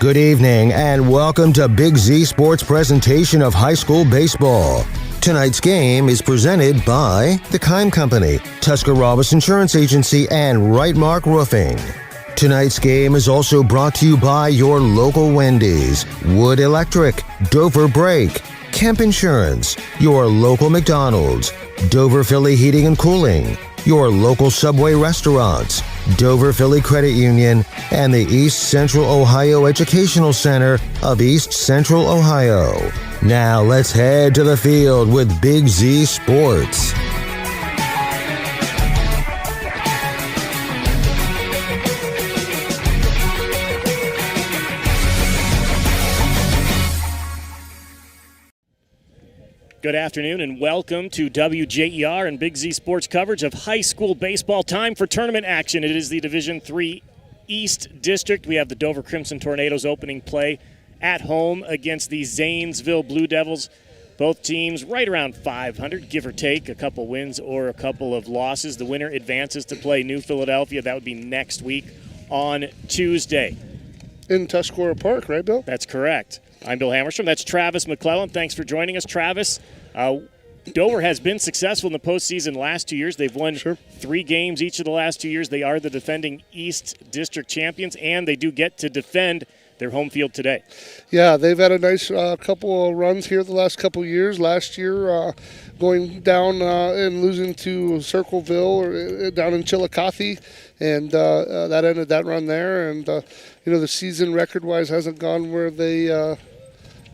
Good evening and welcome to Big Z Sports presentation of high school baseball. Tonight's game is presented by the Kime Company, Tuscarawas Insurance Agency, and Rightmark Roofing. Tonight's game is also brought to you by your local Wendy's, Wood Electric, Dover Brake, Kemp Insurance, your local McDonald's, Dover Philly Heating and Cooling, your local Subway restaurants, Dover Philly Credit Union, and the East Central Ohio Educational Center of East Central Ohio. Now let's head to the field with Big Z Sports. Good afternoon and welcome to WJER and Big Z Sports coverage of high school baseball. Time for tournament action. It is the Division III East District. We have the Dover Crimson Tornadoes opening play at home against the Zanesville Blue Devils. Both teams right around 500, give or take, a couple wins or a couple of losses. The winner advances to play New Philadelphia. That would be next week on Tuesday. In Tuscarora Park, right, Bill? That's correct. I'm Bill Hammerstrom. That's Travis McClellan. Thanks for joining us, Travis. Dover has been successful in the postseason last 2 years. They've won 3 games each of the last 2 years. They are the defending East District champions, and they do get to defend their home field today. Yeah, they've had a nice couple of runs here the last couple of years. Last year, going down and losing to Circleville or down in Chillicothe, and that ended that run there. And the season record-wise hasn't gone where they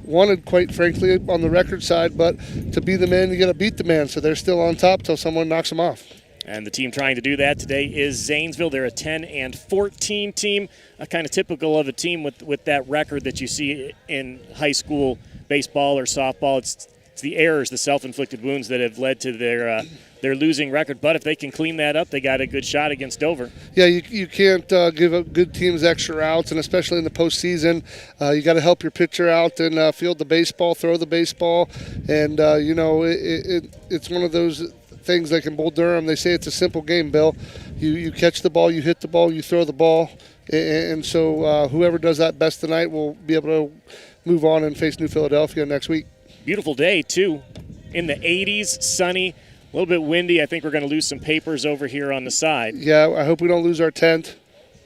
wanted, quite frankly, on the record side. But to be the man, you got to beat the man. So they're still on top till someone knocks them off. And the team trying to do that today is Zanesville. They're a 10-14 team, kind of typical of a team with that record that you see in high school baseball or softball. It's the errors, the self-inflicted wounds that have led to their losing record. But if they can clean that up, they got a good shot against Dover. Yeah, you can't give up good teams extra outs, and especially in the postseason, you got to help your pitcher out and field the baseball, throw the baseball, and it's one of those things like in Bull Durham. They say it's a simple game, Bill. You catch the ball, you hit the ball, you throw the ball, and so whoever does that best tonight will be able to move on and face New Philadelphia next week. Beautiful day, too. In the 80s, sunny, a little bit windy. I think we're going to lose some papers over here on the side. Yeah, I hope we don't lose our tent.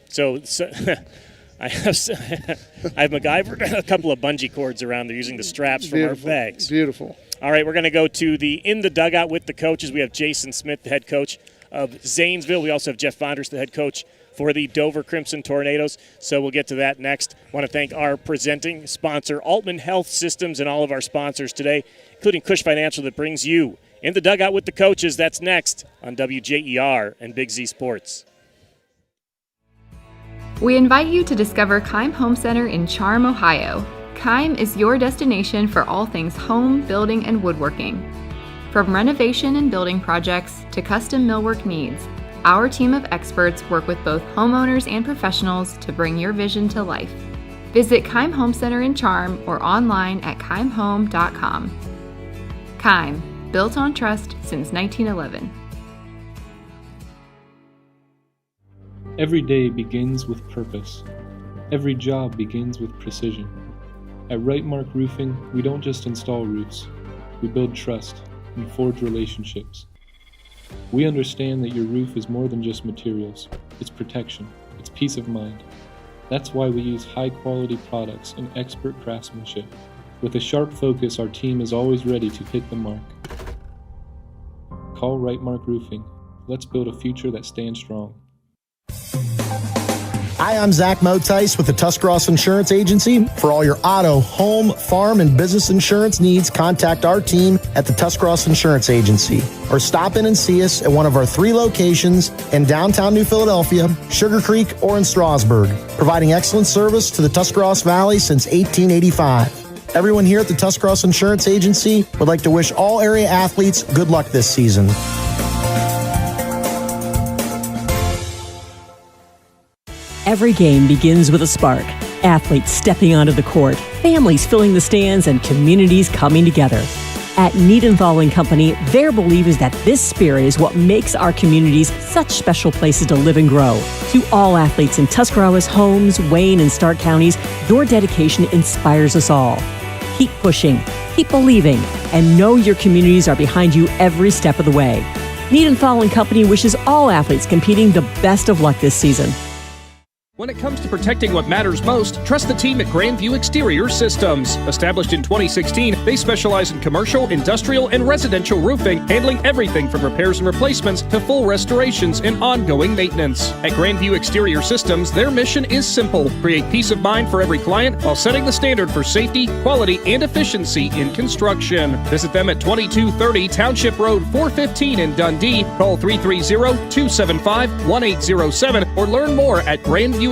So I have MacGyvered a couple of bungee cords around. They're using the straps from our bags. Beautiful. All right, we're going to go to In the Dugout with the coaches. We have Jason Smith, the head coach of Zanesville. We also have Jeff Fonders, the head coach for the Dover Crimson Tornadoes. So we'll get to that next. I want to thank our presenting sponsor, Altman Health Systems, and all of our sponsors today, including Cush Financial, that brings you In the Dugout with the coaches. That's next on WJER and Big Z Sports. We invite you to discover Kime Home Center in Charm, Ohio. Kime is your destination for all things home, building, and woodworking. From renovation and building projects to custom millwork needs, our team of experts work with both homeowners and professionals to bring your vision to life. Visit Kime Home Center in Charm or online at kimehome.com. Kime, built on trust since 1911. Every day begins with purpose. Every job begins with precision. At Rightmark Roofing, we don't just install roofs. We build trust and forge relationships. We understand that your roof is more than just materials. It's protection. It's peace of mind. That's why we use high-quality products and expert craftsmanship. With a sharp focus, our team is always ready to hit the mark. Call Rightmark Roofing. Let's build a future that stands strong. Hi, I'm Zach Motice with the Tuscarawas Insurance Agency. For all your auto, home, farm, and business insurance needs, contact our team at the Tuscarawas Insurance Agency or stop in and see us at one of our 3 locations in downtown New Philadelphia, Sugar Creek, or in Strasburg, providing excellent service to the Tuscarawas Valley since 1885. Everyone here at the Tuscarawas Insurance Agency would like to wish all area athletes good luck this season. Every game begins with a spark. Athletes stepping onto the court, families filling the stands, and communities coming together. At Niedenthal & Company, their belief is that this spirit is what makes our communities such special places to live and grow. To all athletes in Tuscarawas, Holmes, Wayne, and Stark counties, your dedication inspires us all. Keep pushing, keep believing, and know your communities are behind you every step of the way. Niedenthal & Company wishes all athletes competing the best of luck this season. When it comes to protecting what matters most, trust the team at Grandview Exterior Systems. Established in 2016, they specialize in commercial, industrial, and residential roofing, handling everything from repairs and replacements to full restorations and ongoing maintenance. At Grandview Exterior Systems, their mission is simple: create peace of mind for every client while setting the standard for safety, quality, and efficiency in construction. Visit them at 2230 Township Road 415 in Dundee. Call 330-275-1807 or learn more at GrandviewExteriorSystems.com.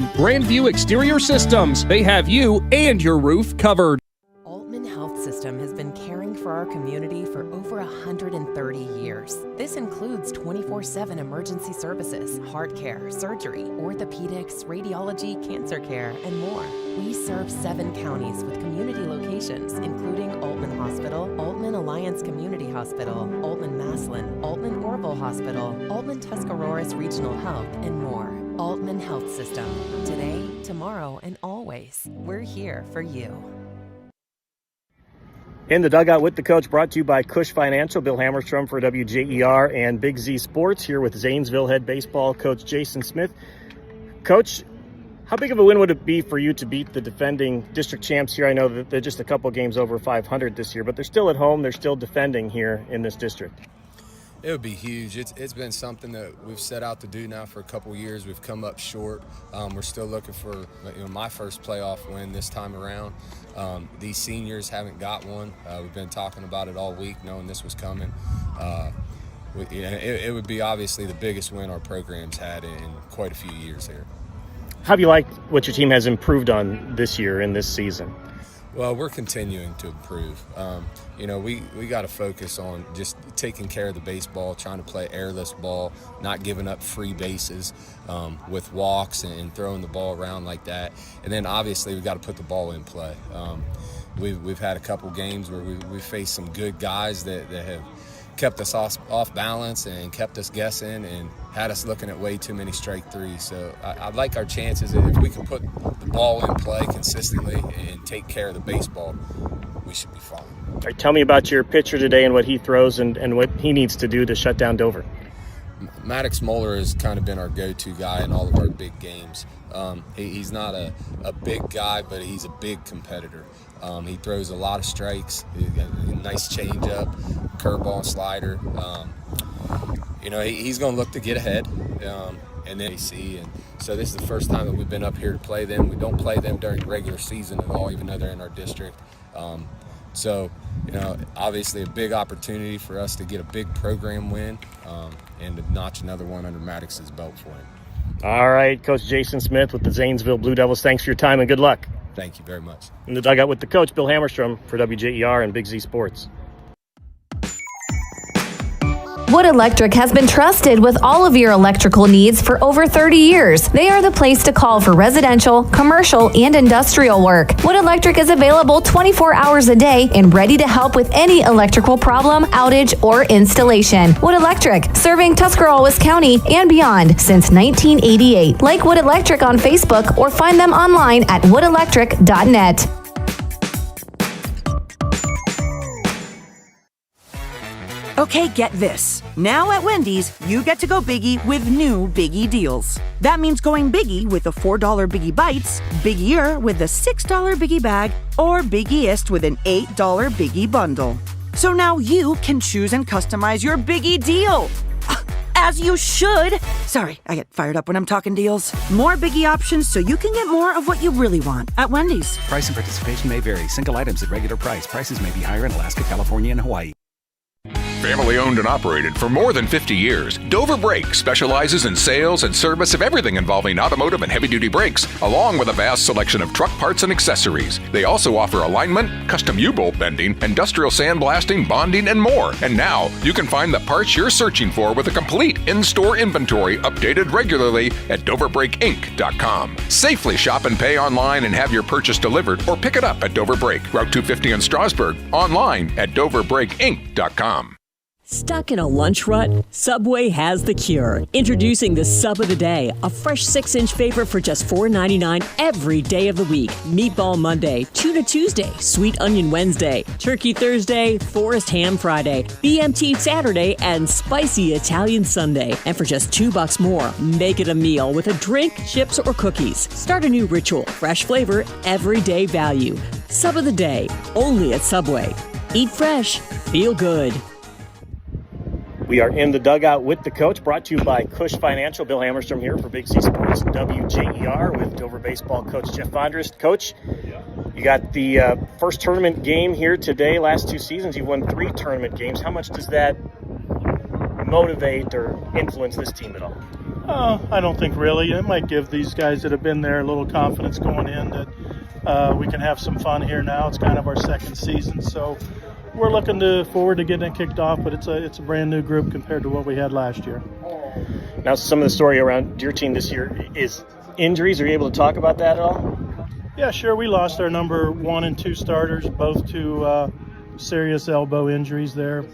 Grandview Exterior Systems. They have you and your roof covered. Altman Health System has been caring for our community for over 130 years. This includes 24/7 emergency services, heart care, surgery, orthopedics, radiology, cancer care, and more. We serve 7 counties with community locations, including Altman Hospital, Altman Alliance Community Hospital, Altman Maslin, Altman Orville Hospital, Altman Tuscarawas Regional Health, and more. Altman Health System. Today, tomorrow, and always. We're here for you. In the Dugout with the Coach, brought to you by Cush Financial. Bill Hammerstrom for WJER and Big Z Sports, here with Zanesville head baseball coach Jason Smith. Coach, how big of a win would it be for you to beat the defending district champs here? I know that they're just a couple games over 500 this year, but they're still at home. They're still defending here in this district. It would be huge. It's been something that we've set out to do now for a couple years. We've come up short. We're still looking for my first playoff win this time around. These seniors haven't got one. We've been talking about it all week, knowing this was coming. It would be obviously the biggest win our program's had in quite a few years here. How have you liked what your team has improved on this year in this season? Well, we're continuing to improve. We got to focus on just taking care of the baseball, trying to play airless ball, not giving up free bases with walks and throwing the ball around like that. And then obviously we got to put the ball in play. We've had a couple games where we faced some good guys that have kept us off balance and kept us guessing and had us looking at way too many strike threes. So I like our chances if we can put the ball in play consistently and take care of the baseball, we should be fine. All right, tell me about your pitcher today and what he throws and what he needs to do to shut down Dover. Maddox Moeller has kind of been our go-to guy in all of our big games. He's not a big guy, but he's a big competitor. He throws a lot of strikes, a nice changeup, curveball and slider. He's going to look to get ahead, and then AC. And so this is the first time that we've been up here to play them. We don't play them during the regular season at all, even though they're in our district. Obviously a big opportunity for us to get a big program win and to notch another one under Maddox's belt for him. All right, Coach Jason Smith with the Zanesville Blue Devils. Thanks for your time and good luck. Thank you very much. In the Dugout with the Coach, Bill Hammerstrom for WJER and Big Z Sports. Wood Electric has been trusted with all of your electrical needs for over 30 years. They are the place to call for residential, commercial, and industrial work. Wood Electric is available 24 hours a day and ready to help with any electrical problem, outage, or installation. Wood Electric, serving Tuscarawas County and beyond since 1988. Like Wood Electric on Facebook or find them online at woodelectric.net. Okay, get this. Now at Wendy's, you get to go biggie with new Biggie deals. That means going biggie with the $4 Biggie Bites, Biggier with the $6 Biggie Bag, or Biggiest with an $8 Biggie Bundle. So now you can choose and customize your Biggie deal. As you should. Sorry, I get fired up when I'm talking deals. More Biggie options so you can get more of what you really want at Wendy's. Price and participation may vary. Single items at regular price. Prices may be higher in Alaska, California, and Hawaii. Family owned and operated for more than 50 years, Dover Brake specializes in sales and service of everything involving automotive and heavy-duty brakes, along with a vast selection of truck parts and accessories. They also offer alignment, custom U-bolt bending, industrial sandblasting, bonding, and more. And now, you can find the parts you're searching for with a complete in-store inventory updated regularly at DoverBrakeInc.com. Safely shop and pay online and have your purchase delivered, or pick it up at Dover Brake, Route 250 in Strasburg, online at DoverBrakeInc.com. Stuck in a lunch rut? Subway has the cure. Introducing the Sub of the Day, a fresh 6-inch favorite for just $4.99 every day of the week. Meatball Monday, Tuna Tuesday, Sweet Onion Wednesday, Turkey Thursday, Forest Ham Friday, BMT Saturday, and Spicy Italian Sunday. And for just $2 more, make it a meal with a drink, chips, or cookies. Start a new ritual, fresh flavor, everyday value. Sub of the Day, only at Subway. Eat fresh, feel good. We are in the dugout with the coach, brought to you by Cush Financial. Bill Hammerstrom here for Big Z Sports WJER with Dover Baseball coach Jeff Fondrest. Coach, you got the first tournament game here today. Last 2 seasons, you've won 3 tournament games. How much does that motivate or influence this team at all? I don't think really. It might give these guys that have been there a little confidence going in that we can have some fun here now. It's kind of our second season, so we're looking forward to getting it kicked off, but it's a brand new group compared to what we had last year. Now, some of the story around your team this year is injuries. Are you able to talk about that at all? Yeah, sure. We lost our number 1 and 2 starters, both to serious elbow injuries there.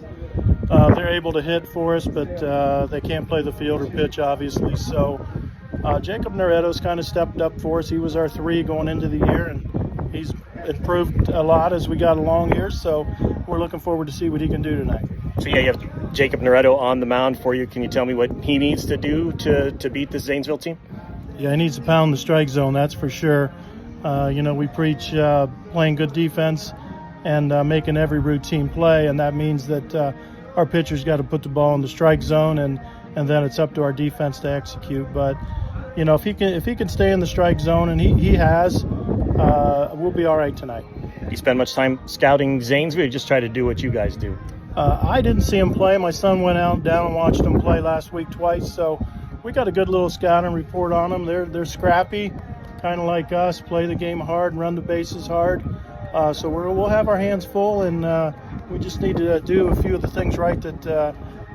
They're able to hit for us, but they can't play the field or pitch, obviously. So Jacob Noretto's kind of stepped up for us. He was our 3 going into the year, and he's improved a lot as we got along here. So we're looking forward to see what he can do tonight. So, yeah, you have Jacob Noretto on the mound for you. Can you tell me what he needs to do to beat this Zanesville team? Yeah, he needs to pound the strike zone, that's for sure. We preach playing good defense and making every routine play, and that means that our pitcher's got to put the ball in the strike zone, and then it's up to our defense to execute. But, if he can stay in the strike zone, and he has, we'll be all right tonight. You spend much time scouting Zanesville, or just try to do what you guys do? I didn't see him play. My son went down and watched him play last week twice, so we got a good little scouting report on them. They're scrappy, kind of like us, play the game hard, run the bases hard. So we'll have our hands full, and we just need to do a few of the things right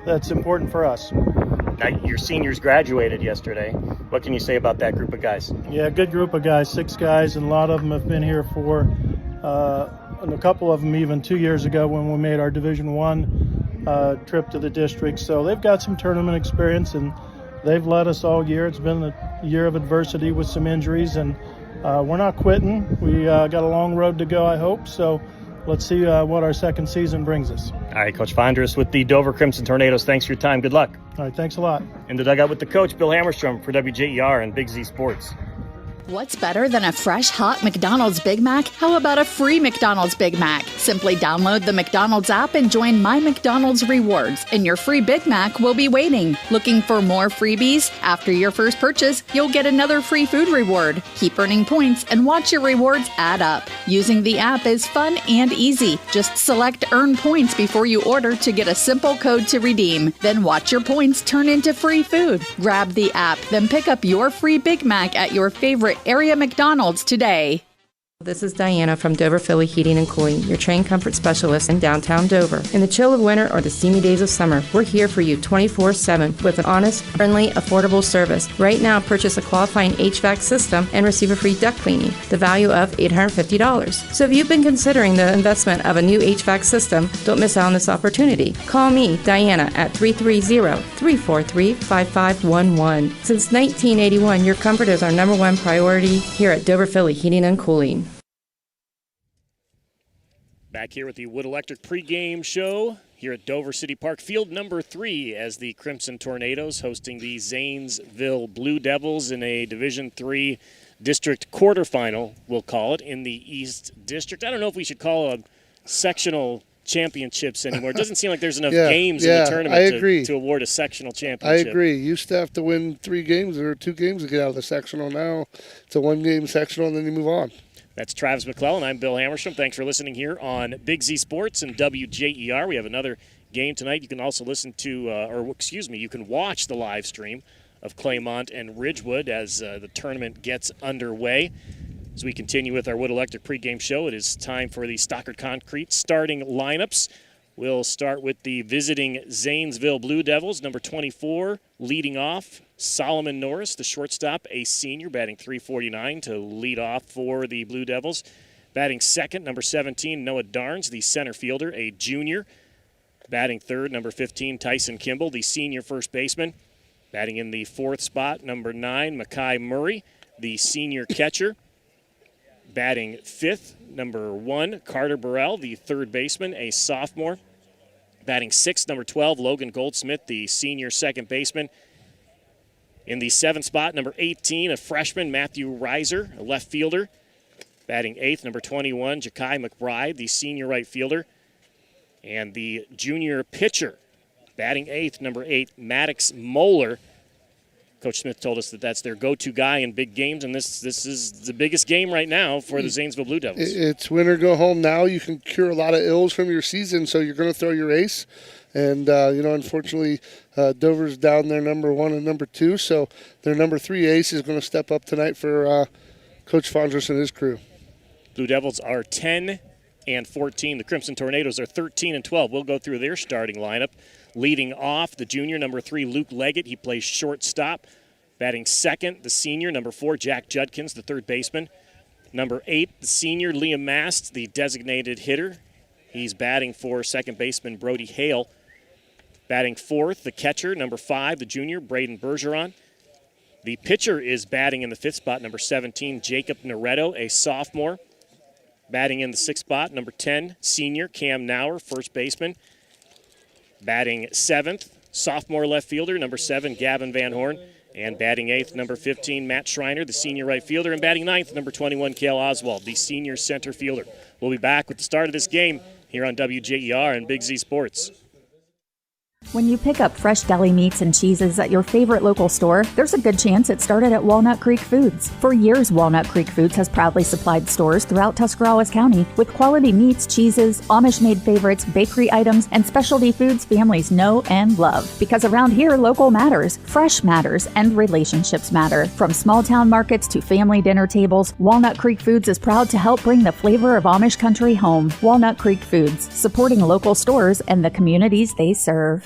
that's important for us. Now, your seniors graduated yesterday. What can you say about that group of guys? Yeah, good group of guys, 6 guys, and a lot of them have been here for, and a couple of them even 2 years ago when we made our Division I trip to the district. So they've got some tournament experience, and they've led us all year. It's been a year of adversity with some injuries, and we're not quitting. We got a long road to go, I hope. So let's see what our second season brings us. All right, Coach Fondrest with the Dover Crimson Tornadoes. Thanks for your time. Good luck. All right, thanks a lot. In the dugout with the coach, Bill Hammerstrom for WJER and Big Z Sports. What's better than a fresh, hot McDonald's Big Mac? How about a free McDonald's Big Mac? Simply download the McDonald's app and join My McDonald's Rewards, and your free Big Mac will be waiting. Looking for more freebies? After your first purchase, you'll get another free food reward. Keep earning points and watch your rewards add up. Using the app is fun and easy. Just select Earn Points before you order to get a simple code to redeem. Then watch your points turn into free food. Grab the app, then pick up your free Big Mac at your favorite area McDonald's today. This is Diana from Dover Philly Heating and Cooling, your train comfort specialist in downtown Dover. In the chill of winter or the steamy days of summer, we're here for you 24/7 with an honest, friendly, affordable service. Right now, purchase a qualifying HVAC system and receive a free duct cleaning, the value of $850. So if you've been considering the investment of a new HVAC system, don't miss out on this opportunity. Call me, Diana, at 330-343-5511. Since 1981, your comfort is our #1 priority here at Dover Philly Heating and Cooling. Back here with the Wood Electric pregame show here at Dover City Park, field number 3, as the Crimson Tornadoes hosting the Zanesville Blue Devils in a Division III district quarterfinal, we'll call it, in the East District. I don't know if we should call it sectional championships anymore. It doesn't seem like there's enough games in the tournament to award a sectional championship. I agree. You used to have to win 3 games or 2 games to get out of the sectional. Now it's a 1-game sectional, and then you move on. That's Travis McClellan. I'm Bill Hammerstrom. Thanks for listening here on Big Z Sports and WJER. We have another game tonight. You can also listen to, you can watch the live stream of Claymont and Ridgewood as the tournament gets underway. As we continue with our Wood Electric pregame show, it is time for the Stockard Concrete starting lineups. We'll start with the visiting Zanesville Blue Devils. Number 24 leading off, Solomon Norris, the shortstop, a senior, batting .349 to lead off for the Blue Devils. Batting second, number 17, Noah Darns, the center fielder, a junior. Batting third, number 15, Tyson Kimball, the senior first baseman. Batting in the fourth spot, number 9, Makai Murray, the senior catcher. Batting fifth, number 1, Carter Burrell, the third baseman, a sophomore. Batting sixth, number 12, Logan Goldsmith, the senior second baseman. In the seventh spot, number 18, a freshman, Matthew Reiser, a left fielder. Batting eighth, number 21, Ja'Kai McBride, the senior right fielder. And the junior pitcher, batting eighth, number 8, Maddox Moeller. Coach Smith told us that that's their go-to guy in big games, and this is the biggest game right now for the Zanesville Blue Devils. It's win or go home now. You can cure a lot of ills from your season, so you're going to throw your ace. And, unfortunately, Dover's down their number 1 and number 2, so their number 3 ace is going to step up tonight for Coach Fondress and his crew. Blue Devils are 10 and 14. The Crimson Tornadoes are 13 and 12. We'll go through their starting lineup. Leading off, the junior, number 3, Luke Leggett. He plays shortstop. Batting second, the senior, number 4, Jack Judkins, the third baseman. Number 8, the senior, Liam Mast, the designated hitter. He's batting for second baseman Brody Hale. Batting fourth, the catcher, number 5, the junior, Braden Bergeron. The pitcher is batting in the fifth spot, number 17, Jacob Noretto, a sophomore. Batting in the sixth spot, number 10, senior, Cam Nauer, first baseman. Batting seventh, sophomore left fielder, number 7, Gavin Van Horn. And batting eighth, number 15, Matt Schreiner, the senior right fielder. And batting ninth, number 21, Cale Oswald, the senior center fielder. We'll be back with the start of this game here on WJER and Big Z Sports. When you pick up fresh deli meats and cheeses at your favorite local store, there's a good chance it started at Walnut Creek Foods. For years, Walnut Creek Foods has proudly supplied stores throughout Tuscarawas County with quality meats, cheeses, Amish-made favorites, bakery items, and specialty foods families know and love. Because around here, local matters, fresh matters, and relationships matter. From small-town markets to family dinner tables, Walnut Creek Foods is proud to help bring the flavor of Amish country home. Walnut Creek Foods, supporting local stores and the communities they serve.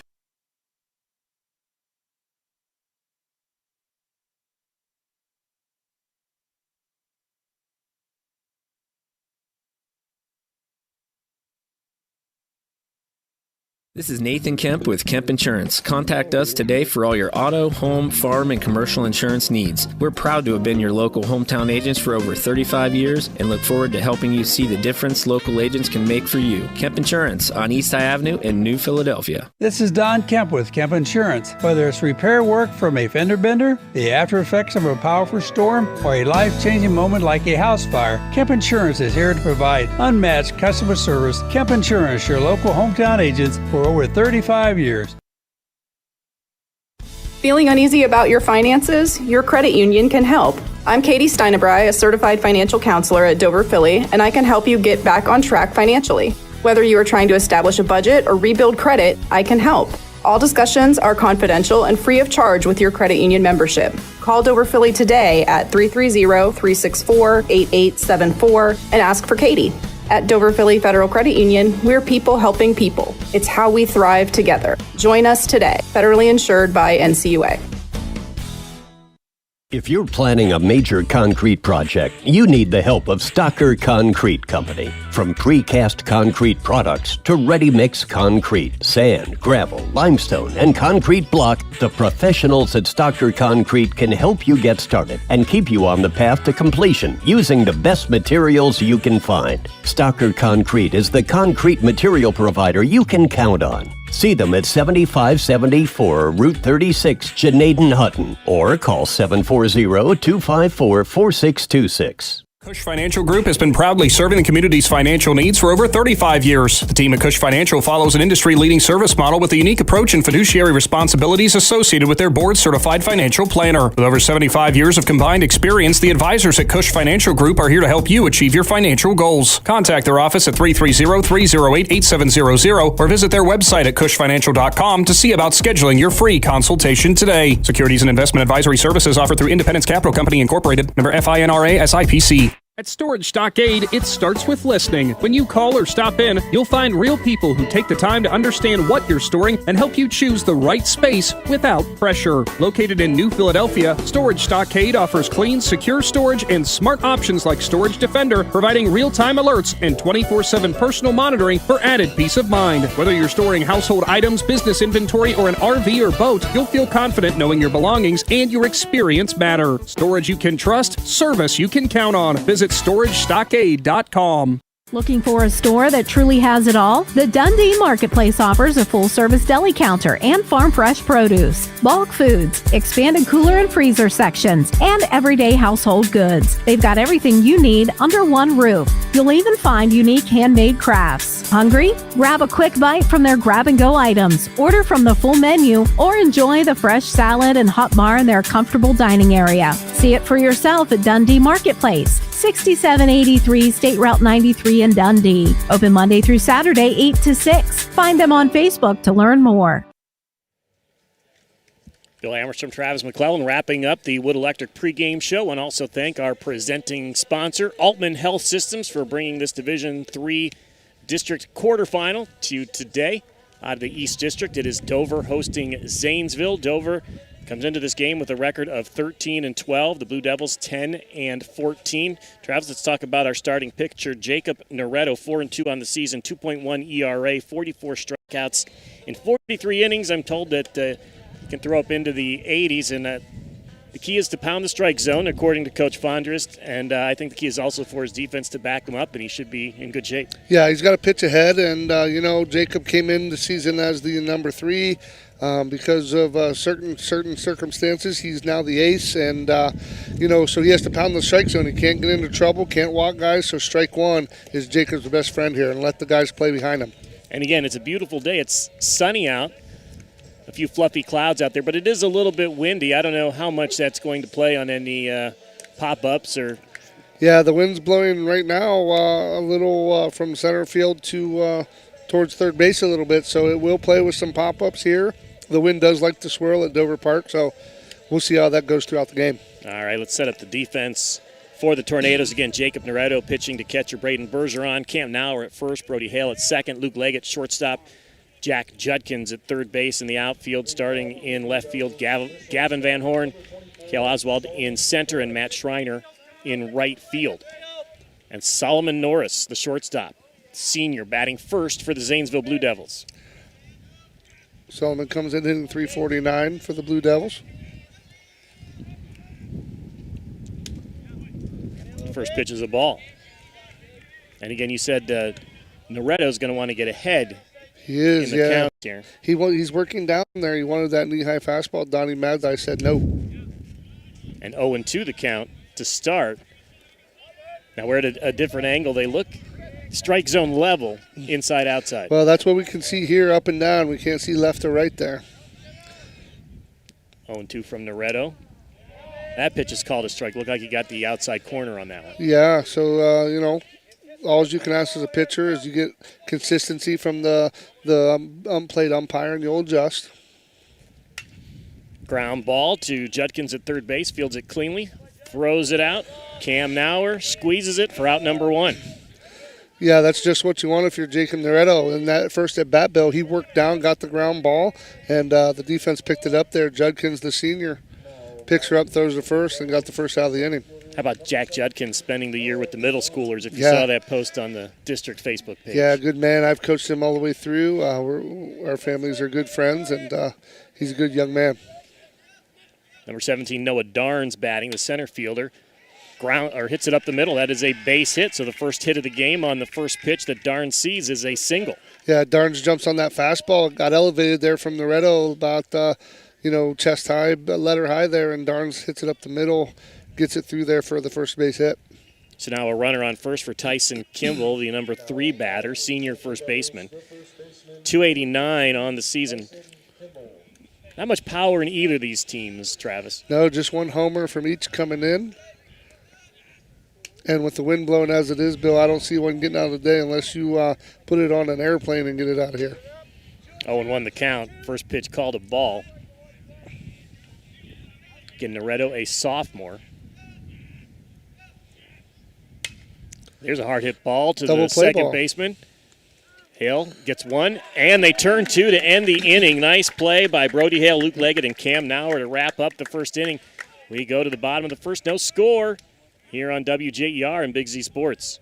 This is Nathan Kemp with Kemp Insurance. Contact us today for all your auto, home, farm, and commercial insurance needs. We're proud to have been your local hometown agents for over 35 years and look forward to helping you see the difference local agents can make for you. Kemp Insurance on East High Avenue in New Philadelphia. This is Don Kemp with Kemp Insurance. Whether it's repair work from a fender bender, the after effects of a powerful storm, or a life-changing moment like a house fire, Kemp Insurance is here to provide unmatched customer service. Kemp Insurance, your local hometown agents for over 35 years. Feeling uneasy about your finances? Your credit union can help. I'm Katie Steinebry, a certified financial counselor at Dover Philly, and I can help you get back on track financially. Whether you are trying to establish a budget or rebuild credit, I can help. All discussions are confidential and free of charge with your credit union membership. Call Dover Philly today at 330-364-8874 and ask for Katie. At Dover Philly Federal Credit Union, we're people helping people. It's how we thrive together. Join us today. Federally insured by NCUA. If you're planning a major concrete project, you need the help of Stocker Concrete Company. From precast concrete products to ready-mix concrete, sand, gravel, limestone, and concrete block, the professionals at Stocker Concrete can help you get started and keep you on the path to completion using the best materials you can find. Stocker Concrete is the concrete material provider you can count on. See them at 7574 Route 36, Janaden Hutton, or call 740-254-4626. Cush Financial Group has been proudly serving the community's financial needs for over 35 years. The team at Cush Financial follows an industry-leading service model with a unique approach and fiduciary responsibilities associated with their board-certified financial planner. With over 75 years of combined experience, the advisors at Cush Financial Group are here to help you achieve your financial goals. Contact their office at 330-308-8700 or visit their website at cushfinancial.com to see about scheduling your free consultation today. Securities and investment advisory services offered through Independence Capital Company Incorporated, member FINRA SIPC. At Storage Stockade, it starts with listening. When you call or stop in, you'll find real people who take the time to understand what you're storing and help you choose the right space without pressure. Located in New Philadelphia, Storage Stockade offers clean, secure storage and smart options like Storage Defender, providing real-time alerts and 24/7 personal monitoring for added peace of mind. Whether you're storing household items, business inventory, or an RV or boat, you'll feel confident knowing your belongings and your experience matter. Storage you can trust, service you can count on. Visit StorageStockade.com. Looking for a store that truly has it all? The Dundee Marketplace offers a full-service deli counter and farm-fresh produce, bulk foods, expanded cooler and freezer sections, and everyday household goods. They've got everything you need under one roof. You'll even find unique handmade crafts. Hungry? Grab a quick bite from their grab-and-go items, order from the full menu, or enjoy the fresh salad and hot bar in their comfortable dining area. See it for yourself at Dundee Marketplace, 6783 State Route 93 in Dundee. Open Monday through Saturday, 8 to 6. Find them on Facebook to learn more. Bill Ammerstrom, Travis McClellan wrapping up the Wood Electric pregame show, and also thank our presenting sponsor, Altman Health Systems, for bringing this Division III District quarterfinal to you today. Out of the East District, it is Dover hosting Zanesville. Dover comes into this game with a record of 13-12. The Blue Devils 10-14. Travis, let's talk about our starting pitcher. Jacob Noretto, 4-2 on the season, 2.1 ERA, 44 strikeouts in 43 innings. I'm told that he can throw up into the 80s, and the key is to pound the strike zone, according to Coach Fondrest, and I think the key is also for his defense to back him up, and he should be in good shape. Yeah, he's got to pitch ahead, and, Jacob came in the season as the number 3. Because of certain circumstances, he's now the ace, and, so he has to pound the strike zone. He can't get into trouble, can't walk guys, so strike one is Jacob's best friend here, and let the guys play behind him. And, again, it's a beautiful day. It's sunny out, a few fluffy clouds out there, but it is a little bit windy. I don't know how much that's going to play on any pop-ups or... Yeah, the wind's blowing right now a little from center field to towards third base a little bit, so it will play with some pop-ups here. The wind does like to swirl at Dover Park, so we'll see how that goes throughout the game. All right, let's set up the defense for the Tornadoes. Again, Jacob Noretto pitching to catcher Braden Bergeron. Cam Nauer at first, Brody Hale at second, Luke Leggett shortstop, Jack Judkins at third base. In the outfield, starting in left field, Gavin Van Horn, Cale Oswald in center, and Matt Schreiner in right field. And Solomon Norris, the shortstop, senior, batting first for the Zanesville Blue Devils. Solomon comes in hitting .349 for the Blue Devils. First pitch is a ball. And again, you said Noretto's going to want to get ahead. He is, in the yeah. count here. He's working down there. He wanted that knee-high fastball. Donnie Mads, I said no. And 0-2 the count to start. Now we're at a different angle. They look strike zone level, inside, outside. Well, that's what we can see here, up and down. We can't see left or right there. 0-2 from Noretto. That pitch is called a strike. Looked like he got the outside corner on that one. Yeah, so, all you can ask as a pitcher is you get consistency from the plate umpire, and you'll adjust. Ground ball to Judkins at third base, fields it cleanly, throws it out. Cam Nauer squeezes it for out number 1. Yeah, that's just what you want if you're Jacob Noretto. In that first at-bat, Bill, he worked down, got the ground ball, and the defense picked it up there. Judkins, the senior, picks her up, throws it first, and got the first out of the inning. How about Jack Judkins spending the year with the middle schoolers, if you saw that post on the district Facebook page? Yeah, good man. I've coached him all the way through. Our families are good friends, and he's a good young man. Number 17, Noah Darns batting, the center fielder. Hits it up the middle. That is a base hit, so the first hit of the game on the first pitch that Darns sees is a single. Yeah, Darns jumps on that fastball, got elevated there from Noretto about, chest high, letter high there, and Darns hits it up the middle, gets it through there for the first base hit. So now a runner on first for Tyson Kimball, the number 3 batter, senior first baseman. 289 on the season. Not much power in either of these teams, Travis. No, just one homer from each coming in. And with the wind blowing as it is, Bill, I don't see one getting out of the day unless you put it on an airplane and get it out of here. 0-1 the count. First pitch called a ball. Again, Noretto, a sophomore. There's a hard hit ball to the second baseman. Hale gets one, and they turn 2 to end the inning. Nice play by Brody Hale, Luke Leggett, and Cam Nauer to wrap up the first inning. We go to the bottom of the first. No score here on WJER and Big Z Sports.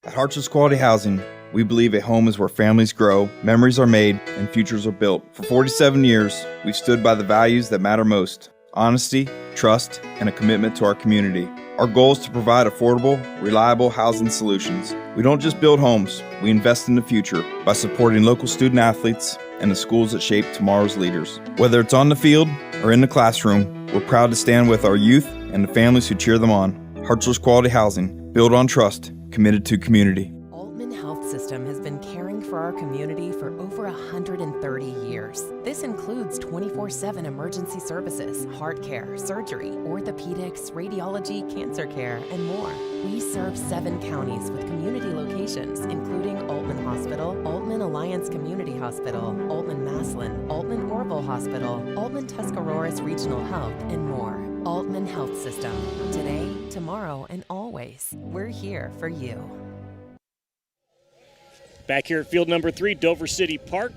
At Hartsville's Quality Housing, we believe a home is where families grow, memories are made, and futures are built. For 47 years, we've stood by the values that matter most: honesty, trust, and a commitment to our community. Our goal is to provide affordable, reliable housing solutions. We don't just build homes, we invest in the future by supporting local student athletes and the schools that shape tomorrow's leaders. Whether it's on the field or in the classroom, we're proud to stand with our youth and the families who cheer them on. Hartsville's Quality Housing, built on trust, committed to community. Altman Health System has been caring for our community for over 130 years. This includes 24/7 emergency services, heart care, surgery, orthopedics, radiology, cancer care, and more. We serve 7 counties with community locations, including Altman Hospital, Altman Alliance Community Hospital, Altman Maslin, Altman Orville Hospital, Altman Tuscaroras Regional Health, and more. Altman Health System. Today, tomorrow, and always. We're here for you. Back here at field number 3, Dover City Park.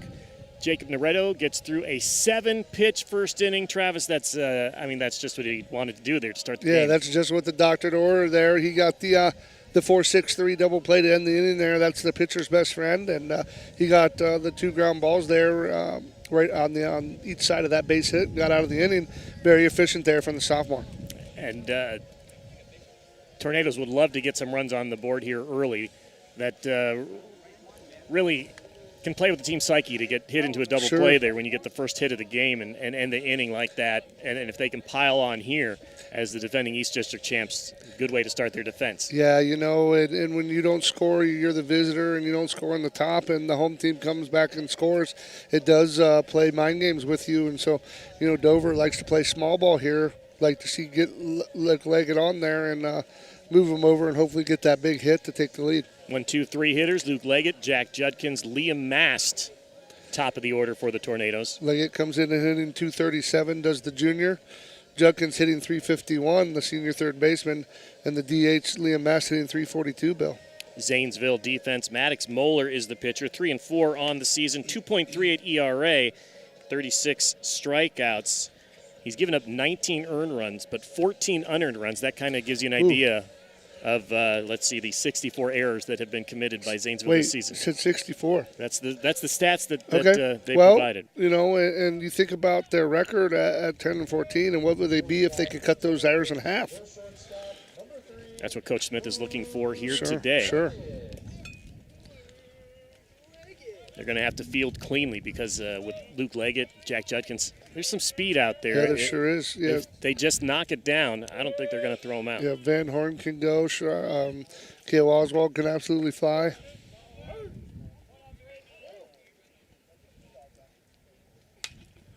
Jacob Noretto gets through a 7-pitch first inning. Travis, that's just what he wanted to do there to start the game. Yeah, that's just what the doctor ordered there. He got the 4-6-3 double play to end the inning there. That's the pitcher's best friend, and he got the 2 ground balls there right on each side of that base hit. Got out of the inning. Very efficient there from the sophomore. And Tornadoes would love to get some runs on the board here early. That really can play with the team's psyche to get hit into a double play there when you get the first hit of the game and end the inning like that. And if they can pile on here as the defending East District champs, good way to start their defense. Yeah, and when you don't score, you're the visitor, and you don't score on the top, and the home team comes back and scores, it does play mind games with you. And so, Dover likes to play small ball here, like to see Leggett on there and move him over and hopefully get that big hit to take the lead. 1, 2, 3 hitters: Luke Leggett, Jack Judkins, Liam Mast, top of the order for the Tornadoes. Leggett comes in and hitting 237, does the junior. Judkins hitting 351, the senior third baseman, and the DH, Liam Mast, hitting 342, Bill. Zanesville defense: Maddox Moeller is the pitcher, 3-4 on the season, 2.38 ERA, 36 strikeouts. He's given up 19 earned runs, but 14 unearned runs. That kind of gives you an idea of, the 64 errors that have been committed by Zanesville this season. Wait, said 64. That's the stats that they well, provided. And you think about their record at 10-14, and what would they be if they could cut those errors in half? That's what Coach Smith is looking for here today. Sure. They're going to have to field cleanly because with Luke Leggett, Jack Judkins, there's some speed out there. Yeah, there sure is. Yeah. If they just knock it down, I don't think they're going to throw them out. Yeah, Van Horn can go. Kale Oswald can absolutely fly.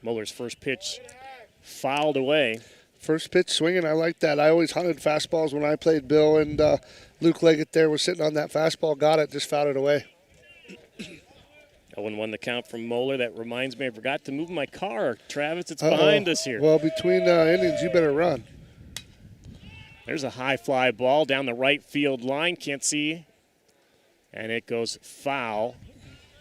Muller's first pitch fouled away. First pitch swinging, I like that. I always hunted fastballs when I played, Bill, and Luke Leggett there was sitting on that fastball, got it, just fouled it away. 0-1 the count from Moeller. That reminds me, I forgot to move my car. Travis, it's behind us here. Well, between innings, you better run. There's a high fly ball down the right field line. Can't see. And it goes foul.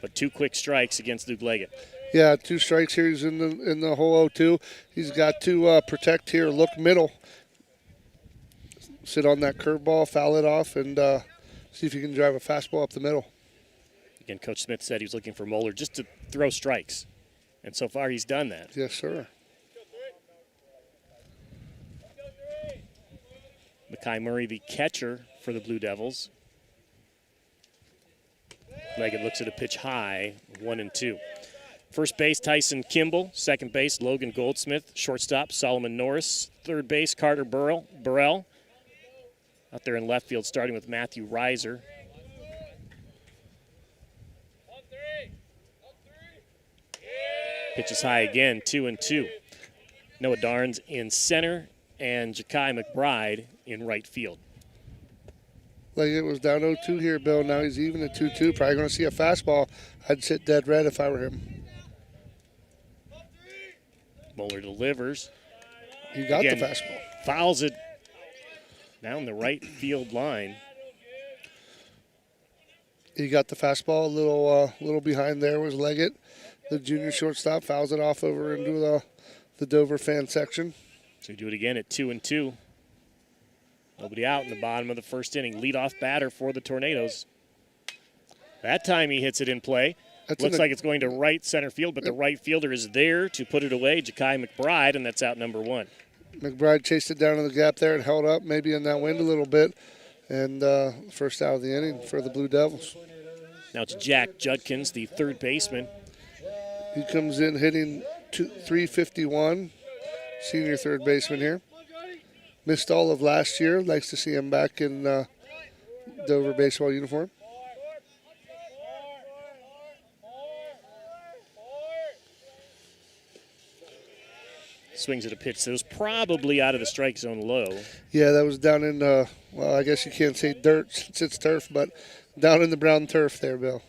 But 2 quick strikes against Luke Leggett. Yeah, 2 strikes here. He's in the hole 0-2. He's got to protect here, look middle. Sit on that curveball, foul it off, and see if you can drive a fastball up the middle. Again, Coach Smith said he was looking for Moeller just to throw strikes. And so far he's done that. Yes, sir. Makai Murray, the catcher for the Blue Devils. Leggett looks at a pitch high, 1-2. First base, Tyson Kimball. Second base, Logan Goldsmith. Shortstop, Solomon Norris. Third base, Carter Burrell. Out there in left field, starting with Matthew Reiser. Pitch is high again, 2-2. Noah Darns in center and Ja'Kai McBride in right field. Leggett was down 0-2 here, Bill. Now he's even at 2-2. Probably going to see a fastball. I'd sit dead red if I were him. Moeller delivers. He got Again, the fastball. Fouls it down the right field line. He got the fastball a little behind there was Leggett. The junior shortstop fouls it off over into the Dover fan section. So we do it again at 2-2. Nobody out in the bottom of the first inning. Leadoff batter for the Tornadoes. That time he hits it in play. Looks like it's going to right center field, but the right fielder is there to put it away, Ja'Kai McBride, and that's out number 1. McBride chased it down in the gap there and held up, maybe in that wind a little bit. And first out of the inning for the Blue Devils. Now it's Jack Judkins, the third baseman. He comes in hitting .351, senior third baseman here. Missed all of last year. Likes to see him back in Dover baseball uniform. Swings at a pitch that was probably out of the strike zone low. Yeah, that was down in, well, I guess you can't say dirt since it's turf, but down in the brown turf there, Bill.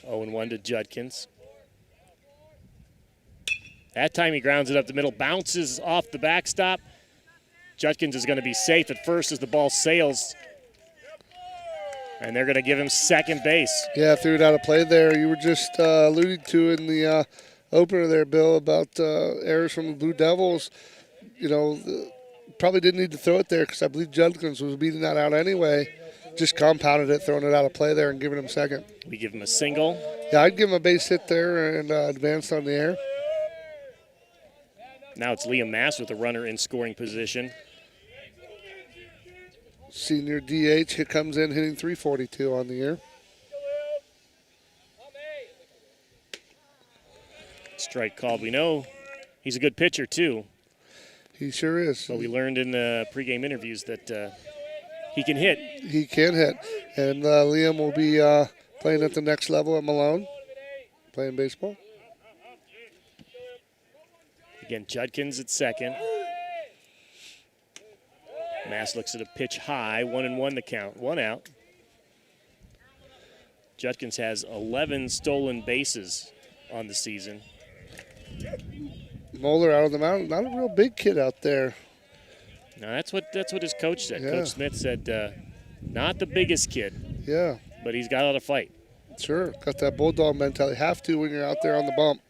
0-1 to Judkins. That time he grounds it up the middle, bounces off the backstop. Judkins is going to be safe at first as the ball sails. And they're going to give him second base. Yeah, threw it out of play there. You were just alluding to in the opener there, Bill, about errors from the Blue Devils. You know, probably didn't need to throw it there because I believe Judkins was beating that out anyway. Just compounded it, throwing it out of play there and giving him second. We give him a single. Yeah, I'd give him a base hit there and advanced on the air. Now it's Liam Mass with a runner in scoring position. Senior DH, he comes in hitting .342 on the year. Strike called. We know he's a good pitcher, too. He sure is. But we learned in the pregame interviews that he can hit. He can hit. And Liam will be playing at the next level at Malone, playing baseball. Again, Judkins at second. Mass looks at a pitch high, 1-1 the count, 1 out. Judkins has 11 stolen bases on the season. Moeller out of the mound, not a real big kid out there. No, that's what his coach said. Yeah. Coach Smith said, not the biggest kid. Yeah. But he's got a lot of fight. Sure, got that bulldog mentality. Have to when you're out there on the bump.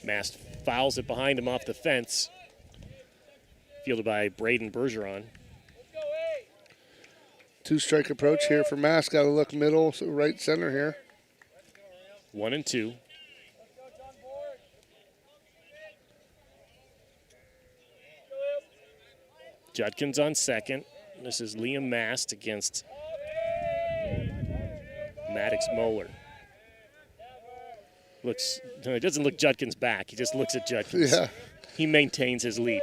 Mast fouls it behind him off the fence. Fielded by Braden Bergeron. 2-strike approach here for Mass. Got to look middle, so right center here. 1-2. Judkins on second. This is Liam Mast against Maddox Moeller. No, it doesn't look Judkins back. He just looks at Judkins. Yeah. He maintains his lead.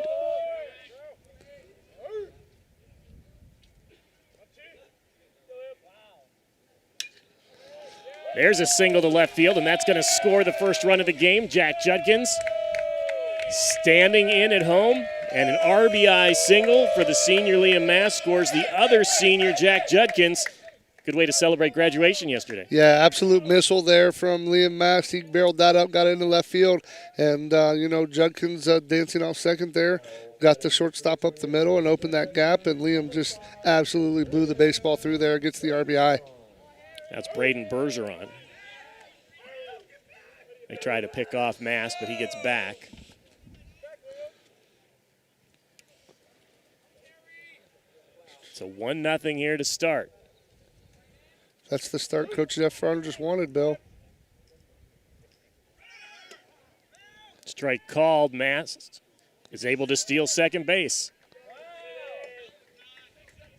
There's a single to left field, and that's going to score the first run of the game. Jack Judkins standing in at home, and an RBI single for the senior Liam Mass scores the other senior, Jack Judkins. Good way to celebrate graduation yesterday. Yeah, absolute missile there from Liam Mass. He barreled that up, got into left field, and, Judkins dancing off second there. Got the shortstop up the middle and opened that gap, and Liam just absolutely blew the baseball through there, gets the RBI. That's Braden Bergeron. They try to pick off Mass, but he gets back. So 1-0 here to start. That's the start Coach Jeff Farner just wanted, Bill. Strike called. Mass is able to steal second base.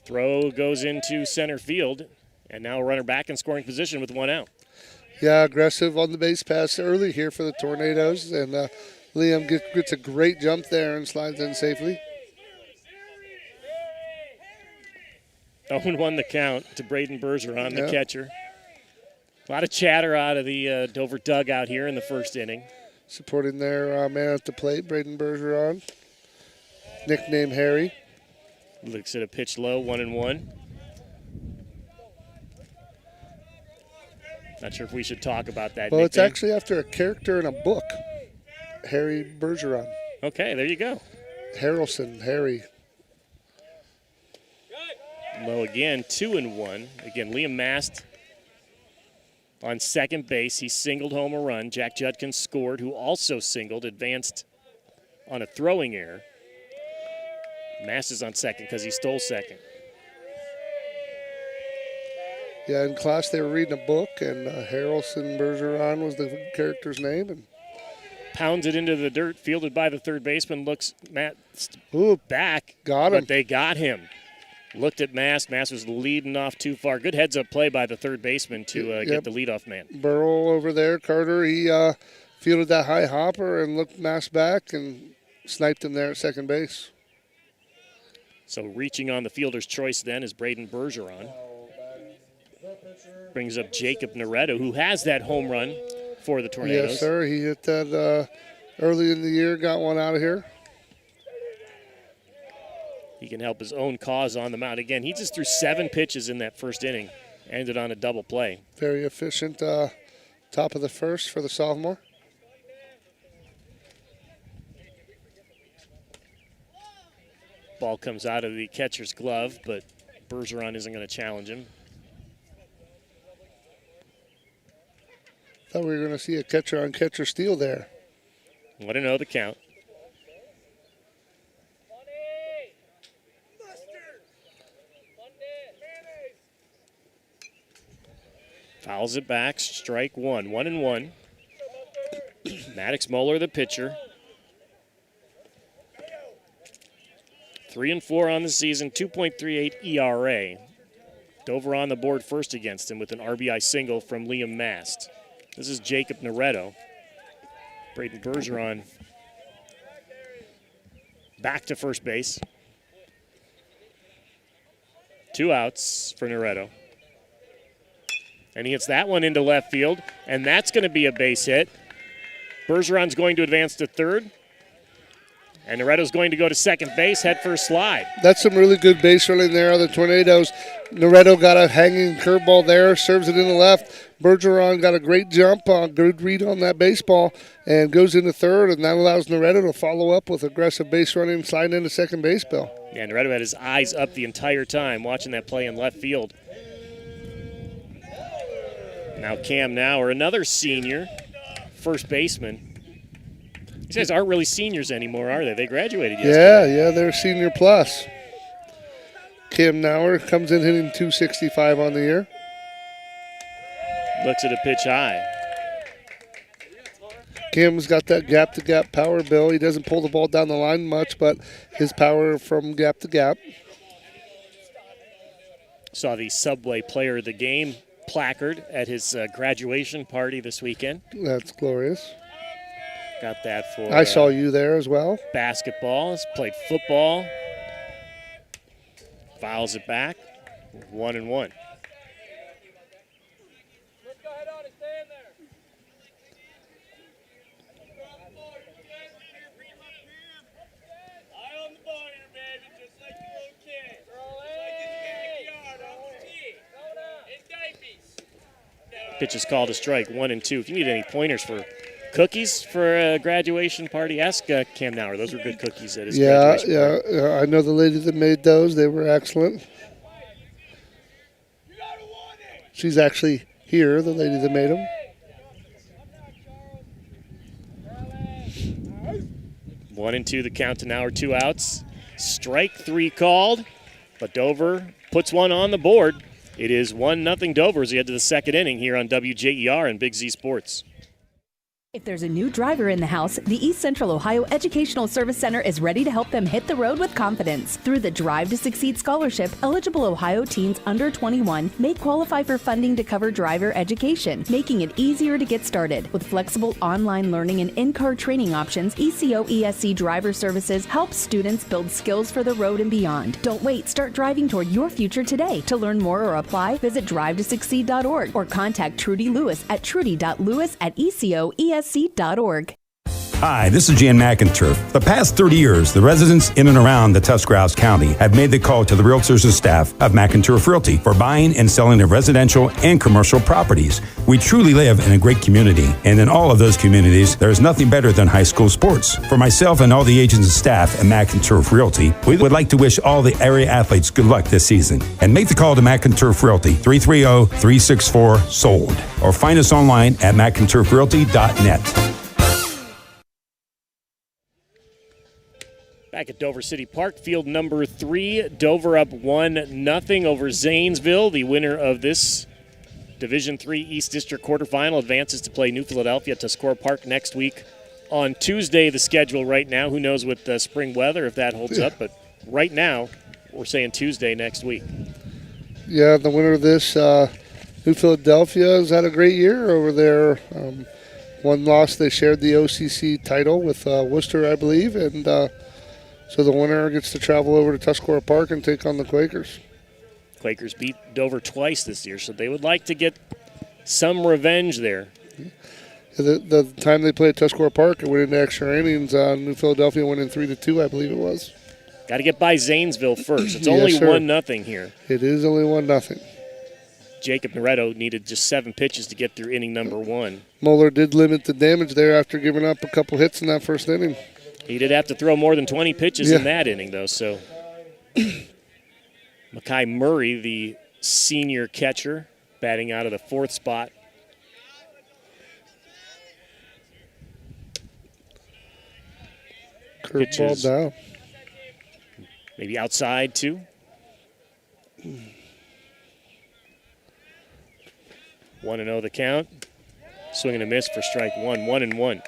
Throw goes into center field, and now a runner back in scoring position with 1 out. Yeah, aggressive on the base pass early here for the Tornadoes, and Liam gets a great jump there and slides in safely. 0-1 the count to Braden Bergeron, the catcher. A lot of chatter out of the Dover dugout here in the first inning. Supporting their man at the plate, Braden Bergeron, nicknamed Harry. Looks at a pitch low, 1-1. Not sure if we should talk about that. Well, nickname. It's actually after a character in a book, Harry Bergeron. Okay, there you go. Harrelson, Harry. Low again, 2-1. Again, Liam Mast on second base. He singled home a run. Jack Judkins scored, who also singled, advanced on a throwing error. Mast is on second because he stole second. Yeah, in class they were reading a book, and Harrelson Bergeron was the character's name. And pounds it into the dirt, fielded by the third baseman. Looks back, got him. But they got him. Looked at Mast. Mast was leading off too far. Good heads-up play by the third baseman to get the leadoff man. Burrow over there, Carter, he fielded that high hopper and looked Mast back and sniped him there at second base. So reaching on the fielder's choice then is Braden Bergeron. Brings up Jacob Noretto, who has that home run for the Tornadoes. Yes, sir. He hit that early in the year, got one out of here. He can help his own cause on the mound. Again, he just threw 7 pitches in that first inning. Ended on a double play. Very efficient top of the first for the sophomore. Ball comes out of the catcher's glove, but Bergeron isn't going to challenge him. Thought we were going to see a catcher-on-catcher steal there. 1-0 the count. Fouls it back, strike one. 1-1. Maddox Moeller, the pitcher. 3-4 on the season, 2.38 ERA. Dover on the board first against him with an RBI single from Liam Mast. This is Jacob Noretto. Braden Bergeron back to first base. 2 outs for Noretto. And he hits that one into left field, and that's going to be a base hit. Bergeron's going to advance to third, and Noretto's going to go to second base, head first slide. That's some really good base running there on the Tornadoes. Noretto got a hanging curveball there, serves it in the left. Bergeron got a great jump, good read on that baseball, and goes into third, and that allows Noretto to follow up with aggressive base running, sliding into second base, Bill. Yeah, Noretto had his eyes up the entire time watching that play in left field. Now Cam Nauer, another senior, first baseman. These guys aren't really seniors anymore, are they? They graduated yesterday. Yeah, they're senior plus. Cam Nauer comes in hitting .265 on the year. Looks at a pitch high. Cam's got that gap-to-gap power, Bill. He doesn't pull the ball down the line much, but his power from gap to gap. Saw the Subway Player of the Game placard at his graduation party this weekend. That's glorious. Got that for I saw you there as well. Basketball. He's played football. Fouls it back. 1-1. Pitch is called a strike, 1-2. If you need any pointers for cookies for a graduation party, ask Cam Nauer. Those were good cookies at his graduation party. Yeah. I know the lady that made those. They were excellent. She's actually here, the lady that made them. 1-2 the count to Nauer, 2 outs. Strike 3 called, but Dover puts one on the board. It is 1-0 Dover as we head to the second inning here on WJER and Big Z Sports. If there's a new driver in the house, the East Central Ohio Educational Service Center is ready to help them hit the road with confidence. Through the Drive to Succeed Scholarship, eligible Ohio teens under 21 may qualify for funding to cover driver education, making it easier to get started. With flexible online learning and in-car training options, ECO ESC Driver Services helps students build skills for the road and beyond. Don't wait, start driving toward your future today. To learn more or apply, visit drivetasucceed.org or contact Trudy Lewis at trudy.lewis@ecoesc.org. Hi, this is Jan McInturf. The past 30 years, the residents in and around the Tuscarawas County have made the call to the realtors and staff of McInturf Realty for buying and selling of residential and commercial properties. We truly live in a great community, and in all of those communities, there is nothing better than high school sports. For myself and all the agents and staff at McInturf Realty, we would like to wish all the area athletes good luck this season. And make the call to McInturf Realty, 330-364-SOLD, or find us online at McInturfRealty.net. Back at Dover City Park, field number 3, Dover up 1-0 over Zanesville. The winner of this Division III East District quarterfinal advances to play New Philadelphia at Tuscarawas Park next week on Tuesday. The schedule right now, who knows with spring weather if that holds up, but right now we're saying Tuesday next week. Yeah, the winner of this, New Philadelphia, has had a great year over there. One loss, they shared the OCC title with Worcester, I believe, and so the winner gets to travel over to Tuscarawas Park and take on the Quakers. Quakers beat Dover twice this year, so they would like to get some revenge there. The time they played Tuscarawas Park, it went into extra innings. New Philadelphia went in 3-2, I believe it was. Got to get by Zanesville first. It's only 1-0 here. It is only 1-0. Jacob Noretto needed just 7 pitches to get through inning number 1. Moeller did limit the damage there after giving up a couple hits in that first inning. He did have to throw more than 20 pitches in that inning, though. So, Makai Murray, the senior catcher, batting out of the 4th spot. Curveball down. Maybe outside, too. 1-0 the count. Swing and a miss for strike 1, 1-1.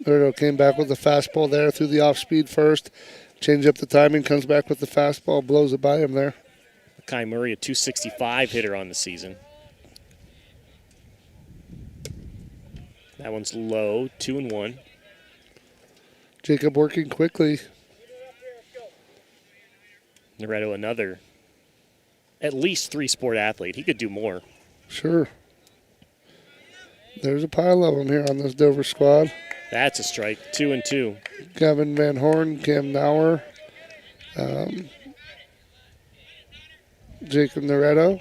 Noretto came back with the fastball there, threw the off-speed first, changed up the timing, comes back with the fastball, blows it by him there. Makai Murray, a .265 hitter on the season. That one's low, 2-1. Jacob working quickly. Noretto, another at least 3-sport athlete. He could do more. Sure. There's a pile of them here on this Dover squad. That's a strike, 2-2. Gavin Van Horn, Cam Nauer, Jacob Noretto.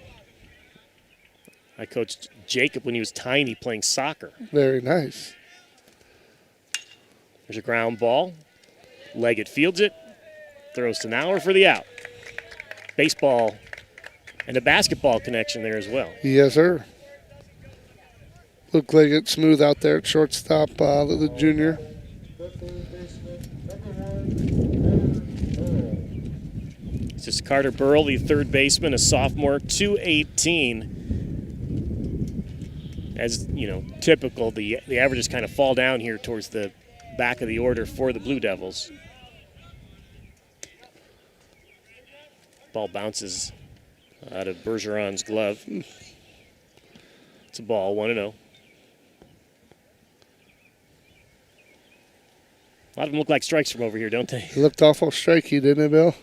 I coached Jacob when he was tiny playing soccer. Very nice. There's a ground ball. Leggett fields it, throws to Nauer for the out. Baseball and a basketball connection there as well. Yes, sir. Looked like it's smooth out there at shortstop, the junior. It's just Carter Burrell, the third baseman, a sophomore, 218. As you know, typical, the averages kind of fall down here towards the back of the order for the Blue Devils. Ball bounces out of Bergeron's glove. It's a ball, 1-0. A lot of them look like strikes from over here, don't they? It looked awful striky, didn't it, Bill?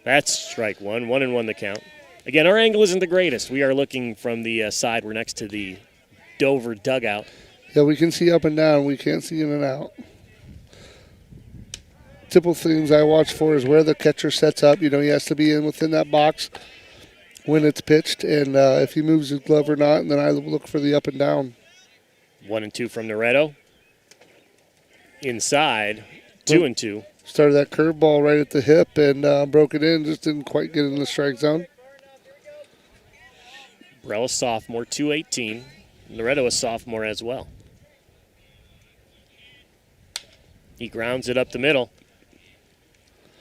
That's strike 1, 1-1 the count. Again, our angle isn't the greatest. We are looking from the side. We're next to the Dover dugout. Yeah, we can see up and down. We can't see in and out. Typical things I watch for is where the catcher sets up. You know, he has to be within that box when it's pitched, and if he moves his glove or not, and then I look for the up and down. 1-2 from Noretto. Inside, 2-2. Started that curveball right at the hip and broke it in, just didn't quite get in the strike zone. Burrell, a sophomore, 218. Noretto, a sophomore as well. He grounds it up the middle.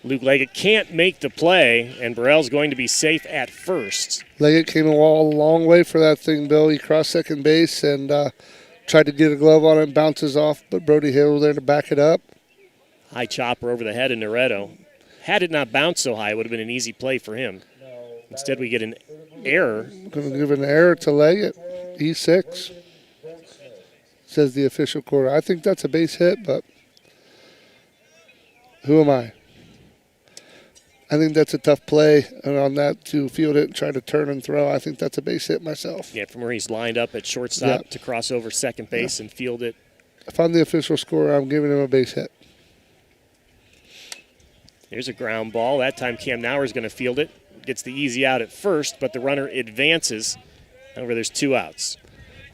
Luke Leggett can't make the play, and Burrell's going to be safe at first. Leggett came a long way for that thing, Bill. He crossed second base and Tried to get a glove on it and bounces off, but Brody Hill there to back it up. High chopper over the head of Noretto. Had it not bounced so high, it would have been an easy play for him. Instead, we get an error. Going to give an error to Leggett. E6, says the official quarter. I think that's a base hit, but who am I? I think that's a tough play, and on that to field it and try to turn and throw, I think that's a base hit myself. Yeah, from where he's lined up at shortstop to cross over second base and field it. If I'm the official scorer, I'm giving him a base hit. There's a ground ball. That time Cam Nauer's going to field it. Gets the easy out at first, but the runner advances. However, there's 2 outs.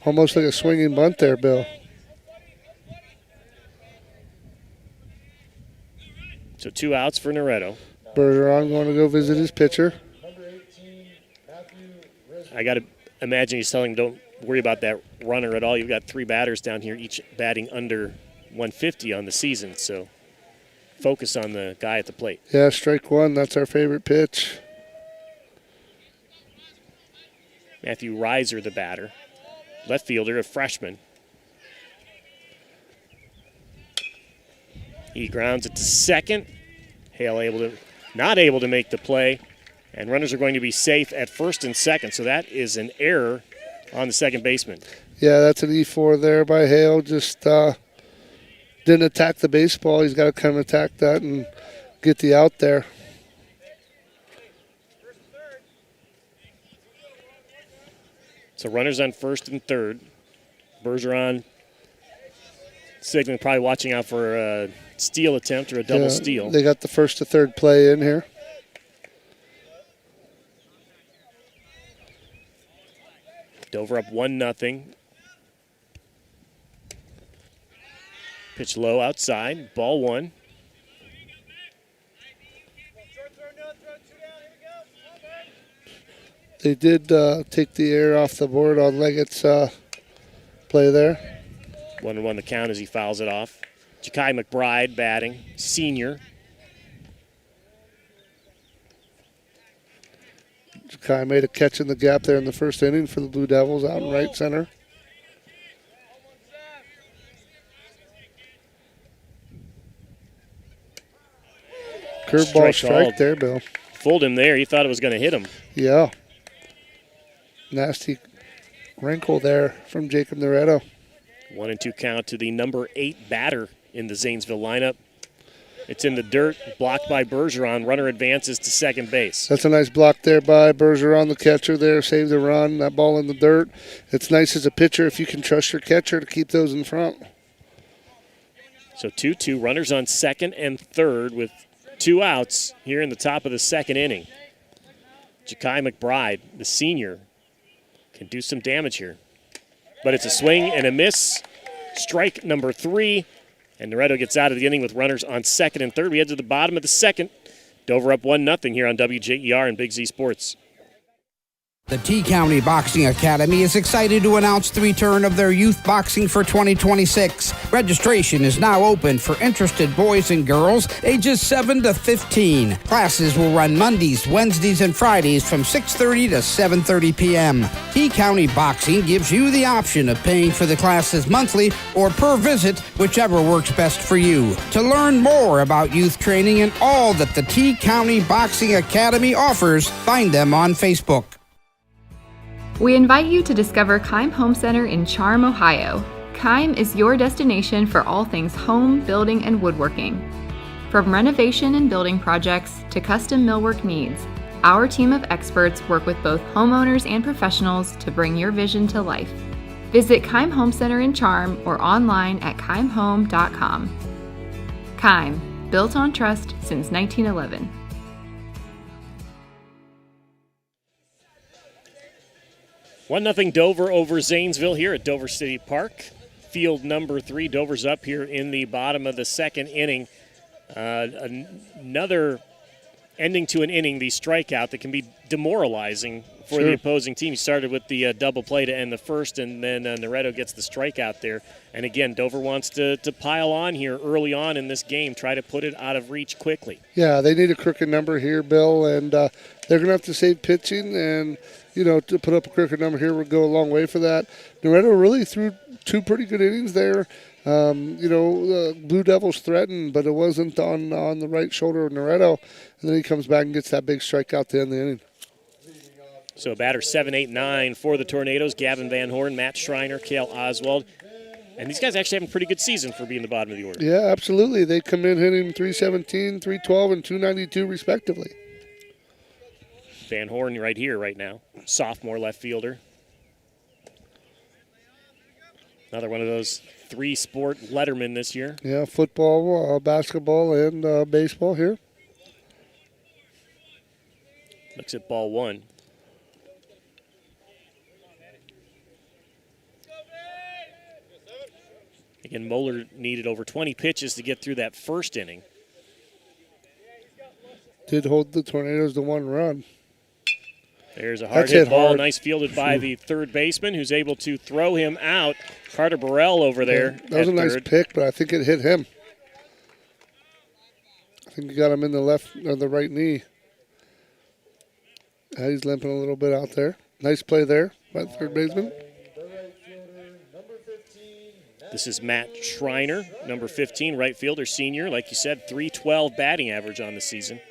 Almost like a swinging bunt there, Bill. So 2 outs for Noretto. Bergeron going to go visit his pitcher. I got to imagine he's telling him don't worry about that runner at all. You've got 3 batters down here, each batting under 150 on the season, so focus on the guy at the plate. Yeah, strike 1. That's our favorite pitch. Matthew Reiser, the batter. Left fielder, a freshman. He grounds it to second. Hale not able to make the play. And runners are going to be safe at first and second. So that is an error on the second baseman. Yeah, that's an E4 there by Hale. Just didn't attack the baseball. He's got to kind of attack that and get the out there. So runners on first and third. Bergeron signaling, probably watching out for a steal attempt or a double steal. They got the first to third play in here. Dover up 1-0. Pitch low outside. Ball 1. They did take the air off the board on Leggett's play there. 1-1 the count as he fouls it off. Ja'Kai McBride batting, senior. Ja'Kai made a catch in the gap there in the first inning for the Blue Devils out in right center. Curveball strike there, Bill. Fooled him there. He thought it was going to hit him. Yeah. Nasty wrinkle there from Jacob Noretto. 1-2 count to the number 8 batter in the Zanesville lineup. It's in the dirt, blocked by Bergeron. Runner advances to second base. That's a nice block there by Bergeron, the catcher there. Saved the run, that ball in the dirt. It's nice as a pitcher if you can trust your catcher to keep those in front. So 2-2, runners on second and third with 2 outs here in the top of the second inning. Ja'Kai McBride, the senior, can do some damage here. But it's a swing and a miss. Strike number 3. And Noretto gets out of the inning with runners on second and third. We head to the bottom of the second. Dover up 1-0 here on WJER and Big Z Sports. The T-County Boxing Academy is excited to announce the return of their youth boxing for 2026. Registration is now open for interested boys and girls ages 7 to 15. Classes will run Mondays, Wednesdays, and Fridays from 6:30 to 7:30 p.m. T-County Boxing gives you the option of paying for the classes monthly or per visit, whichever works best for you. To learn more about youth training and all that the T-County Boxing Academy offers, find them on Facebook. We invite you to discover Keim Home Center in Charm, Ohio. Keim is your destination for all things home, building, and woodworking. From renovation and building projects to custom millwork needs, our team of experts work with both homeowners and professionals to bring your vision to life. Visit Keim Home Center in Charm or online at keimhome.com. Keim, built on trust since 1911. One 1-0 Dover over Zanesville here at Dover City Park. Field number 3. Dover's up here in the bottom of the second inning. Another ending to an inning, the strikeout that can be demoralizing for the opposing team. He started with the double play to end the first, and then Noretto gets the strikeout there. And again, Dover wants to pile on here early on in this game, try to put it out of reach quickly. Yeah, they need a crooked number here, Bill, and they're going to have to save pitching, and to put up a crooked number here would go a long way for that. Noretto really threw two pretty good innings there. Blue Devils threatened, but it wasn't on the right shoulder of Noretto. And then he comes back and gets that big strikeout to end the inning. So batter 7, 8, 9 for the Tornadoes. Gavin Van Horn, Matt Schreiner, Cale Oswald. And these guys actually have a pretty good season for being the bottom of the order. Yeah, absolutely. They come in hitting 317, 312, and 292 respectively. Van Horn right here, right now. Sophomore left fielder. Another one of those three-sport lettermen this year. Yeah, football, basketball, and baseball here. Looks at ball one. Again, Moeller needed over 20 pitches to get through that first inning. Did hold the Tornadoes to 1 run. There's a hard hit ball, nice fielded by the third baseman, who's able to throw him out. Carter Burrell over there. Yeah, that was a nice pick, but I think it hit him. I think he got him in the left or the right knee. He's limping a little bit out there. Nice play there by the third baseman. This is Matt Schreiner, number 15, right fielder, senior. Like you said, 312 batting average on the season.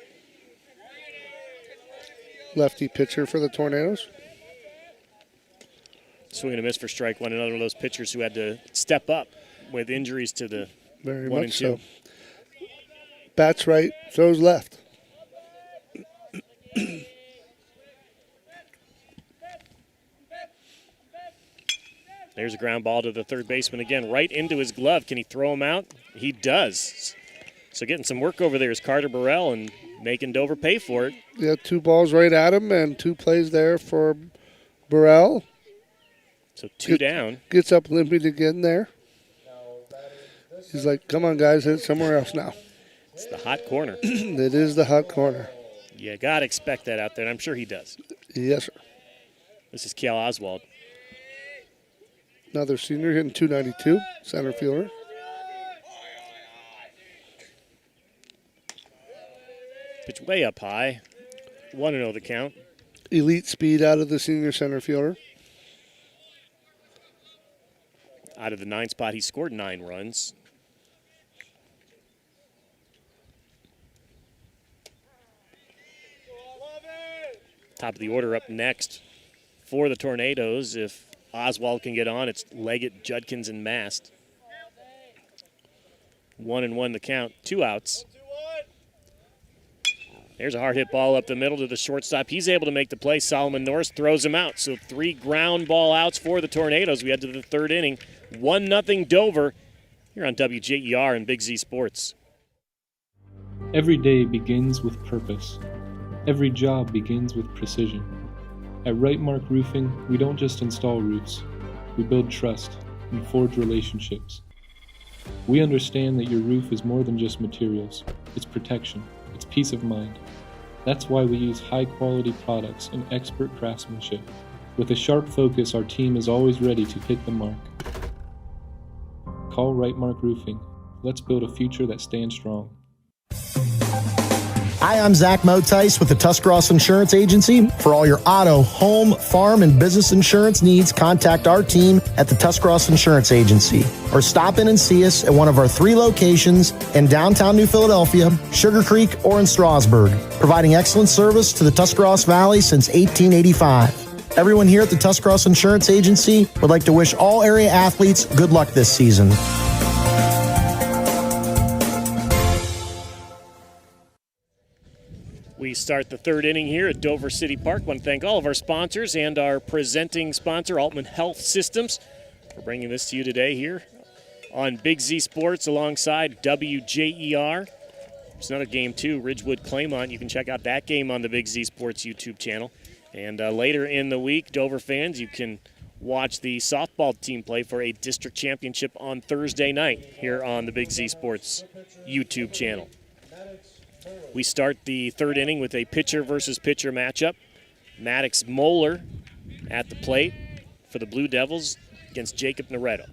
Lefty pitcher for the Tornadoes. Swing and a miss for strike one. Another of those pitchers who had to step up with injuries to the Very 1 and much 2. so. Bats right, throws left. There's a ground ball to the third baseman again, right into his glove. Can he throw him out? He does. So getting some work over there is Carter Burrell and making Dover pay for it. Yeah, 2 balls right at him and 2 plays there for Burrell. So 2 down. Gets up limping again there. He's like, come on, guys, hit somewhere else now. It's the hot corner. It is the hot corner. You got to expect that out there, and I'm sure he does. Yes, sir. This is Cale Oswald. Another senior hitting 292, center fielder. Pitch way up high. 1-0 the count. Elite speed out of the senior center fielder. Out of the 9 spot, he scored 9 runs. Top of the order up next for the Tornadoes. If Oswald can get on, it's Leggett, Judkins, and Mast. 1-1 the count. 2 outs. There's a hard hit ball up the middle to the shortstop. He's able to make the play. Solomon Norris throws him out. So 3 ground ball outs for the Tornadoes. We head to the 3rd inning. 1-0 Dover here on WJER and Big Z Sports. Every day begins with purpose. Every job begins with precision. At Rightmark Roofing, we don't just install roofs. We build trust and forge relationships. We understand that your roof is more than just materials. It's protection. It's peace of mind. That's why we use high-quality products and expert craftsmanship. With a sharp focus, our team is always ready to hit the mark. Call Rightmark Roofing. Let's build a future that stands strong. Hi, I'm Zach Motice with the Tuscarawas Insurance Agency. For all your auto, home, farm, and business insurance needs, contact our team at the Tuscarawas Insurance Agency or stop in and see us at one of our 3 locations in downtown New Philadelphia, Sugar Creek, or in Strasburg, providing excellent service to the Tuscarawas Valley since 1885. Everyone here at the Tuscarawas Insurance Agency would like to wish all area athletes good luck this season. We start the 3rd inning here at Dover City Park. I want to thank all of our sponsors and our presenting sponsor, Altman Health Systems, for bringing this to you today here on Big Z Sports alongside WJER. There's another game, too, Ridgewood-Claymont. You can check out that game on the Big Z Sports YouTube channel. And later in the week, Dover fans, you can watch the softball team play for a district championship on Thursday night here on the Big Z Sports YouTube channel. We start the 3rd inning with a pitcher versus pitcher matchup. Maddox Moeller at the plate for the Blue Devils against Jacob Noretto.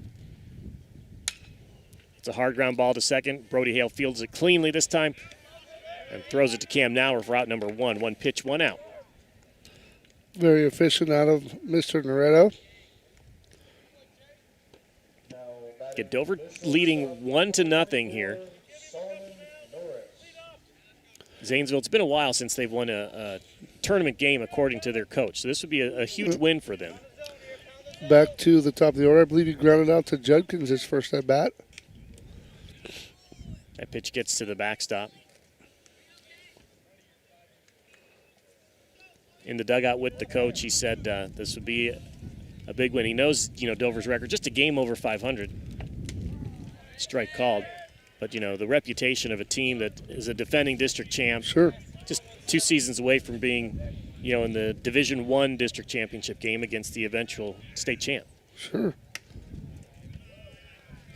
It's a hard ground ball to second. Brody Hale fields it cleanly this time and throws it to Cam Nauer for out number 1. 1 pitch, 1 out. Very efficient out of Mr. Noretto. Get Dover leading 1-0 here. Zanesville, it's been a while since they've won a tournament game according to their coach. So this would be a huge win for them. Back to the top of the order. I believe he grounded out to Judkins his first at bat. That pitch gets to the backstop. In the dugout with the coach, he said this would be a big win. He knows, Dover's record, just a game over 500. Strike called. But, the reputation of a team that is a defending district champ. Sure. Just 2 seasons away from being, in the Division I district championship game against the eventual state champ. Sure.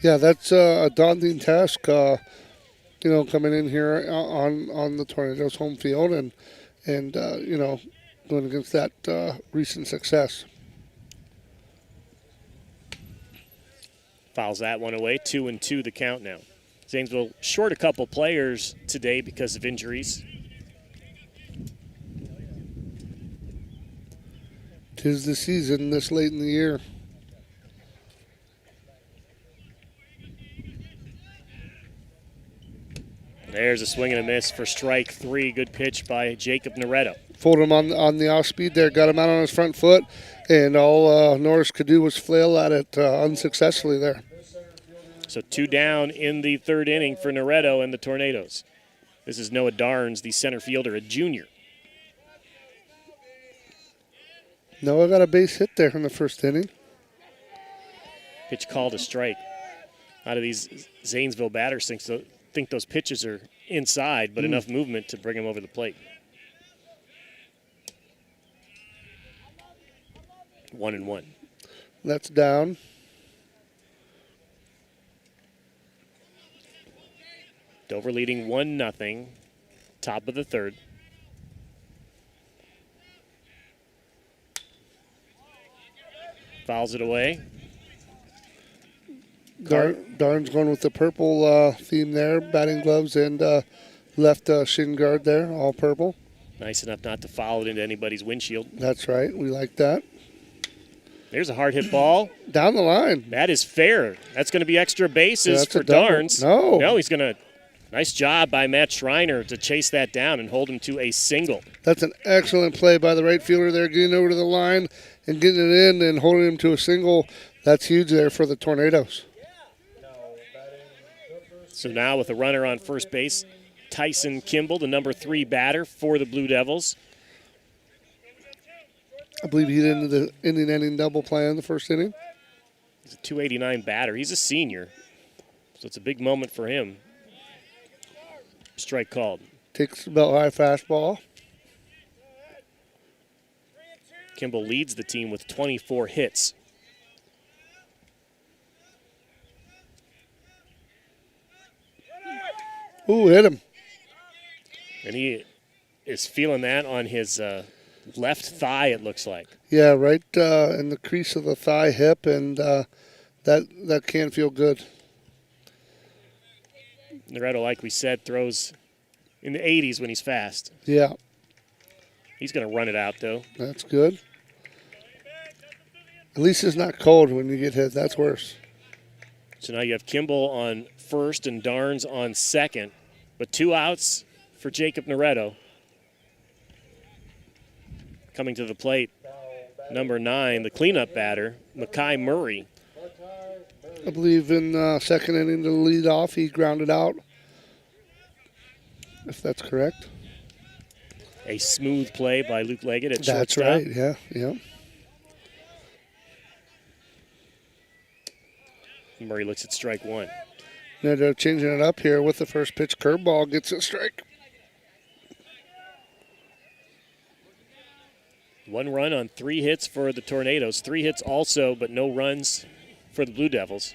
Yeah, that's a daunting task, coming in here on the Tornadoes home field and going against that recent success. Fouls that one away. 2-2 the count now. Zanesville short a couple players today because of injuries. 'Tis the season this late in the year. There's a swing and a miss for strike 3. Good pitch by Jacob Noretto. Fold him on the off speed there, got him out on his front foot, and all Norris could do was flail at it unsuccessfully there. So 2 down in the 3rd inning for Noretto and the Tornadoes. This is Noah Darns, the center fielder, a junior. Noah got a base hit there in the 1st inning. Pitch called a strike. A lot of these Zanesville batters think those pitches are inside, but enough movement to bring them over the plate. 1-1. That's down. Dover leading 1-0, top of the 3rd. Fouls it away. Darn's going with the purple theme there, batting gloves and left shin guard there, all purple. Nice enough not to foul it into anybody's windshield. That's right, we like that. There's a hard hit ball. Down the line. That is fair. That's going to be extra bases for double. Darns. No, he's going to. Nice job by Matt Schreiner to chase that down and hold him to a single. That's an excellent play by the right fielder there, getting over to the line and getting it in and holding him to a single. That's huge there for the Tornadoes. So now with a runner on first base, Tyson Kimball, the number 3 batter for the Blue Devils. I believe he did into the inning double play in the 1st inning. He's a .289 batter. He's a senior, so it's a big moment for him. Strike called. Takes the belt high fastball. Kimball leads the team with 24 hits. Ooh, hit him. And he is feeling that on his left thigh, it looks like. Yeah, right in the crease of the thigh hip, and that can feel good. Noretto, like we said, throws in the 80s when he's fast. Yeah. He's going to run it out, though. That's good. At least it's not cold when you get hit. That's worse. So now you have Kimball on first and Darns on second, but 2 outs for Jacob Noretto. Coming to the plate, number 9, the cleanup batter, Makai Murray. I believe in the 2nd inning to lead off, he grounded out, if that's correct. A smooth play by Luke Leggett at shortstop. That's right, yeah. Murray looks at strike 1. Now they're changing it up here with the first pitch. Curveball gets a strike. 1 run on 3 hits for the Tornadoes. 3 hits also, but no runs for the Blue Devils.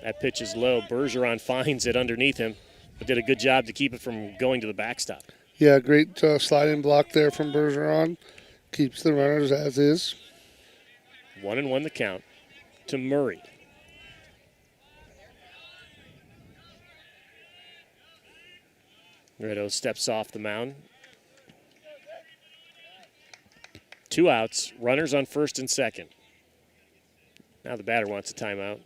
That pitch is low. Bergeron finds it underneath him, but did a good job to keep it from going to the backstop. Yeah, great sliding block there from Bergeron. Keeps the runners as is. 1-1 the count to Murray. Noretto steps off the mound. 2 outs, runners on first and second. Now the batter wants a timeout.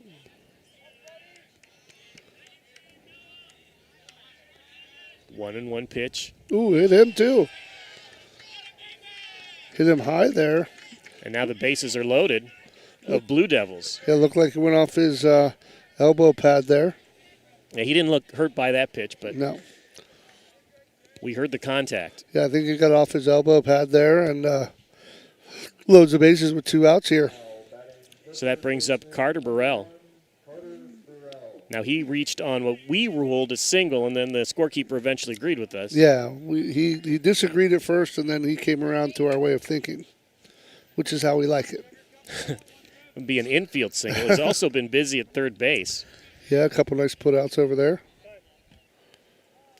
One and one pitch. Ooh, hit him too. Hit him high there. And now the bases are loaded of Blue Devils. It looked like it went off his elbow pad there. Yeah, he didn't look hurt by that pitch, but no. We heard the contact. Yeah, I think he got off his elbow pad there and loads the bases with 2 outs here. So that brings up Carter Burrell. Now he reached on what we ruled a single, and then the scorekeeper eventually agreed with us. Yeah, he disagreed at first, and then he came around to our way of thinking, which is how we like it. It'd be an infield single. He's also been busy at third base. Yeah, a couple nice put-outs over there.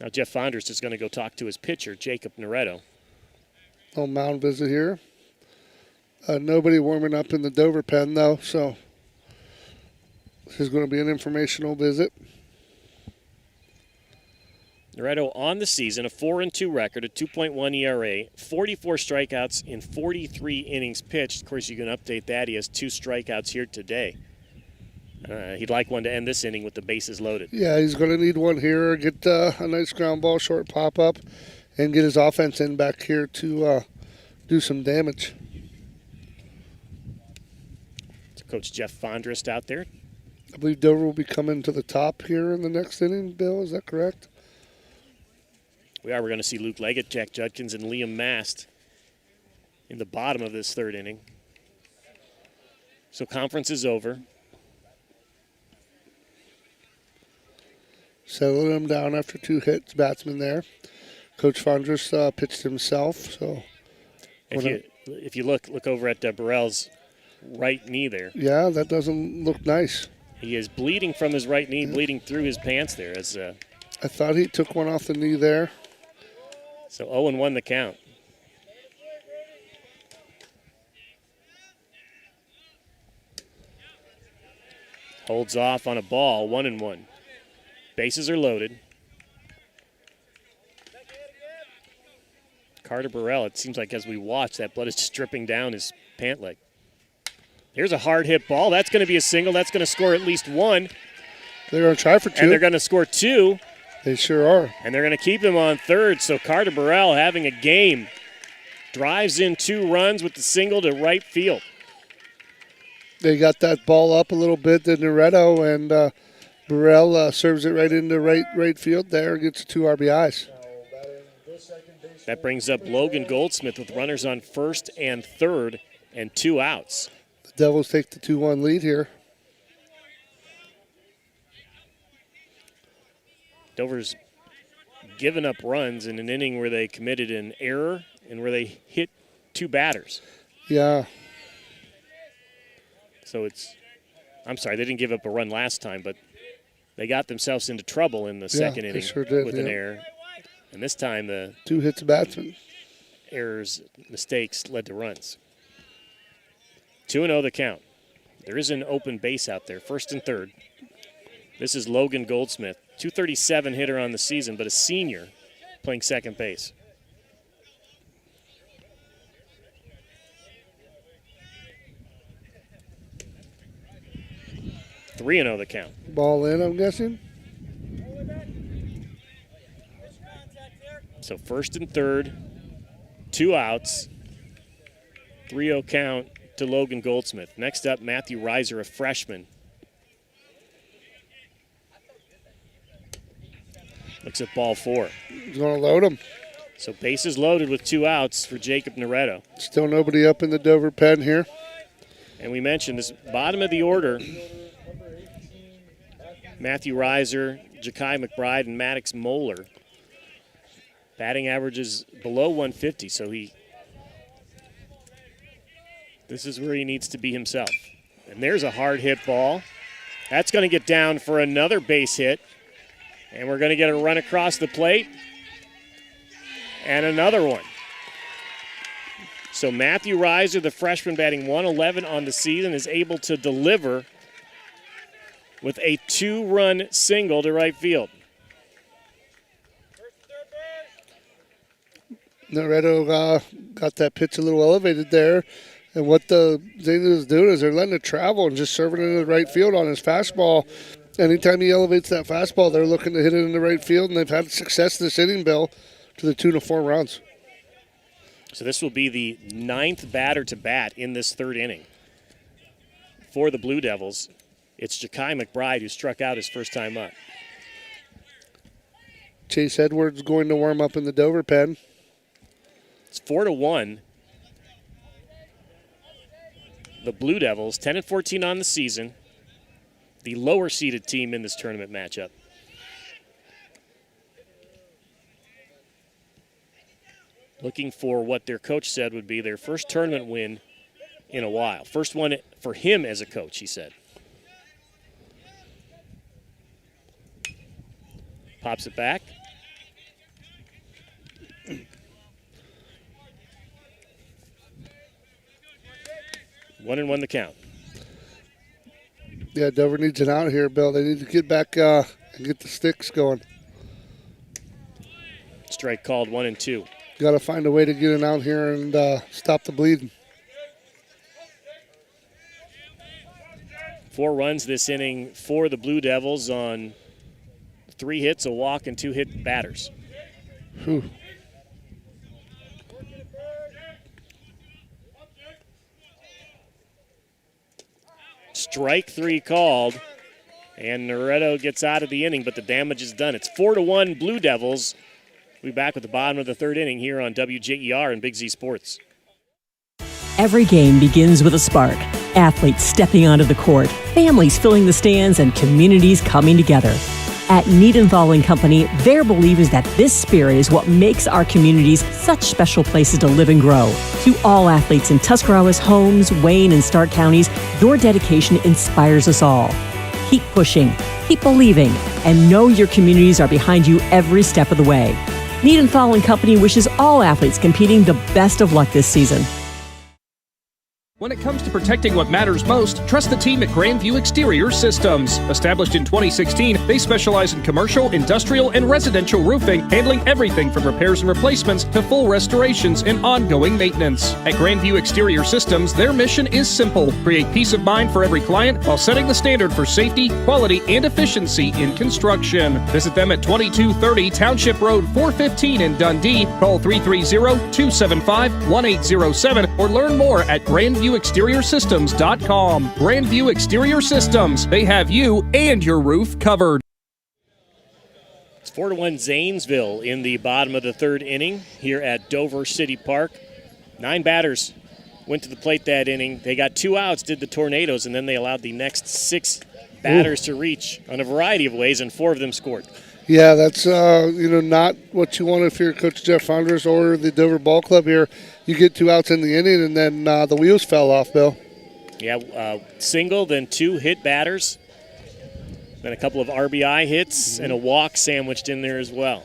Now Jeff Fonders is going to go talk to his pitcher, Jacob Noretto. Little mound visit here. Nobody warming up in the Dover pen, though, so this is going to be an informational visit. Noretto on the season, a 4-2 record, a 2.1 ERA, 44 strikeouts in 43 innings pitched. Of course, you can update that. He has 2 strikeouts here today. He'd like one to end this inning with the bases loaded. Yeah, he's going to need one here, get a nice ground ball, short pop-up, and get his offense in back here to do some damage. So Coach Jeff Fondrest out there. I believe Dover will be coming to the top here in the next inning, Bill. Is that correct? We're going to see Luke Leggett, Jack Judkins, and Liam Mast in the bottom of this third inning. So conference is over. Settling him down after 2 hits, batsman there. Coach Fondress pitched himself. So if you look over at Burrell's right knee there. Yeah, that doesn't look nice. He is bleeding from his right knee, bleeding through his pants there. I thought he took one off the knee there. So 0-1 the count. Holds off on a ball, 1-1. Bases are loaded. Carter Burrell, it seems like as we watch, that blood is just dripping down his pant leg. Here's a hard hit ball. That's going to be a single. That's going to score at least 1. They're going to try for 2. And they're going to score 2. They sure are. And they're going to keep him on third. So Carter Burrell having a game. Drives in 2 runs with the single to right field. They got that ball up a little bit to Noretto, and Burrell serves it right into right field there, gets 2 RBIs. That brings up Logan Goldsmith with runners on first and third and 2 outs. The Devils take the 2-1 lead here. Dover's given up runs in an inning where they committed an error and where they hit 2 batters. Yeah. So I'm sorry, they didn't give up a run last time, but they got themselves into trouble in the second inning with an error. And this time the 2 hits batsman. Errors, mistakes led to runs. 2-0 the count. There is an open base out there, first and third. This is Logan Goldsmith, 237 hitter on the season, but a senior playing second base. Three 3-0 the count. Ball in, I'm guessing. So first and third, 2 outs, 3-0 count to Logan Goldsmith. Next up, Matthew Reiser, a freshman. Looks at ball 4. He's going to load him. So bases loaded with 2 outs for Jacob Noretto. Still nobody up in the Dover pen here. And we mentioned this bottom of the order, Matthew Reiser, Ja'Kai McBride, and Maddox Moeller. Batting averages below 150, so this is where he needs to be himself. And there's a hard hit ball. That's going to get down for another base hit. And we're going to get a run across the plate. And another one. So Matthew Reiser, the freshman batting 111 on the season, is able to deliver with a 2-run single to right field. Noretto got that pitch a little elevated there, And what the Zanesville is doing is they're letting it travel and just serving it in the right field on his fastball. Anytime he elevates that fastball, they're looking to hit it in the right field, and they've had success this inning, Bill, to the tune of 4 runs. So this will be the 9th batter to bat in this 3rd inning. For the Blue Devils, it's Ja'Kai McBride who struck out his first time up. Chase Edwards going to warm up in the Dover pen. It's 4-1. The Blue Devils, 10-14 on the season, the lower-seeded team in this tournament matchup. Looking for what their coach said would be their first tournament win in a while. First one for him as a coach, he said. Pops it back. One and one the count. Yeah, Dover needs an out here, Bill. They need to get back and get the sticks going. Strike called, 1-2. Got to find a way to get an out here and stop the bleeding. 4 runs this inning for the Blue Devils on 3 hits, a walk, and 2 hit batters. Whew. Strike 3 called, and Noretto gets out of the inning, but the damage is done. It's 4-1 Blue Devils. We'll be back with the bottom of the 3rd inning here on WJER and Big Z Sports. Every game begins with a spark. Athletes stepping onto the court, families filling the stands, and communities coming together. At Niedenthal & Company, their belief is that this spirit is what makes our communities such special places to live and grow. To all athletes in Tuscarawas, Holmes, Wayne, and Stark counties, your dedication inspires us all. Keep pushing, keep believing, and know your communities are behind you every step of the way. Niedenthal & Company wishes all athletes competing the best of luck this season. When it comes to protecting what matters most, trust the team at Grandview Exterior Systems. Established in 2016, they specialize in commercial, industrial, and residential roofing, handling everything from repairs and replacements to full restorations and ongoing maintenance. At Grandview Exterior Systems, their mission is simple: create peace of mind for every client while setting the standard for safety, quality, and efficiency in construction. Visit them at 2230 Township Road 415 in Dundee. Call 330-275-1807 or learn more at GrandviewExteriorSystems.com. Grandview Exterior Systems. They have you and your roof covered. It's 4-1 Zanesville in the bottom of the 3rd inning here at Dover City Park. 9 batters went to the plate that inning. They got 2 outs, did the Tornadoes, and then they allowed the next 6 batters to reach on a variety of ways, and 4 of them scored. Yeah, that's not what you want if you're Coach Jeff Founders or the Dover Ball Club here. You get 2 outs in the inning, and then the wheels fell off, Bill. Yeah, single, then 2 hit batters, then a couple of RBI hits, and a walk sandwiched in there as well.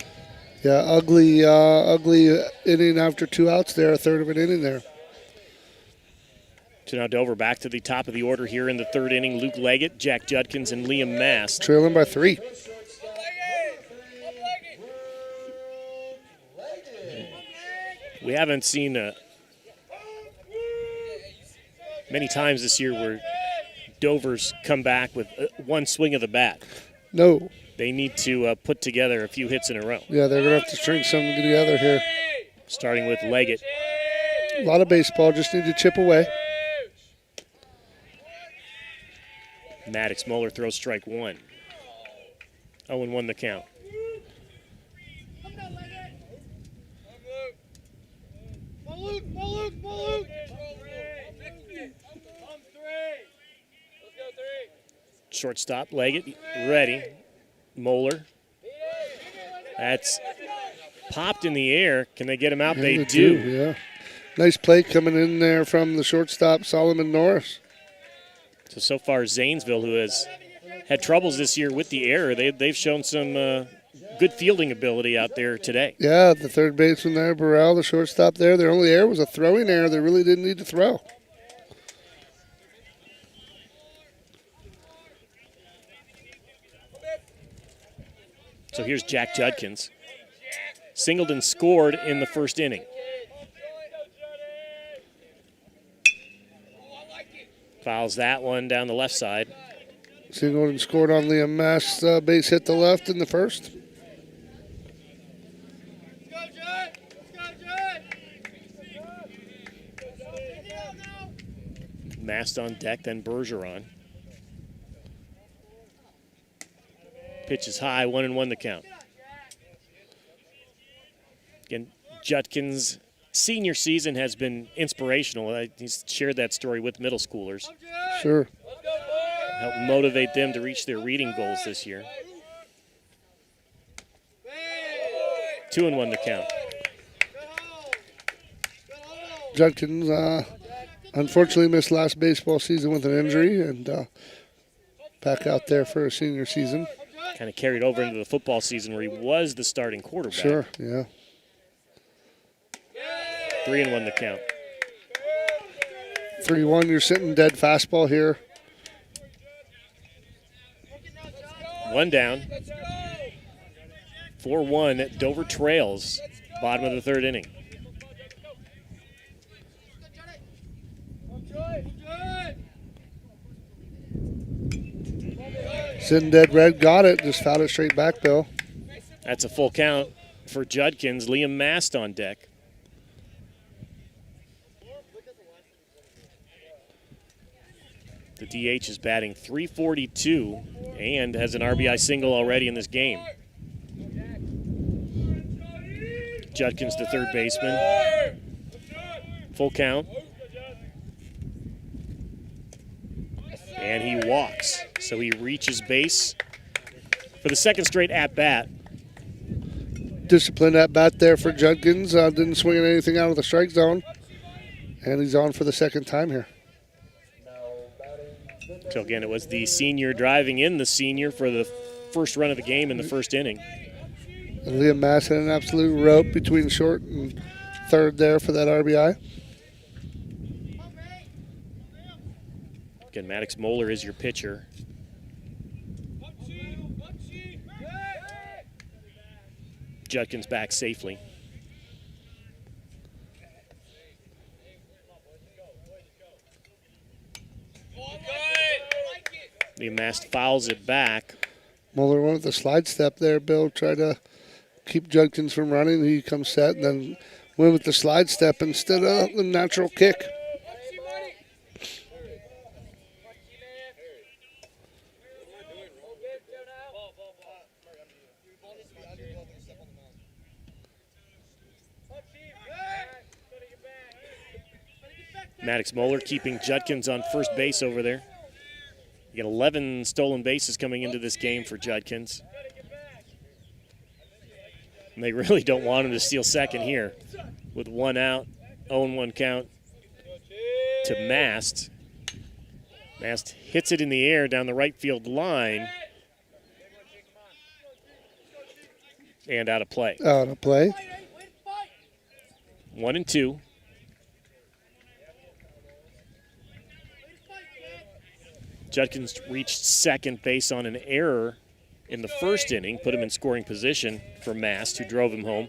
Yeah, ugly inning after 2 outs there, a third of an inning there. So now Dover back to the top of the order here in the 3rd inning. Luke Leggett, Jack Judkins, and Liam Mast. Trailing by 3. We haven't seen many times this year where Dover's come back with one swing of the bat. No. They need to put together a few hits in a row. Yeah, they're going to have to string something together here. Starting with Leggett. A lot of baseball, just need to chip away. Maddox Moeller throws strike 1. 0-1 the count. Shortstop, Leggett, ready. Moeller. That's popped in the air. Can they get him out? Yeah, they do. Yeah. Nice play coming in there from the shortstop, Solomon Norris. So far, Zanesville, who has had troubles this year with the error, they've shown some good fielding ability out there today. Yeah, the third baseman there, Burrell, the shortstop there. Their only error was a throwing error. They really didn't need to throw. So here's Jack Judkins. Singled and scored in the 1st inning. Fouls that one down the left side. Singled and scored on Liam Mast. Base hit the left in the first. Mast on deck, then Bergeron. Pitch is high, 1-1 the count. Again, Judkins' senior season has been inspirational. He's shared that story with middle schoolers. Sure. Help motivate them to reach their reading goals this year. 2-1 the count. Judkins unfortunately missed last baseball season with an injury and back out there for a senior season. Kind of carried over into the football season where he was the starting quarterback. Sure, yeah. 3-1 the count. 3-1, you're sitting dead fastball here. 1 down. 4-1, Dover trails, bottom of the third inning. Sitting dead red, got it, just fouled it straight back, Bill. That's a full count for Judkins. Liam Mast on deck. The DH is batting .342 and has an RBI single already in this game. Judkins, the third baseman. Full count. And he walks, so he reaches base for the second straight at-bat. Disciplined at-bat there for Judkins. Didn't swing at anything out of the strike zone. And he's on for the second time here. So again, it was the senior driving in the senior for the first run of the game in the first inning. And Liam Mass had an absolute rope between short and third there for that RBI. Again, Maddox Moeller is your pitcher. Judkins back safely. Liam Mast fouls it back. Moeller went with the slide step there, Bill. Tried to keep Judkins from running. He comes set and then went with the slide step instead of the natural kick. Maddox Moeller keeping Judkins on first base over there. You got 11 stolen bases coming into this game for Judkins. And they really don't want him to steal second here. With 1 out, 0-1 count to Mast. Mast hits it in the air down the right field line. And out of play. Out of play. 1-2. Judkins reached second base on an error in the first inning, put him in scoring position for Mast, who drove him home.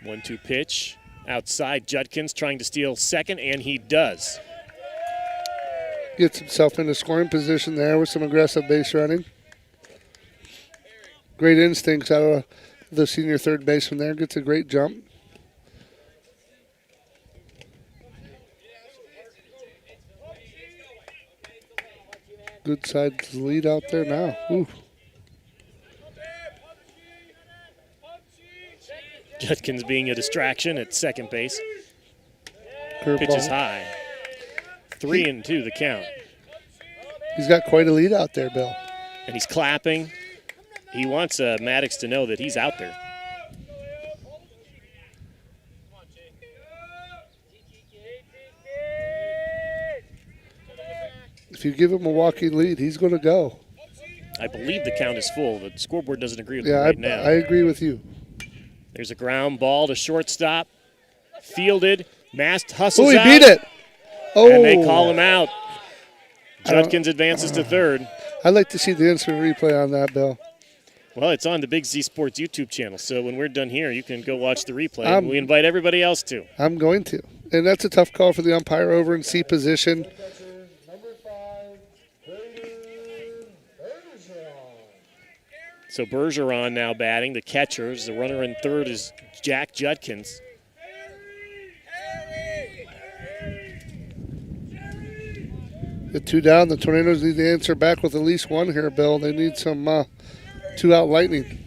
One-two pitch outside. Judkins trying to steal second, and he does. Gets himself into scoring position there with some aggressive base running. Great instincts out of the senior third baseman there. Gets a great jump. Good side lead out there now. Ooh. Judkins being a distraction at second base. Curve Pitch ball. is high. 3-2 the count. He's got quite a lead out there, Bill. And he's clapping. He wants Maddox to know that he's out there. If you give him a walking lead, he's going to go. I believe the count is full. The scoreboard doesn't agree with me Yeah, right now. I agree with you. There's a ground ball to shortstop. Fielded. Mast hustles Oh, he out. beat it. Oh. And they call him out. Judkins advances to third. I'd like to see the instant replay on that, Bill. Well, it's on the Big Z Sports YouTube channel, so when we're done here, you can go watch the replay. We invite everybody else to. I'm going to. And that's a tough call for the umpire over in C position. So Bergeron now batting. The catchers. The runner in third is Jack Judkins. The 2 down. The Tornadoes need to answer back with at least one here, Bill. They need some 2-out lightning.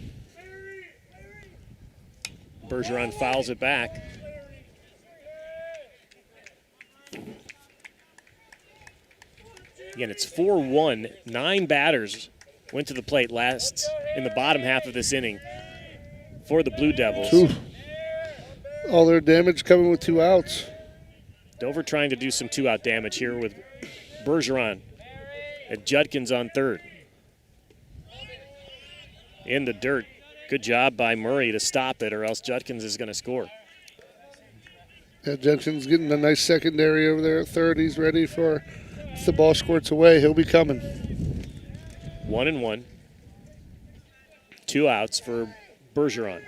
Bergeron fouls it back. Again, it's 4-1. 9 batters went to the plate last in the bottom half of this inning for the Blue Devils. Ooh. All their damage coming with 2 outs. Dover trying to do some 2-out damage here with Bergeron and Judkins on third. In the dirt. Good job by Murray to stop it, or else Judkins is going to score. Yeah, Judkins getting a nice secondary over there at third. He's ready for, if the ball squirts away, he'll be coming. 1-1. 2 outs for Bergeron.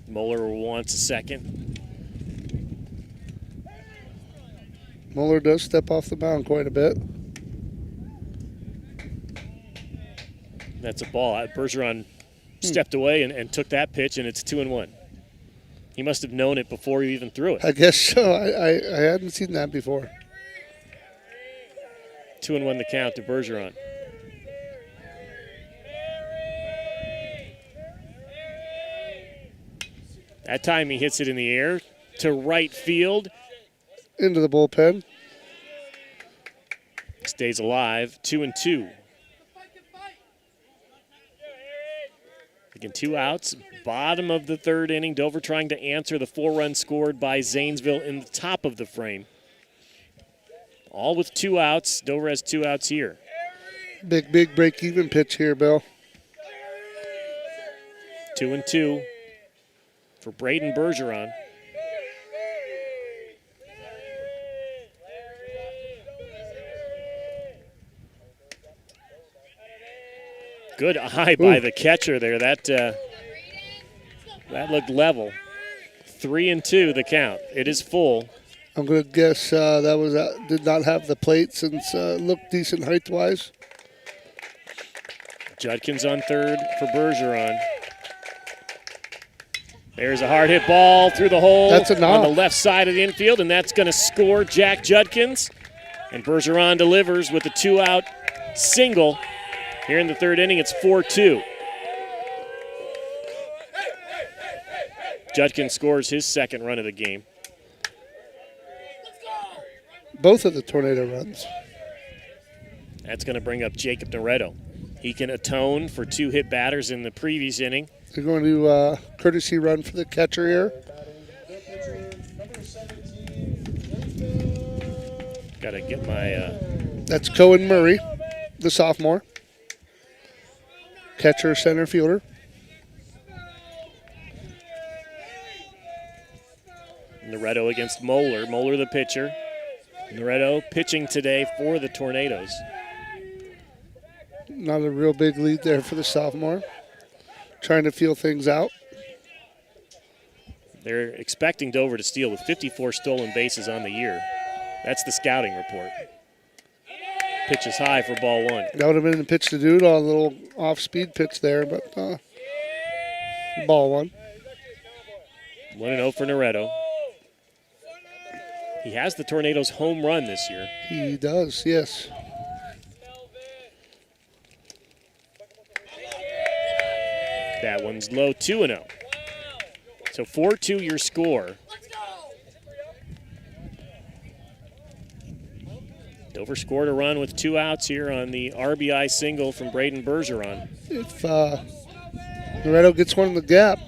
Moeller wants a second. Moeller does step off the mound quite a bit. That's a ball. Bergeron stepped away and took that pitch, and it's 2-1. He must have known it before he even threw it. I guess so. I hadn't seen that before. 2-1 the count to Bergeron. That time he hits it in the air to right field. Into the bullpen. Stays alive. 2-2. Again, 2 outs. Bottom of the third inning. Dover trying to answer the 4-run scored by Zanesville in the top of the frame. All with 2 outs. Dover has 2 outs here. Big break-even pitch here, Bill. 2-2 for Braden Bergeron. Good eye by the catcher there. That looked level. 3-2 the count. It is full. I'm going to guess that was did not have the plate since looked decent height-wise. Judkins on third for Bergeron. There's a hard hit ball through the hole that's a knock on the left side of the infield, and that's going to score Jack Judkins. And Bergeron delivers with a 2-out single. Here in the third inning, it's 4-2. Judkins scores his second run of the game. Both of the Tornado runs. That's going to bring up Jacob Noretto. He can atone for 2 hit batters in the previous inning. They're going to do a courtesy run for the catcher here. Got to get my... That's Cohen Murray, the sophomore. Catcher, center fielder. Noretto against Moeller. Moeller the pitcher. Noretto pitching today for the Tornadoes. Not a real big lead there for the sophomore. Trying to feel things out. They're expecting Dover to steal with 54 stolen bases on the year. That's the scouting report. Pitch is high for ball 1. That would have been the pitch to do it on a little off-speed pitch there, but ball 1. 1-0 for Noretto. He has the Tornadoes' home run this year. He does, yes. That one's low, 2-0. So 4-2 your score. Dover scored a run with 2 outs here on the RBI single from Braden Bergeron. If Noretto gets one in the gap.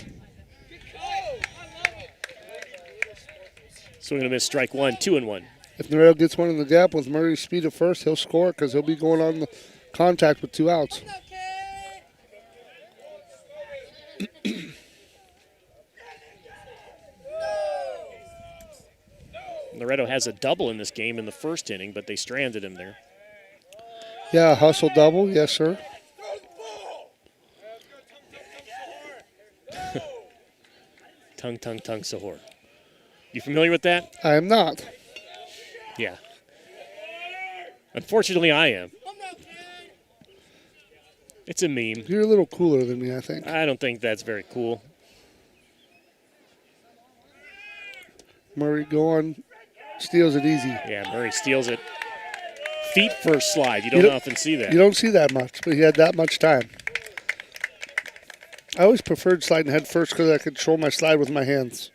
Swing and a miss, strike 1, 2-1. If Noretto gets one in the gap with Murray's speed at first, he'll score because he'll be going on the contact with 2 outs. Noretto has a double in this game in the first inning, but they stranded him there. Yeah, hustle double. Yes, sir. Tung Sahur. You familiar with that? I am not. Yeah. Unfortunately, I am. It's a meme. You're a little cooler than me, I think. I don't think that's very cool. Murray going, steals it easy. Yeah, Murray steals it. Feet first slide. You don't often see that. You don't see that much, but he had that much time. I always preferred sliding head first because I could control my slide with my hands.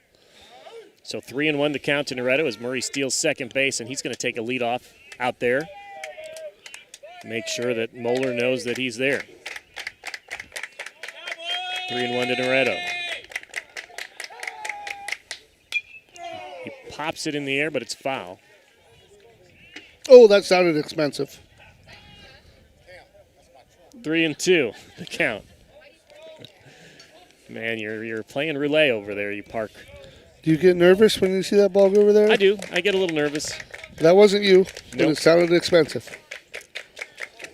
So 3-1 to count to Noretto as Murray steals second base, and he's going to take a lead off out there. Make sure that Moeller knows that he's there. 3-1 to Noretto. He pops it in the air, but it's foul. Oh, that sounded expensive. 3-2, the count. Man, you're playing roulette over there, you Park. Do you get nervous when you see that ball go over there? I do. I get a little nervous. That wasn't you, but Nope. it sounded expensive.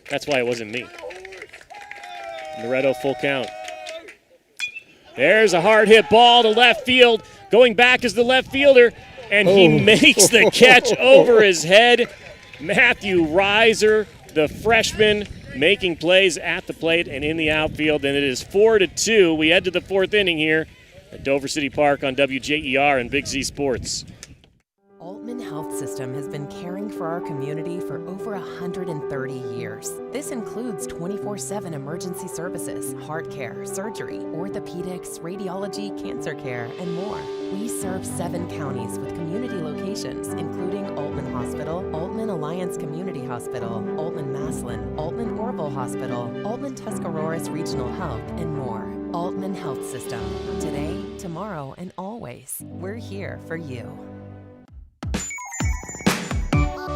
That's why it wasn't me. Noretto full count. There's a hard hit ball to left field. Going back is the left fielder, and he makes the catch over his head. Matthew Reiser, the freshman, making plays at the plate and in the outfield, and it is 4-2. We head to the fourth inning here at Dover City Park on WJER and Big Z Sports. Altman Health System has been caring for our community for over 130 years. This includes 24/7 emergency services, heart care, surgery, orthopedics, radiology, cancer care, and more. We serve 7 counties with community locations, including Altman Hospital, Altman Alliance Community Hospital, Altman Maslin, Altman Orville Hospital, Altman Tuscaroras Regional Health, and more. Altman Health System. Today, tomorrow, and always. We're here for you.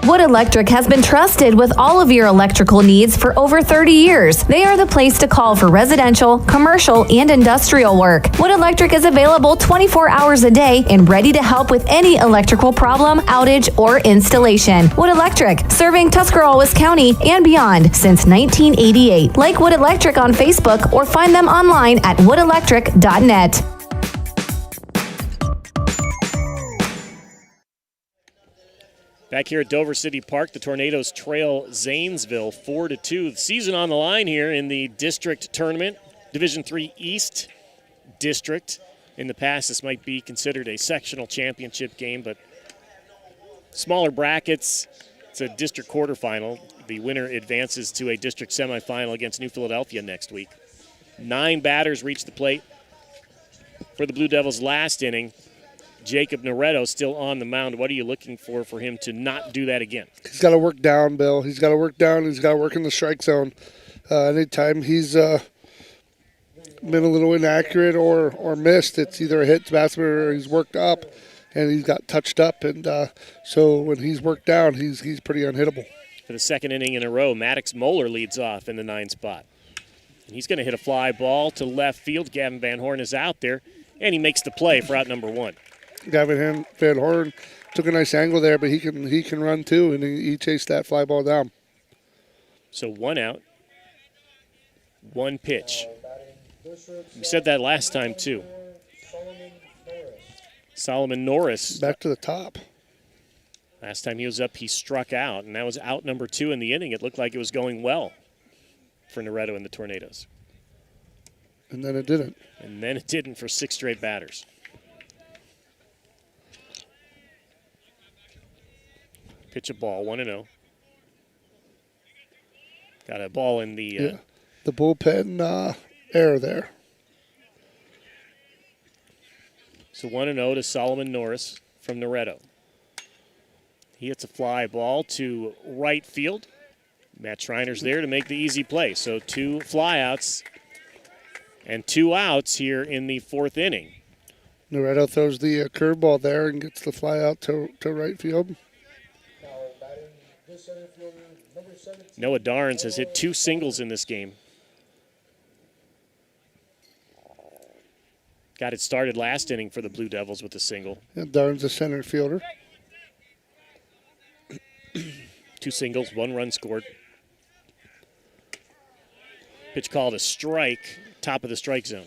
Wood Electric has been trusted with all of your electrical needs for over 30 years. They are the place to call for residential, commercial, and industrial work. Wood Electric is available 24 hours a day and ready to help with any electrical problem, outage, or installation. Wood Electric, serving Tuscarawas County and beyond since 1988. Like Wood Electric on Facebook or find them online at woodelectric.net. Back here at Dover City Park, the Tornadoes trail Zanesville 4-2. The season on the line here in the district tournament, Division III East District. In the past, this might be considered a sectional championship game, but smaller brackets, it's a district quarterfinal. The winner advances to a district semifinal against New Philadelphia next week. 9 batters reached the plate for the Blue Devils last inning. Jacob Noretto still on the mound. What are you looking for him to not do that again? He's got to work down, Bill. He's got to work down. He's got to work in the strike zone. Anytime he's been a little inaccurate or missed, it's either a hit batsman or he's worked up and he's got touched up. And so when he's worked down, he's pretty unhittable. For the second inning in a row, Maddox Moeller leads off in the 9 spot. And he's going to hit a fly ball to left field. Gavin Van Horn is out there, and he makes the play for out number 1. Gavin Van Horn took a nice angle there, but he can run too, and he chased that fly ball down. So 1 out, 1 pitch. We said that last time too. Solomon Norris. Back to the top. Last time he was up, he struck out, and that was out number 2 in the inning. It looked like it was going well for Noretto and the Tornadoes. And then it didn't. And then it didn't for 6 straight batters. Pitch a ball, 1-0. Got a ball in the... the bullpen error there. So 1-0 to Solomon Norris from Noretto. He hits a fly ball to right field. Matt Schreiner's there to make the easy play. So 2 flyouts and 2 outs here in the 4th inning. Noretto throws the curveball there and gets the fly out to right field. Noah Darnes has hit 2 singles in this game. Got it started last inning for the Blue Devils with a single. And Darnes a center fielder. 2 singles, 1 run scored. Pitch called a strike, top of the strike zone.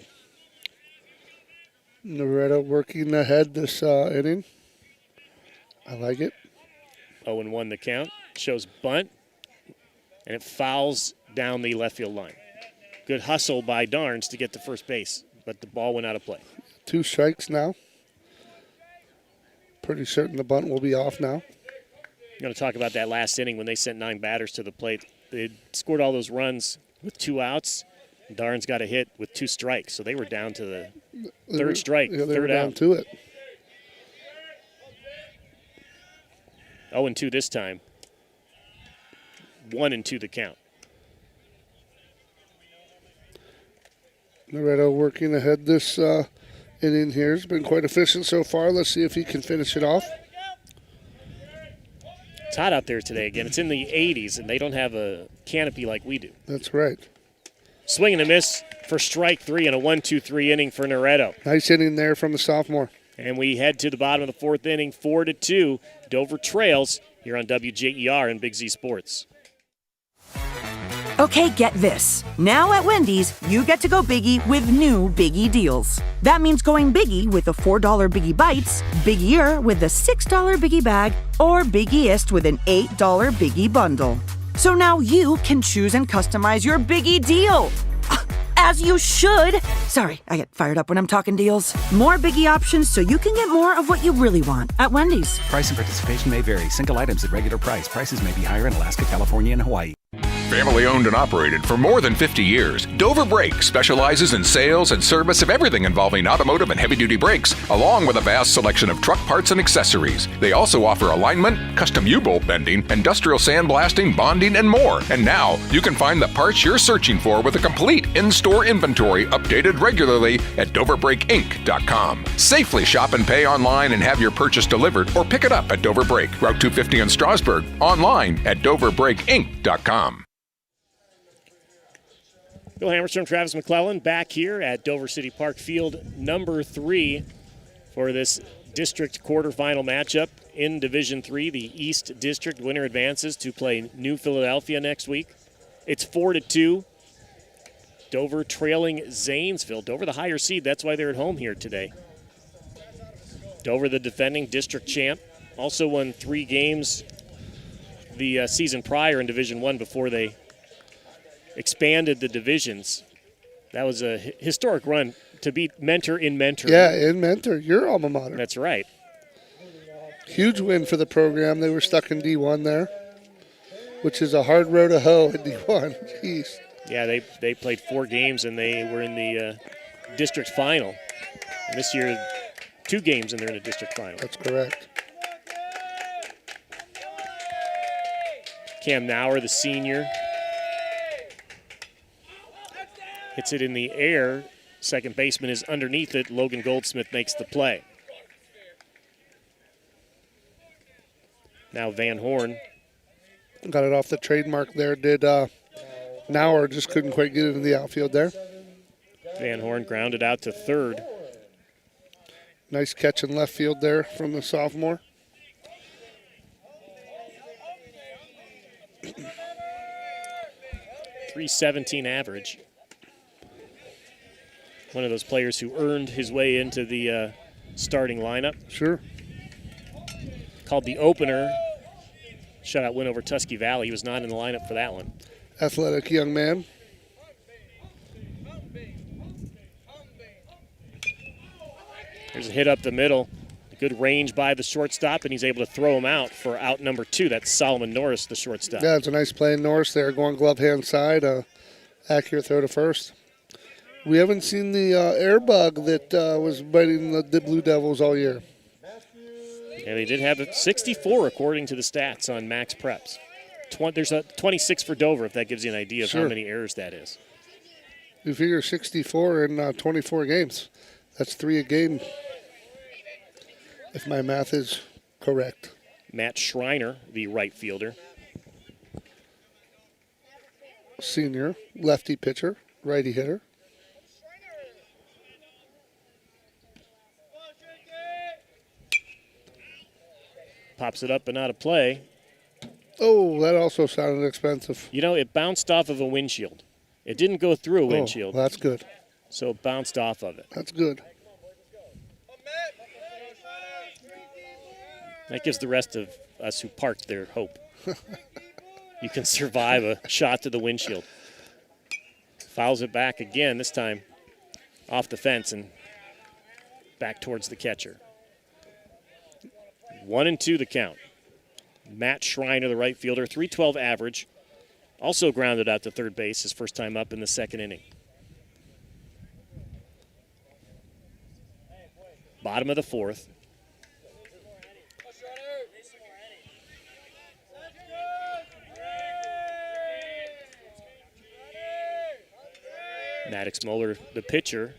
Loretta working ahead this inning. I like it. 0-1 the count. Shows bunt, and it fouls down the left field line. Good hustle by Darnes to get to first base, but the ball went out of play. 2 strikes now. Pretty certain the bunt will be off now. I'm going to talk about that last inning when they sent 9 batters to the plate. They scored all those runs with 2 outs. Darnes got a hit with 2 strikes, so they were down to the third strike, yeah, they third were down out. to it. 0-2 this time. 1-2 the count. Loretto working ahead this inning here. Has been quite efficient so far. Let's see if he can finish it off. It's hot out there today again. It's in the 80s, and they don't have a canopy like we do. That's right. Swing and a miss for strike 3 and a 1-2-3 inning for Loretto. Nice inning there from the sophomore. And we head to the bottom of the 4th inning, 4-2. Dover trails here on WJER and Big Z Sports. Okay, get this. Now at Wendy's, you get to go biggie with new Biggie deals. That means going biggie with a $4 Biggie Bites, Biggier with a $6 Biggie Bag, or Biggiest with an $8 Biggie Bundle. So now you can choose and customize your Biggie deal. As you should. Sorry, I get fired up when I'm talking deals. More Biggie options so you can get more of what you really want at Wendy's. Price and participation may vary. Single items at regular price. Prices may be higher in Alaska, California, and Hawaii. Family owned and operated for more than 50 years, Dover Brake specializes in sales and service of everything involving automotive and heavy-duty brakes, along with a vast selection of truck parts and accessories. They also offer alignment, custom U-bolt bending, industrial sandblasting, bonding, and more. And now, you can find the parts you're searching for with a complete in-store inventory updated regularly at DoverBrakeInc.com. Safely shop and pay online and have your purchase delivered, or pick it up at Dover Brake, Route 250 in Strasburg, online at DoverBrakeInc.com. Bill Hammerstrom, Travis McClellan back here at Dover City Park Field number 3 for this district quarterfinal matchup in Division 3. The East District winner advances to play New Philadelphia next week. It's 4-2. Dover trailing Zanesville. Dover the higher seed, that's why they're at home here today. Dover the defending district champ. Also won 3 games the season prior in Division 1 before they expanded the divisions. That was a historic run to beat Mentor in Mentor. Yeah, in Mentor, your alma mater. That's right. Huge win for the program. They were stuck in D1 there, which is a hard row to hoe at D1. Jeez. Yeah, they played 4 games and they were in the district final. And this year, 2 games and they're in the district final. That's correct. Cam Nauer, the senior, hits it in the air. Second baseman is underneath it. Logan Goldsmith makes the play. Now Van Horn. Got it off the trademark there. Did Nauer, just couldn't quite get it in the outfield there. Van Horn grounded out to third. Nice catch in left field there from the sophomore. .317 average. One of those players who earned his way into the starting lineup. Sure. Called the opener. Shutout win over Tusky Valley. He was not in the lineup for that one. Athletic young man. There's a hit up the middle. Good range by the shortstop, and he's able to throw him out for out number 2. That's Solomon Norris, the shortstop. Yeah, it's a nice play in Norris there, going glove hand side. Accurate throw to first. We haven't seen the air bug that was biting the Blue Devils all year. Yeah, they did have 64 according to the stats on Max Preps. There's a 26 for Dover, if that gives you an idea of how many errors that is. You figure 64 in 24 games. That's 3 a game, if my math is correct. Matt Schreiner, the right fielder. Senior, lefty pitcher, righty hitter. Pops it up and out of play. Oh, that also sounded expensive. You know, it bounced off of a windshield. It didn't go through a windshield. Well, that's good. So it bounced off of it. That's good. That gives the rest of us who parked there hope. You can survive a shot to the windshield. Fouls it back again, this time off the fence and back towards the catcher. 1-2 the count. Matt Schreiner, the right fielder, .312 average. Also grounded out to third base his first time up in the second inning. Bottom of the fourth. Maddox Moeller, the pitcher.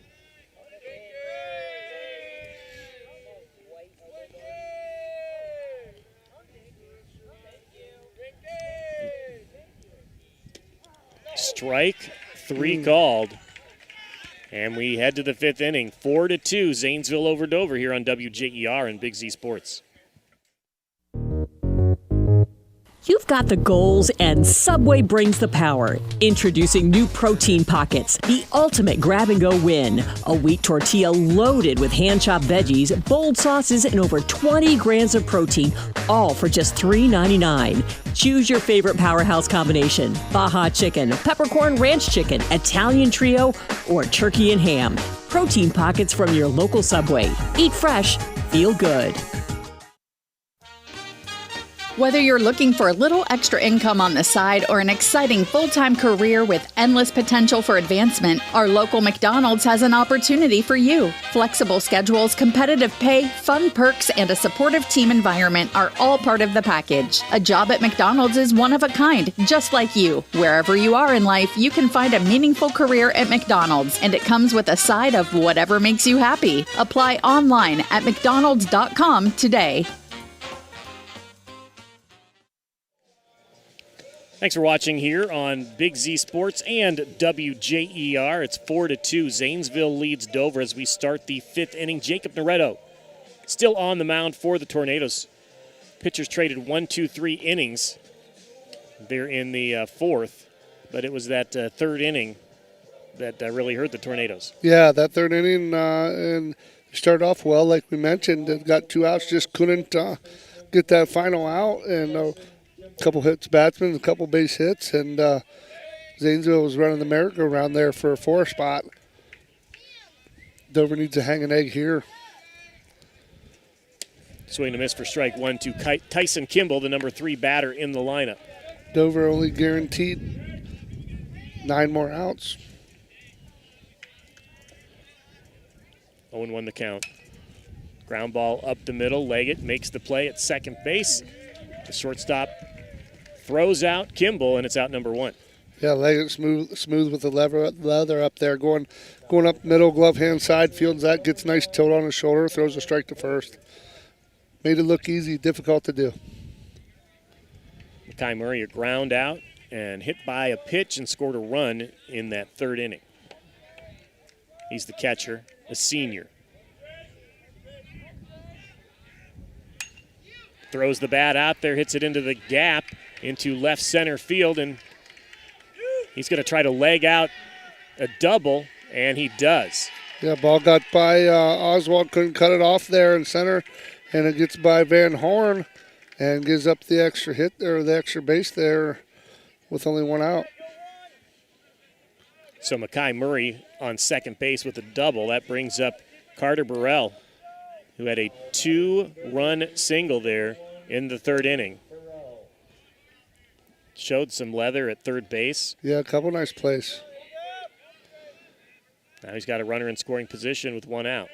Strike, 3 called. And we head to the fifth inning. 4-2, Zanesville over Dover here on WJER and Big Z Sports. You've got the goals, and Subway brings the power. Introducing new protein pockets, the ultimate grab-and-go win. A wheat tortilla loaded with hand-chopped veggies, bold sauces, and over 20 grams of protein, all for just $3.99. Choose your favorite powerhouse combination: Baja chicken, peppercorn ranch chicken, Italian trio, or turkey and ham. Protein pockets from your local Subway. Eat fresh, feel good. Whether you're looking for a little extra income on the side or an exciting full-time career with endless potential for advancement, our local McDonald's has an opportunity for you. Flexible schedules, competitive pay, fun perks, and a supportive team environment are all part of the package. A job at McDonald's is one of a kind, just like you. Wherever you are in life, you can find a meaningful career at McDonald's, and it comes with a side of whatever makes you happy. Apply online at mcdonalds.com today. Thanks for watching here on Big Z Sports and WJER. It's 4-2. Zanesville leads Dover as we start the fifth inning. Jacob Noretto still on the mound for the Tornadoes. Pitchers traded 1, 2, 3 innings. They're in the fourth, but it was that third inning that really hurt the Tornadoes. Yeah, that third inning and started off well, like we mentioned. It got 2 outs, just couldn't get that final out, and couple hits batsmen, a couple base hits, and Zanesville was running the merry-go-round there for a 4 spot. Dover needs to hang an egg here. Swing and a miss for strike 1 to Tyson Kimball, the number 3 batter in the lineup. Dover only guaranteed 9 more outs. 0-1 the count. Ground ball up the middle. Leggett makes the play at second base. The shortstop throws out Kimball, and it's out number 1. Yeah, Leggett smooth with the leather up there, going up middle, glove hand side, fields that, gets nice tilt on his shoulder, throws a strike to first. Made it look easy, difficult to do. Makai Murray, a ground out and hit by a pitch and scored a run in that third inning. He's the catcher, a senior. Throws the bat out there, hits it into the gap, into left center field, and he's going to try to leg out a double, and he does. Yeah, ball got by Oswald, couldn't cut it off there in center, and it gets by Van Horn and gives up the extra hit there, the extra base there with only 1 out. So Makai Murray on second base with a double. That brings up Carter Burrell, who had a 2-run single there in the third inning. Showed some leather at third base. Yeah, a couple nice plays. Now he's got a runner in scoring position with 1 out.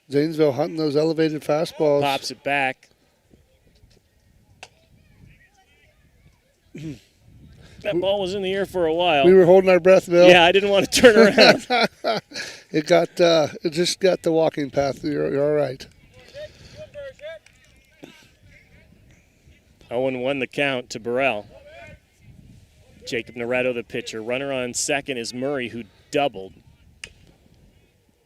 Zanesville hunting those elevated fastballs. Pops it back. That ball was in the air for a while. We were holding our breath, Bill. Yeah, I didn't want to turn around. It just got the walking path. You're all right. 0-1 the count to Burrell. Jacob Noretto, the pitcher. Runner on second is Murray, who doubled.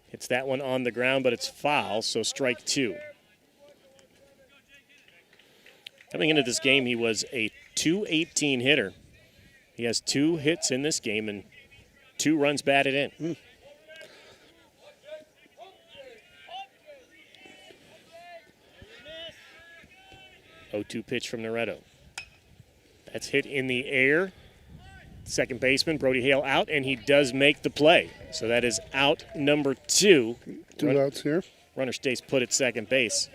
Hits that one on the ground, but it's foul, so strike 2. Coming into this game, he was a .218 hitter. He has 2 hits in this game, and 2 runs batted in. 0-2 pitch from Noretto. That's hit in the air. Second baseman, Brody Hale, out, and he does make the play. So that is out number 2. 2 outs here. Runner stays put at second base.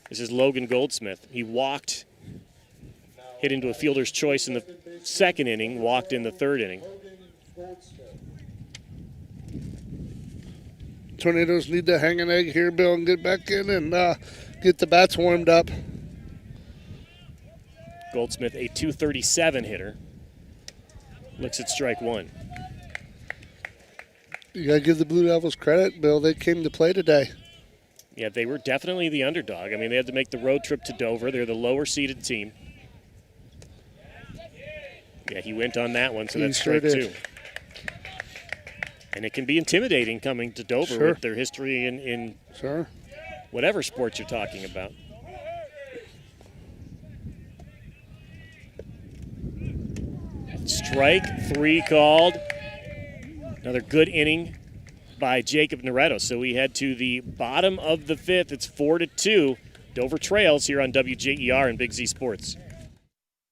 This is Logan Goldsmith. He walked, hit into a fielder's choice in the second inning, walked in the third inning. Tornadoes need to hang an egg here, Bill, and get back in and get the bats warmed up. Goldsmith, a .237 hitter, looks at strike 1. You got to give the Blue Devils credit, Bill. They came to play today. Yeah, they were definitely the underdog. I mean, they had to make the road trip to Dover. They're the lower-seeded team. Yeah, he went on that one, so that's strike 2. And it can be intimidating coming to Dover with their history in whatever sport you're talking about. Strike 3 called. Another good inning by Jacob Noretto. So we head to the bottom of the 5th. It's 4-2. Dover trails here on WJER and Big Z Sports.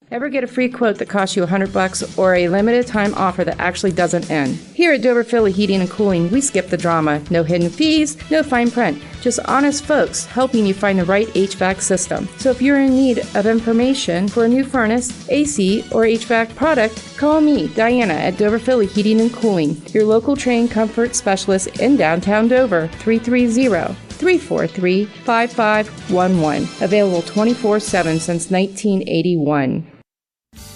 Ever get a free quote that costs you $100 or a limited time offer that actually doesn't end? Here at Dover Philly Heating and Cooling, we skip the drama. No hidden fees, no fine print. Just honest folks helping you find the right HVAC system. So if you're in need of information for a new furnace, AC, or HVAC product, call me, Diana, at Dover Philly Heating and Cooling, your local trained comfort specialist in downtown Dover, 330-343-5511. Available 24/7 since 1981.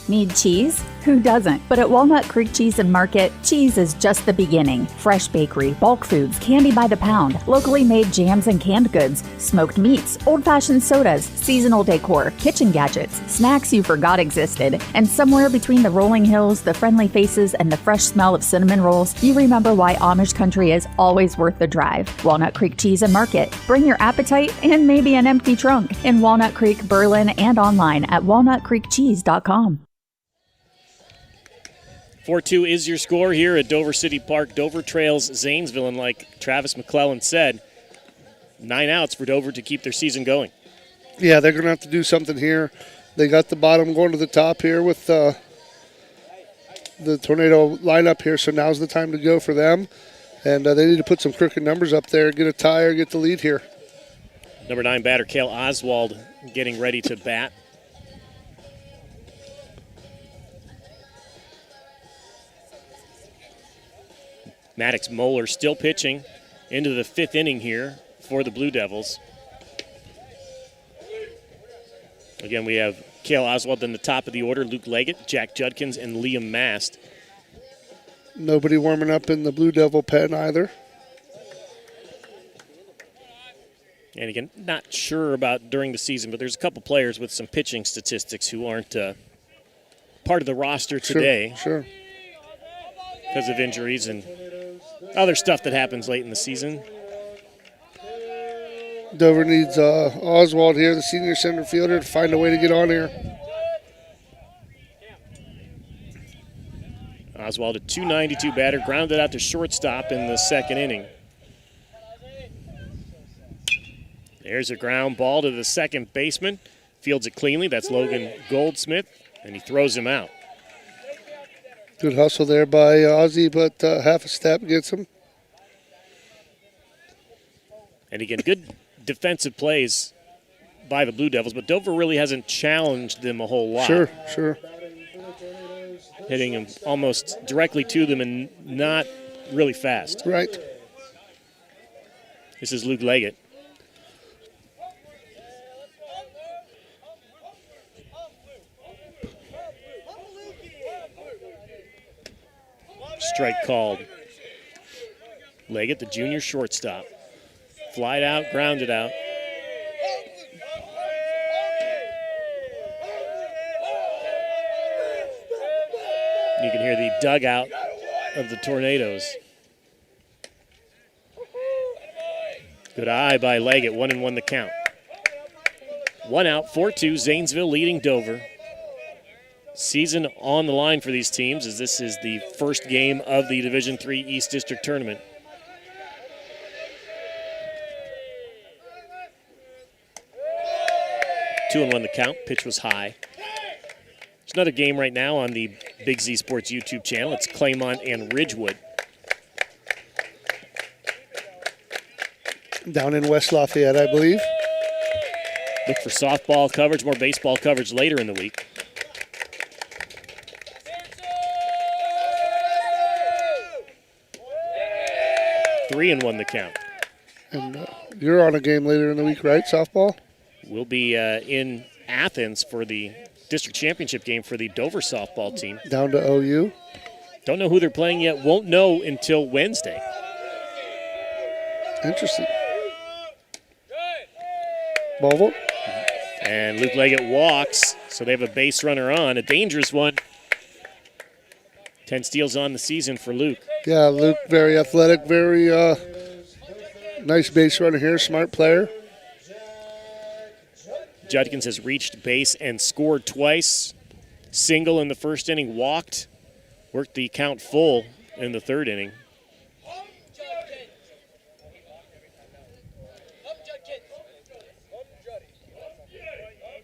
Need cheese? Who doesn't? But at Walnut Creek Cheese and Market, cheese is just the beginning. Fresh bakery, bulk foods, candy by the pound, locally made jams and canned goods, smoked meats, old-fashioned sodas, seasonal decor, kitchen gadgets, snacks you forgot existed, and somewhere between the rolling hills, the friendly faces, and the fresh smell of cinnamon rolls, you remember why Amish country is always worth the drive. Walnut Creek Cheese and Market. Bring your appetite and maybe an empty trunk in Walnut Creek, Berlin, and online at walnutcreekcheese.com. 4-2 is your score here at Dover City Park. Dover trails Zanesville, and like Travis McClellan said, 9 outs for Dover to keep their season going. Yeah, they're going to have to do something here. They got the bottom going to the top here with the Tornado lineup here, so now's the time to go for them. And they need to put some crooked numbers up there, get a tie or get the lead here. Number 9 batter, Cale Oswald, getting ready to bat. Maddox Moeller still pitching into the 5th inning here for the Blue Devils. Again, we have Cale Oswald in the top of the order, Luke Leggett, Jack Judkins, and Liam Mast. Nobody warming up in the Blue Devil pen either. And again, not sure about during the season, but there's a couple players with some pitching statistics who aren't part of the roster today. Sure. Because of injuries and other stuff that happens late in the season. Dover needs Oswald here, the senior center fielder, to find a way to get on here. Oswald, a .292 batter, grounded out to shortstop in the 2nd inning. There's a ground ball to the second baseman. Fields it cleanly. That's Logan Goldsmith, and he throws him out. Good hustle there by Ozzie, but half a step gets him. And again, good defensive plays by the Blue Devils, but Dover really hasn't challenged them a whole lot. Sure. Hitting them almost directly to them and not really fast. Right. This is Luke Leggett. Strike called. Leggett, the junior shortstop. Flied out, grounded out. You can hear the dugout of the Tornadoes. Good eye by Leggett, 1-1 the count. 1 out, 4-2, Zanesville leading Dover. Season on the line for these teams, as this is the first game of the Division III East District Tournament. Two and one the count. Pitch was high. There's another game right now on the Big Z Sports YouTube channel. It's Claymont and Ridgewood. Down in West Lafayette, I believe. Look for softball coverage, more baseball coverage later in the week. Three and one the count. And you're on a game later in the week, right? Softball? We'll be in Athens for the district championship game for the Dover softball team. Down to OU? Don't know who they're playing yet. Won't know until Wednesday. Interesting. Ball vote. And Luke Leggett walks, so they have a base runner on. A dangerous one. 10 steals on the season for Luke. Yeah, Luke, very athletic, very nice base runner here, smart player. Judkins has reached base and scored twice. Single in the first inning, walked, worked the count full in the third inning.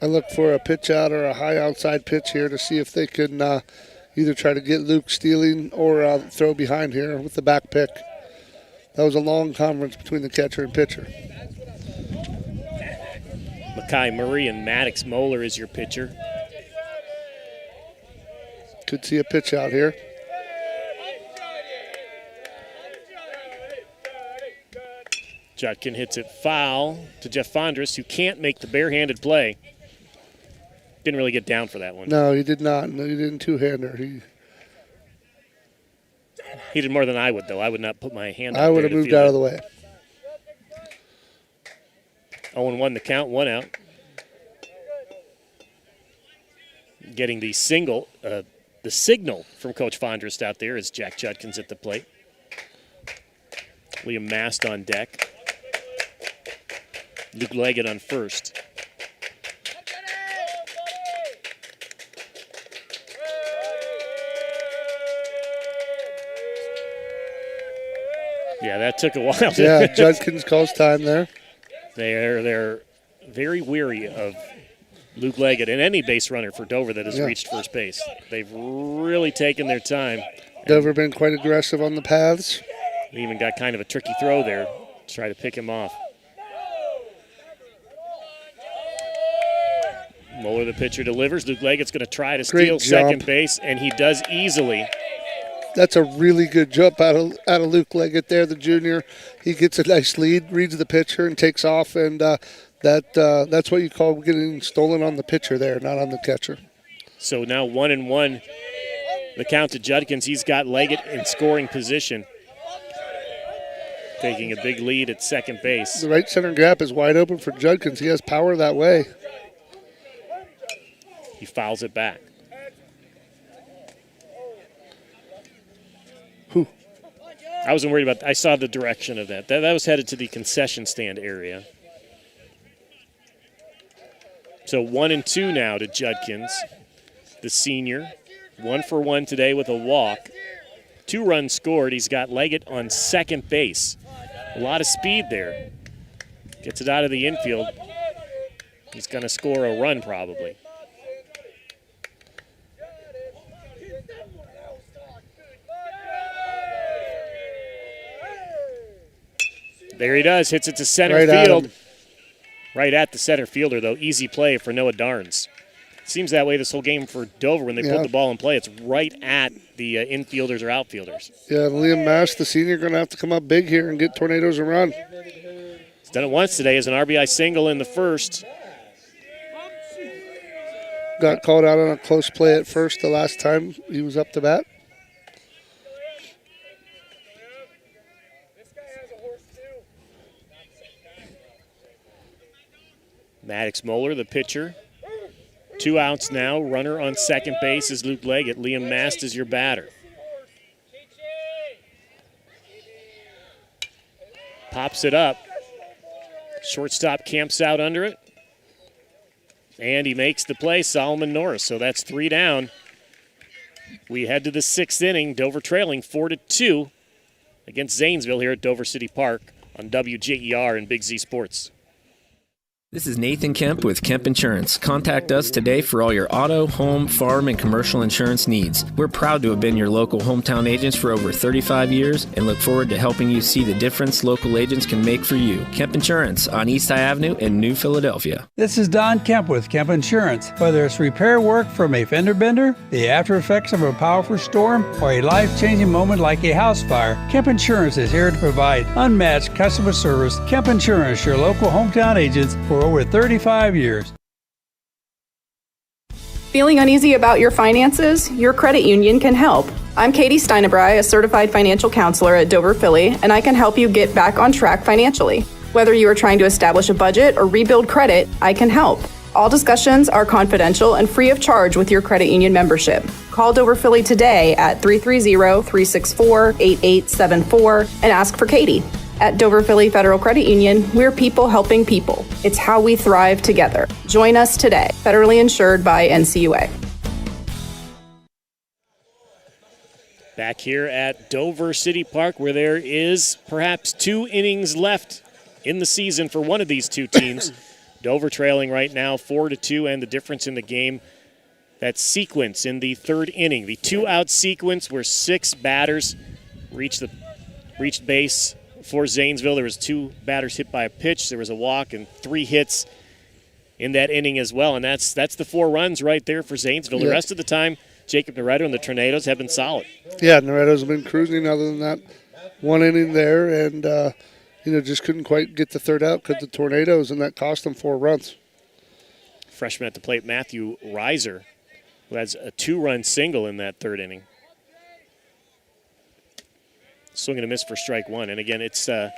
I look for a pitch out or a high outside pitch here to see if they can either try to get Luke stealing or throw behind here with the back pick. That was a long conference between the catcher and pitcher. Mackay Murray and Maddox Moeller is your pitcher. Could see a pitch out here. Judkin hits it foul to Jeff Fondress, who can't make the barehanded play. Didn't really get down for that one. No, he did not. No, he didn't two-hander. He did more than I would, though. I would not put my hand out. I would have moved out of the way. 0-1 the count, one out. Getting the signal from Coach Fondrest out there is Jack Judkins at the plate. Liam Mast on deck. Luke Leggett on first. Yeah, that took a while. Yeah, Judkins calls time there. They're very weary of Luke Leggett and any base runner for Dover that has reached first base. They've really taken their time. Dover been quite aggressive on the paths. They even got kind of a tricky throw there to try to pick him off. Moeller, the pitcher, delivers. Luke Leggett's going to try to steal second base, and he does easily. That's a really good jump out of Luke Leggett there, the junior. He gets a nice lead, reads the pitcher, and takes off. And that's what you call getting stolen on the pitcher there, not on the catcher. So now 1-1. The count to Judkins. He's got Leggett in scoring position, taking a big lead at second base. The right center gap is wide open for Judkins. He has power that way. He fouls it back. I wasn't worried about. I saw the direction of that. That was headed to the concession stand area. So 1-2 now to Judkins, the senior. 1 for 1 today with a walk. 2 runs scored. He's got Leggett on second base. A lot of speed there. Gets it out of the infield. He's going to score a run probably. There he does, hits it to center field. Right at the center fielder, though. Easy play for Noah Darns. Seems that way this whole game for Dover when they put the ball in play. It's right at the infielders or outfielders. Yeah, Liam Mash, the senior, going to have to come up big here and get Tornadoes a run. He's done it once today as an RBI single in the first. Got called out on a close play at first the last time he was up to bat. Maddox Moeller, the pitcher. 2 outs now. Runner on second base is Luke Leggett. Liam Mast is your batter. Pops it up. Shortstop camps out under it. And he makes the play, Solomon Norris. So that's 3 down. we head to the 6th inning. Dover trailing 4-2 against Zanesville here at Dover City Park on WJER and Big Z Sports. This is Nathan Kemp with Kemp Insurance. Contact us today for all your auto, home, farm, and commercial insurance needs. We're proud to have been your local hometown agents for over 35 years and look forward to helping you see the difference local agents can make for you. Kemp Insurance on East High Avenue in New Philadelphia. This is Don Kemp with Kemp Insurance. Whether it's repair work from a fender bender, the after effects of a powerful storm, or a life-changing moment like a house fire, Kemp Insurance is here to provide unmatched customer service. Kemp Insurance, your local hometown agents for over 35 years. Feeling uneasy about your finances? Your credit union can help. I'm Katie Steinebry, a certified financial counselor at Dover Philly, and I can help you get back on track financially. Whether you are trying to establish a budget or rebuild credit, I can help. All discussions are confidential and free of charge with your credit union membership. Call Dover Philly today at 330-364-8874 and ask for Katie. At Dover Philly Federal Credit Union, we're people helping people. It's how we thrive together. Join us today. Federally insured by NCUA. Back here at Dover City Park, where there is perhaps 2 innings left in the season for one of these two teams. Dover trailing right now 4-2, and the difference in the game, that sequence in the 3rd inning. The 2-out sequence where 6 batters reached base for Zanesville. There was 2 batters hit by a pitch. There was a walk and 3 hits in that inning as well. And that's the 4 runs right there for Zanesville. The rest of the time, Jacob Noretto and the Tornadoes have been solid. Yeah, Noretto's been cruising other than that 1 inning there, and just couldn't quite get the 3rd out because the Tornadoes, and that cost them 4 runs. Freshman at the plate, Matthew Reiser, who has a 2-run single in that 3rd inning. Swing and a miss for strike 1. And again, it's kind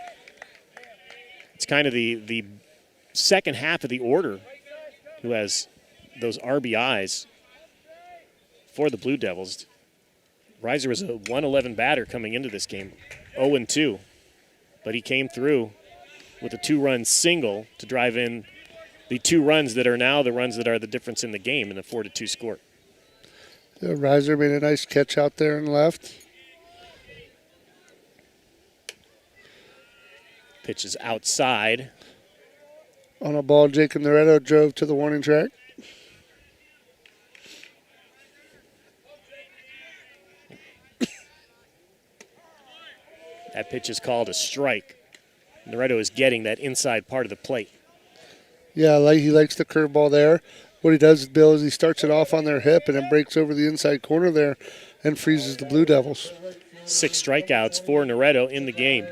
of the second half of the order who has those RBIs for the Blue Devils. Reiser was a 111 batter coming into this game, 0-2. But he came through with a 2-run single to drive in the 2 runs that are now the runs that are the difference in the game in the 4-2 score. Yeah, Reiser made a nice catch out there and left. Pitch is outside. On a ball, Jacob Noretto drove to the warning track. That pitch is called a strike. Noretto is getting that inside part of the plate. Yeah, he likes the curveball there. What he does, Bill, is he starts it off on their hip and then breaks over the inside corner there and freezes the Blue Devils. 6 strikeouts for Noretto in the game.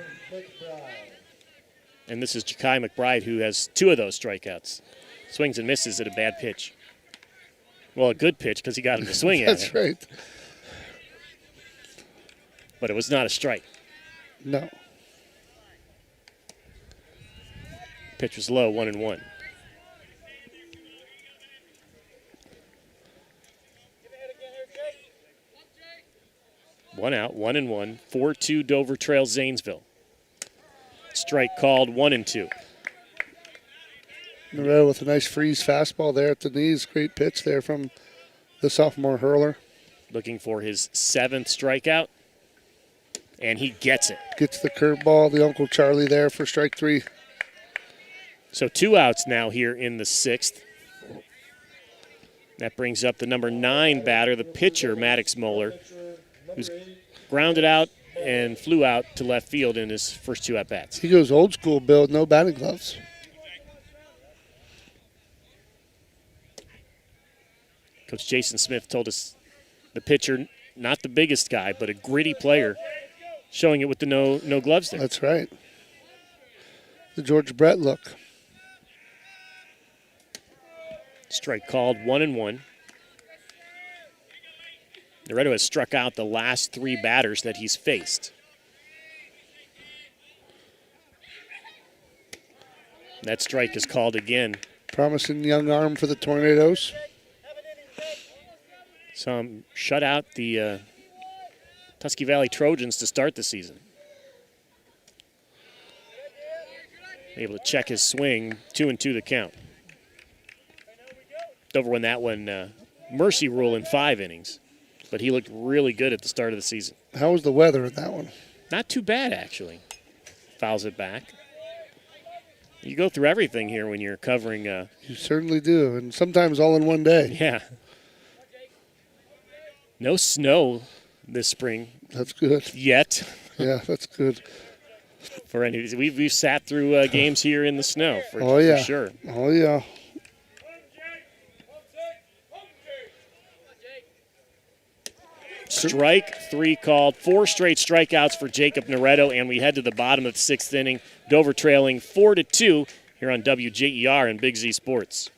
And this is Ja'Kai McBride, who has 2 of those strikeouts. Swings and misses at a bad pitch. Well, a good pitch because he got him to swing at it. That's right. But it was not a strike. No. Pitch was low, 1-1. One out, 1-1. 4-2 Dover trails Zanesville. Strike called, 1-2. Noretto with a nice freeze fastball there at the knees. Great pitch there from the sophomore hurler. Looking for his 7th strikeout, and he gets it. Gets the curveball, the Uncle Charlie there for strike 3. So 2 outs now here in the 6th. That brings up the number 9 batter, the pitcher, Maddox Moeller, who's grounded out and flew out to left field in his first 2 at-bats. He goes old school, Bill, no batting gloves. Coach Jason Smith told us the pitcher, not the biggest guy, but a gritty player, showing it with the no gloves there. That's right. The George Brett look. Strike called, 1-1. Noretto has struck out the last 3 batters that he's faced. That strike is called again. Promising young arm for the Tornadoes. Some shut out the Tusky Valley Trojans to start the season. Able to check his swing, 2-2 the count. Dover won that one mercy rule in 5 innings. but he looked really good at the start of the season. How was the weather in that one? Not too bad, actually. Fouls it back. You go through everything here when you're covering. You certainly do, and sometimes all in one day. Yeah. No snow this spring. That's good. Yet. Yeah, that's good. For any, we've sat through games here in the snow for sure. Oh, yeah. Strike 3 called. 4 straight strikeouts for Jacob Noretto, and we head to the bottom of the 6th inning. Dover trailing 4-2 here on WJER and Big Z Sports.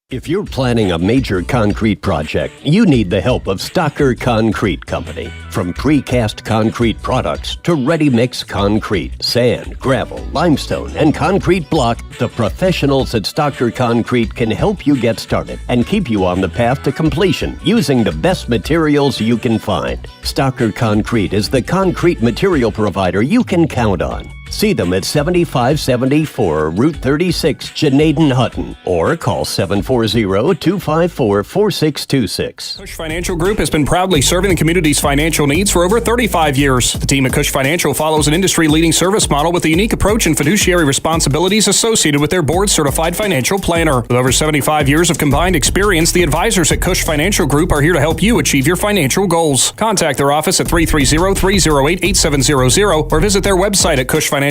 If you're planning a major concrete project, you need the help of Stocker Concrete Company. From precast concrete products to ready-mix concrete, sand, gravel, limestone, and concrete block, the professionals at Stocker Concrete can help you get started and keep you on the path to completion using the best materials you can find. Stocker Concrete is the concrete material provider you can count on. See them at 7574 Route 36, Janaden-Hutton, or call 740-254-4626. Cush Financial Group has been proudly serving the community's financial needs for over 35 years. The team at Cush Financial follows an industry-leading service model with a unique approach and fiduciary responsibilities associated with their board-certified financial planner. With over 75 years of combined experience, the advisors at Cush Financial Group are here to help you achieve your financial goals. Contact their office at 330-308-8700 or visit their website at cushfinancial.com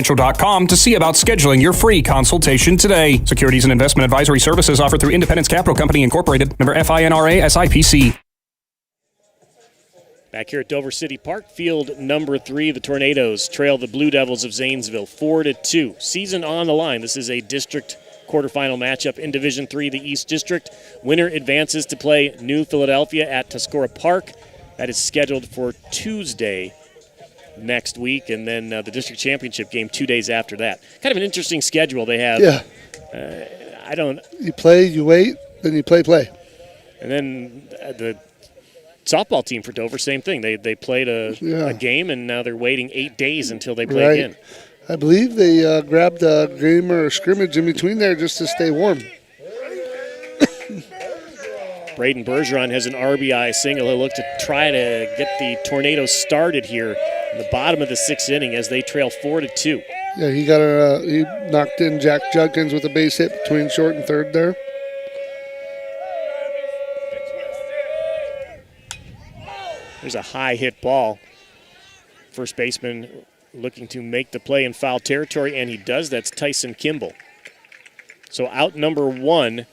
to see about scheduling your free consultation today. Securities and investment advisory services offered through Independence Capital Company Incorporated, member FINRA SIPC. Back here at Dover City Park, field number 3, the Tornadoes trail the Blue Devils of Zanesville 4-2. Season on the line. This is a district quarterfinal matchup in Division III, the East District. Winner advances to play New Philadelphia at Tuscarora Park. That is scheduled for Tuesday next week, and then the district championship game 2 days after that. Kind of an interesting schedule they have. Yeah. You play, you wait, then you play. And then the softball team for Dover, same thing. They played a game, and now they're waiting 8 days until they play again. I believe they grabbed a game or a scrimmage in between there just to stay warm. Braden Bergeron has an RBI single. He'll look to try to get the Tornadoes started here in the bottom of the 6th inning as they trail 4-2. Yeah, he knocked in Jack Judkins with a base hit between short and third there. There's a high hit ball. First baseman looking to make the play in foul territory, and he does. That's Tyson Kimball. So out number 1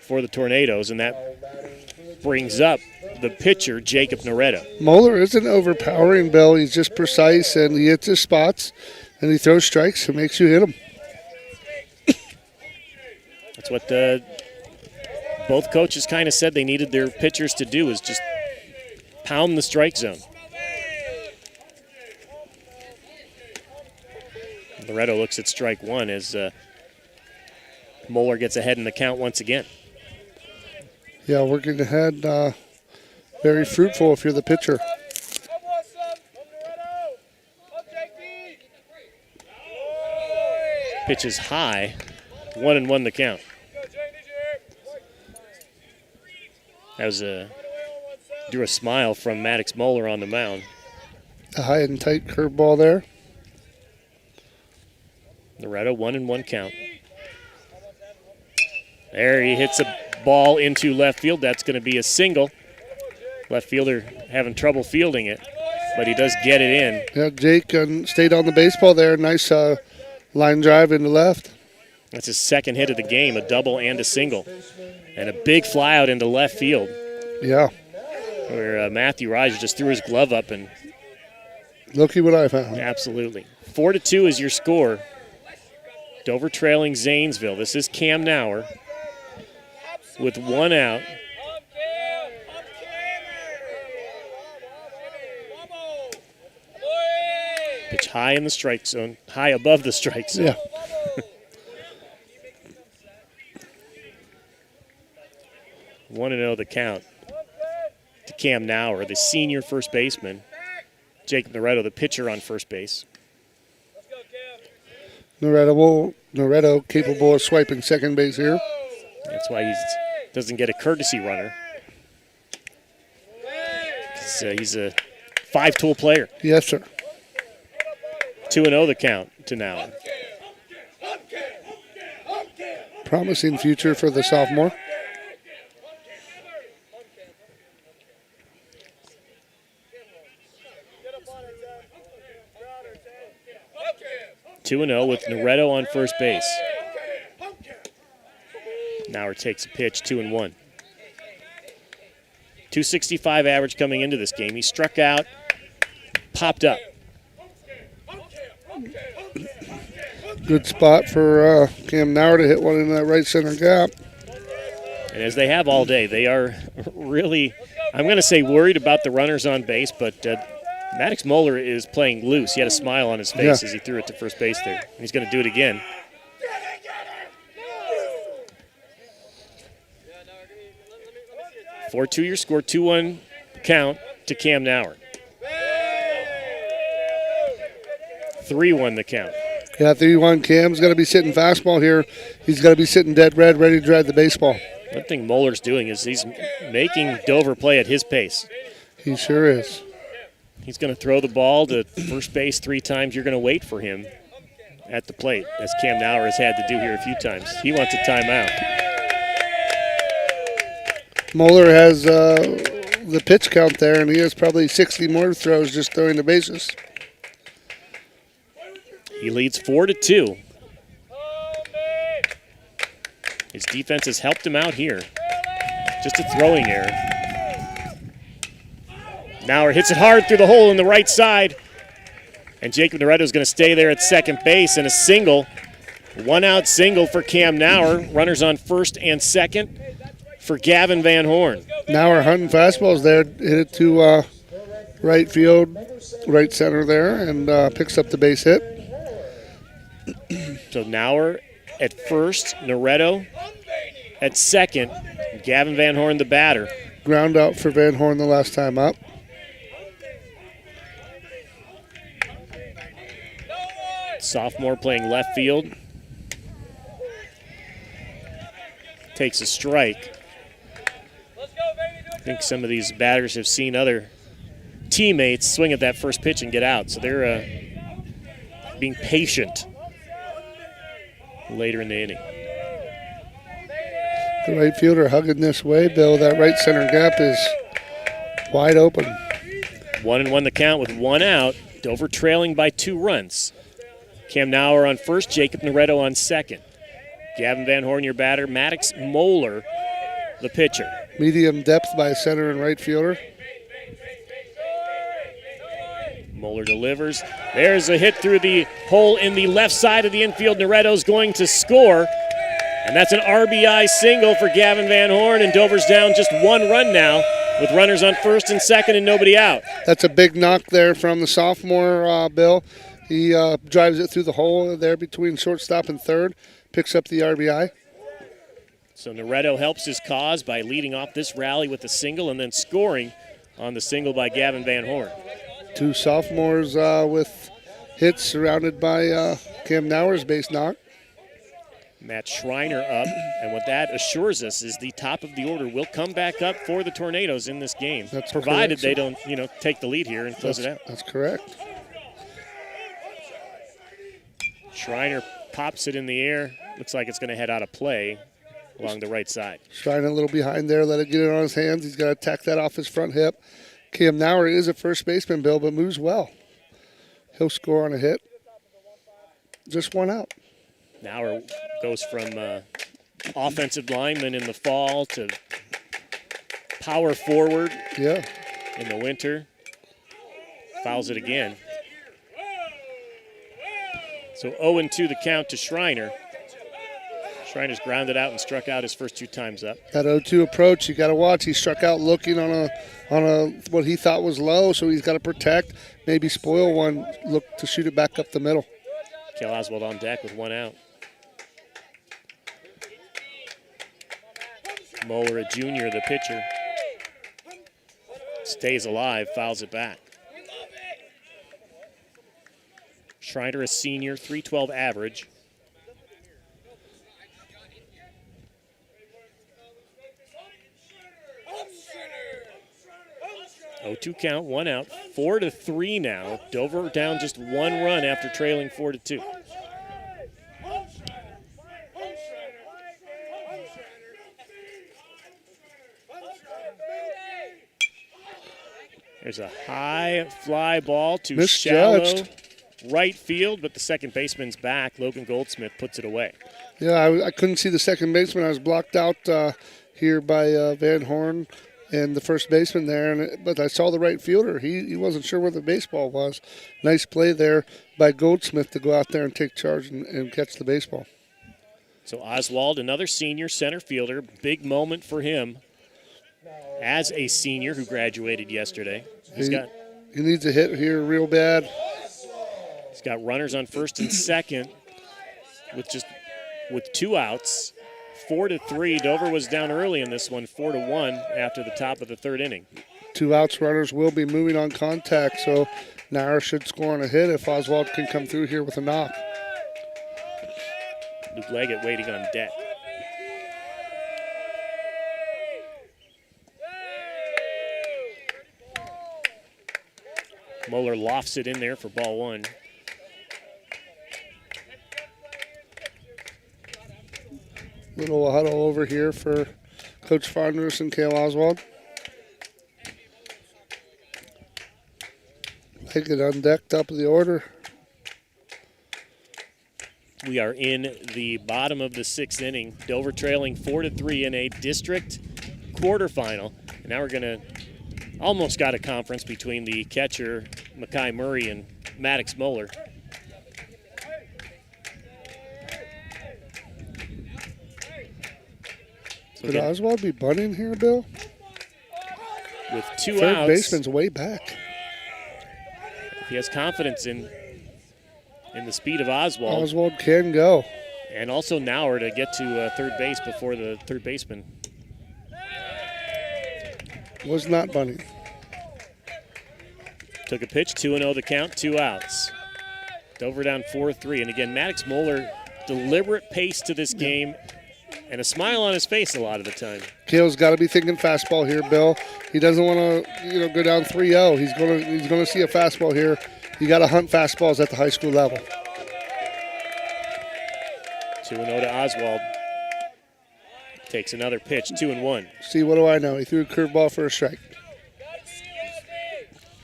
for the Tornadoes, and that brings up the pitcher, Jacob Noretto. Moeller isn't overpowering, Bill. He's just precise, and he hits his spots, and he throws strikes and makes you hit him. That's what both coaches kind of said they needed their pitchers to do, is just pound the strike zone. Noretto looks at strike 1 as Moeller gets ahead in the count once again. Yeah, working ahead, very fruitful if you're the pitcher. Pitch is high, 1-1 the count. That was drew a smile from Maddox Moeller on the mound. A high and tight curveball there. Noretto, 1-1 count. There he hits a ball into left field. That's going to be a single. Left fielder having trouble fielding it, but he does get it in. Yeah, Jake stayed on the baseball there. Nice line drive into left. That's his second hit of the game, a double and a single. And a big fly out into left field. Yeah. Where Matthew Reiser just threw his glove up and... Looky what I found. Absolutely. 4-2 is your score. Dover trailing Zanesville. This is Cam Nauer with 1 out. Pitch high in the strike zone, high above the strike zone. Yeah. One and 0 the count to Cam Nauer, the senior first baseman. Jacob Noretto, the pitcher on first base. Noretto capable of swiping second base here. That's why he doesn't get a courtesy runner. He's a 5-tool player. Yes, sir. 2-0 the count to Nauer. Promising future for the sophomore. Two and 0 with Noretto on first base. Nauer takes a pitch, 2-1. 265 average coming into this game. He struck out, popped up. Good spot for Cam Nauer to hit one in that right center gap. And as they have all day, they are really, I'm going to say worried about the runners on base, but Maddox Moeller is playing loose. He had a smile on his face as he threw it to first base there. And he's going to do it again. Four-2 your score, 2-1 count to Cam Nauer. 3-1 the count. Yeah, 3-1. Cam's got to be sitting fastball here. He's got to be sitting dead red, ready to drive the baseball. One thing Moeller's doing is he's making Dover play at his pace. He sure is. He's going to throw the ball to first base 3 times. You're going to wait for him at the plate, as Cam Nauer has had to do here a few times. He wants a timeout. Moeller has the pitch count there, and he has probably 60 more throws just throwing the bases. He leads 4-2. His defense has helped him out here. Just a throwing error. Nauer hits it hard through the hole in the right side. And Jacob Noretto is going to stay there at second base, and a single. 1-out single for Cam Nauer. Runners on first and second for Gavin Van Horn. Nauer hunting fastballs there. Hit it to right field, right center there, and picks up the base hit. So Nauer at first, Noretto at second, Gavin Van Horn the batter. Ground out for Van Horn the last time up. Sophomore playing left field. Takes a strike. I think some of these batters have seen other teammates swing at that first pitch and get out, so they're being patient later in the inning. The right fielder hugging this way, Bill. That right center gap is wide open. 1-1 the count with 1 out. Dover trailing by 2 runs. Cam Nauer on first, Jacob Noretto on second. Gavin Van Horn, your batter. Maddox Moeller, the pitcher. Medium depth by center and right fielder. Moeller delivers. There's a hit through the hole in the left side of the infield. Noretto's going to score. And that's an RBI single for Gavin Van Horn, and Dover's down just 1 run now with runners on first and second and nobody out. That's a big knock there from the sophomore, Bill. He drives it through the hole there between shortstop and third, picks up the RBI. So Noretto helps his cause by leading off this rally with a single and then scoring on the single by Gavin Van Horn. 2 sophomores with hits surrounded by Cam Nauer's base knock. Matt Schreiner up, and what that assures us is the top of the order will come back up for the Tornadoes in this game, provided they don't, take the lead here and close it out. That's correct. Schreiner pops it in the air. Looks like it's going to head out of play along the right side. Schreiner a little behind there, let it get it on his hands. He's got to attack that off his front hip. Cam Nauer is a first baseman, Bill, but moves well. He'll score on a hit. Just 1 out. Nauer goes from offensive lineman in the fall to power forward in the winter. Fouls it again. So 0-2 the count to Schreiner. Schreiner's grounded out and struck out his first 2 times up. That 0-2 approach, you got to watch. He struck out looking on a what he thought was low, so he's got to protect, maybe spoil one, look to shoot it back up the middle. Kel Oswald on deck with 1 out. Moeller, a junior, the pitcher, stays alive, fouls it back. Schreiner, a senior, .312 average. 0-2 count, 1 out, 4-3 now. Dover down just 1 run after trailing 4-2. There's a high fly ball to shallow right field, but the second baseman's back. Logan Goldsmith puts it away. Yeah, I couldn't see the second baseman. I was blocked out here by Van Horn and the first baseman there, but I saw the right fielder. He wasn't sure where the baseball was. Nice play there by Goldsmith to go out there and take charge and catch the baseball. So Oswald, another senior center fielder, big moment for him as a senior who graduated yesterday. He needs a hit here real bad. He's got runners on first and second with 2 outs. 4-3. Dover was down early in this one, 4-1 after the top of the 3rd inning. 2 outs, runners will be moving on contact, so Nair should score on a hit if Oswald can come through here with a knock. Luke Leggett waiting on deck. Moeller lofts it in there for ball 1. Little huddle over here for Coach Farners and Cale Oswald. Leggett on deck, top of the order. We are in the bottom of the 6th inning. Dover trailing 4-3 in a district quarterfinal. And now we're going to almost got a conference between the catcher, Mackay Murray, and Maddox Moeller. Could Oswald be bunting here, Bill? With 2 outs. Third baseman's way back. He has confidence in the speed of Oswald. Oswald can go. And also Nauer to get to third base before the third baseman. Was not bunting. Took a pitch, 2-0 the count, 2 outs. Dover down 4-3. And again, Maddox Moeller, deliberate pace to this game and a smile on his face a lot of the time. Cale's got to be thinking fastball here, Bill. He doesn't want to, go down 3-0. He's going to see a fastball here. You got to hunt fastballs at the high school level. 2-0 to Oswald. Takes another pitch, 2-1. See, what do I know? He threw a curveball for a strike.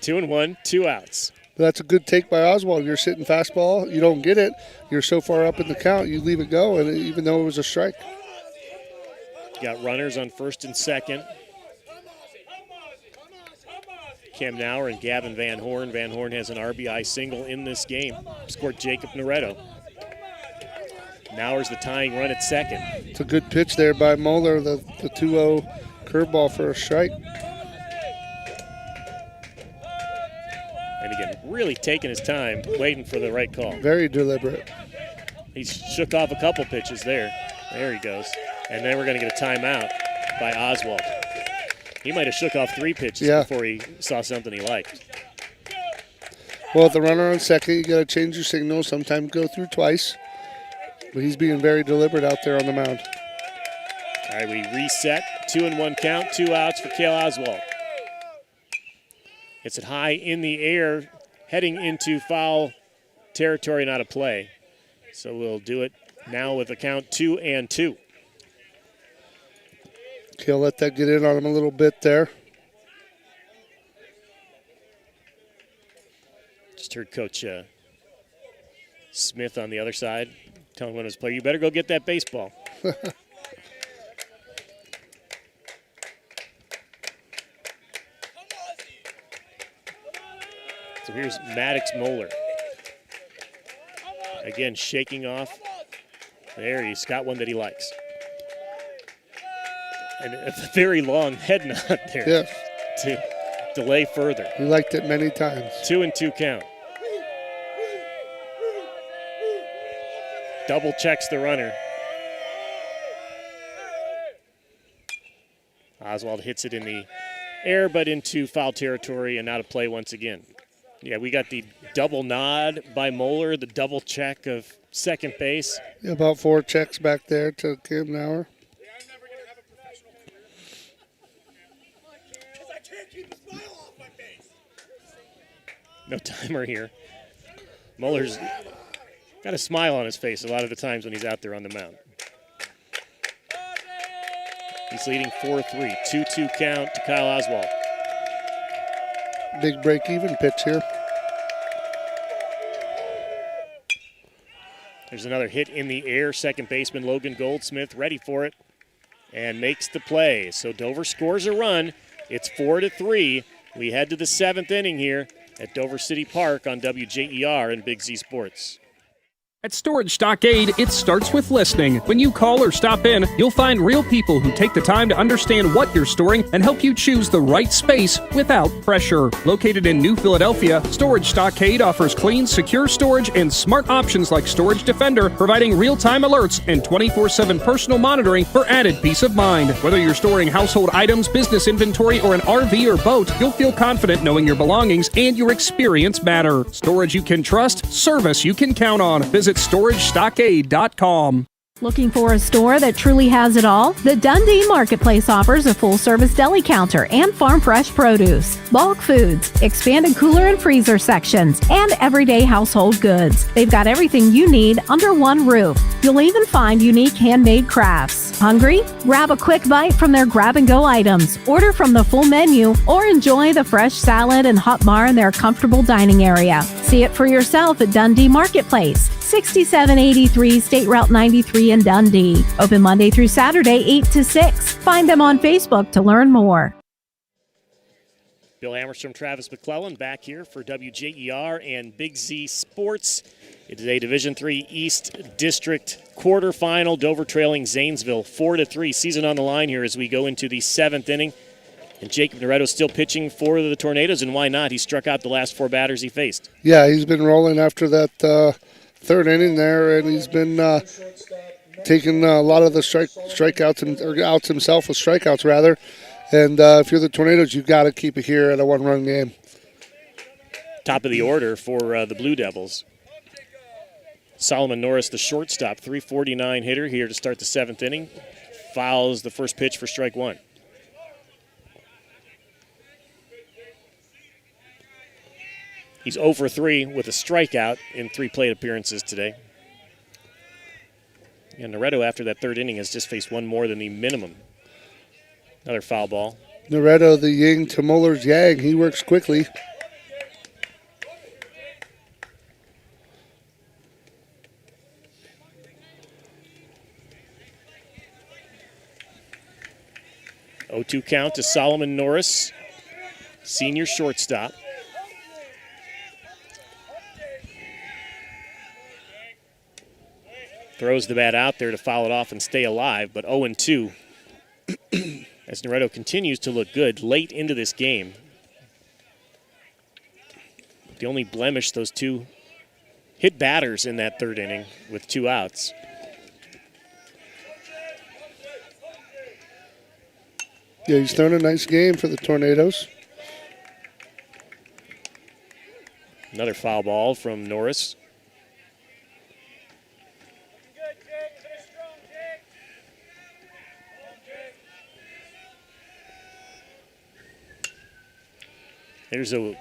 2-1, 2 outs. But that's a good take by Oswald. You're sitting fastball. You don't get it. You're so far up in the count, you leave it go, and even though it was a strike. Got runners on first and second. Cam Nauer and Gavin Van Horn. Van Horn has an RBI single in this game. Scored Jacob Noretto. Nauer's the tying run at second. It's a good pitch there by Moeller, the 2-0 curveball for a strike. And again, really taking his time, waiting for the right call. Very deliberate. He shook off a couple pitches there. There he goes. And then we're going to get a timeout by Oswald. He might have shook off 3 pitches before he saw something he liked. Well, with the runner on second, you got to change your signal. Sometimes go through twice. But he's being very deliberate out there on the mound. All right, we reset. 2-1 count, 2 outs for Cale Oswald. It's it high in the air, heading into foul territory, not a play. So we'll do it now with a count 2-2. Cale let that get in on him a little bit there. Just heard Coach Smith on the other side telling one of his players, you better go get that baseball. So here's Maddox Moeller. Again, shaking off. There, he's got one that he likes. And a very long head nod there to delay further. He liked it many times. 2-2 count. Double checks the runner. Oswald hits it in the air, but into foul territory and out of play once again. Yeah, we got the double nod by Moeller, the double check of second base. Yeah, about 4 checks back there to Cam Nauer. No timer here. Muller's got a smile on his face a lot of the times when he's out there on the mound. He's leading 4-3. 2-2 count to Kyle Oswald. Big break-even pitch here. There's another hit in the air. Second baseman Logan Goldsmith ready for it and makes the play. So Dover scores a run. It's 4-3. We head to the 7th inning here at Dover City Park on WJER and Big Z Sports. At Storage Stockade, it starts with listening. When you call or stop in, you'll find real people who take the time to understand what you're storing and help you choose the right space without pressure. Located in New Philadelphia, Storage Stockade offers clean, secure storage and smart options like Storage Defender, providing real-time alerts and 24/7 personal monitoring for added peace of mind. Whether you're storing household items, business inventory, or an RV or boat, you'll feel confident knowing your belongings and your experience matter. Storage you can trust, service you can count on. Visit StorageStockade.com. Looking for a store that truly has it all? The Dundee Marketplace offers a full-service deli counter and farm-fresh produce, bulk foods, expanded cooler and freezer sections, and everyday household goods. They've got everything you need under one roof. You'll even find unique handmade crafts. Hungry? Grab a quick bite from their grab-and-go items, order from the full menu, or enjoy the fresh salad and hot bar in their comfortable dining area. See it for yourself at Dundee Marketplace, 6783 State Route 93 in Dundee. Open Monday through Saturday, 8 to 6. Find them on Facebook to learn more. Bill Hammerstrom, Travis McClellan back here for WJER and Big Z Sports. It is a Division III East District quarterfinal. Dover trailing Zanesville 4-3. Season on the line here as we go into the 7th inning. And Jacob Noretto still pitching for the Tornadoes, and why not? He struck out the last 4 batters he faced. Yeah, he's been rolling after that third inning there, and he's been taking a lot of the strikeouts or outs himself with strikeouts rather. And if you're the Tornadoes, you've got to keep it here at a 1-run game. Top of the order for the Blue Devils. Solomon Norris, the shortstop, 349 hitter here to start the 7th inning. Fouls the first pitch for strike 1. He's 0 for 3 with a strikeout in 3 plate appearances today. And Noretto, after that third inning, has just faced 1 more than the minimum. Another foul ball. Noretto, the yin to Muller's yang. He works quickly. Oh-2 count to Solomon Norris, senior shortstop. Throws the bat out there to foul it off and stay alive, but 0-2 as Noretto continues to look good late into this game. The only blemish, those 2 hit batters in that third inning with 2 outs. Yeah, he's throwing a nice game for the Tornadoes. Another foul ball from Norris. There's a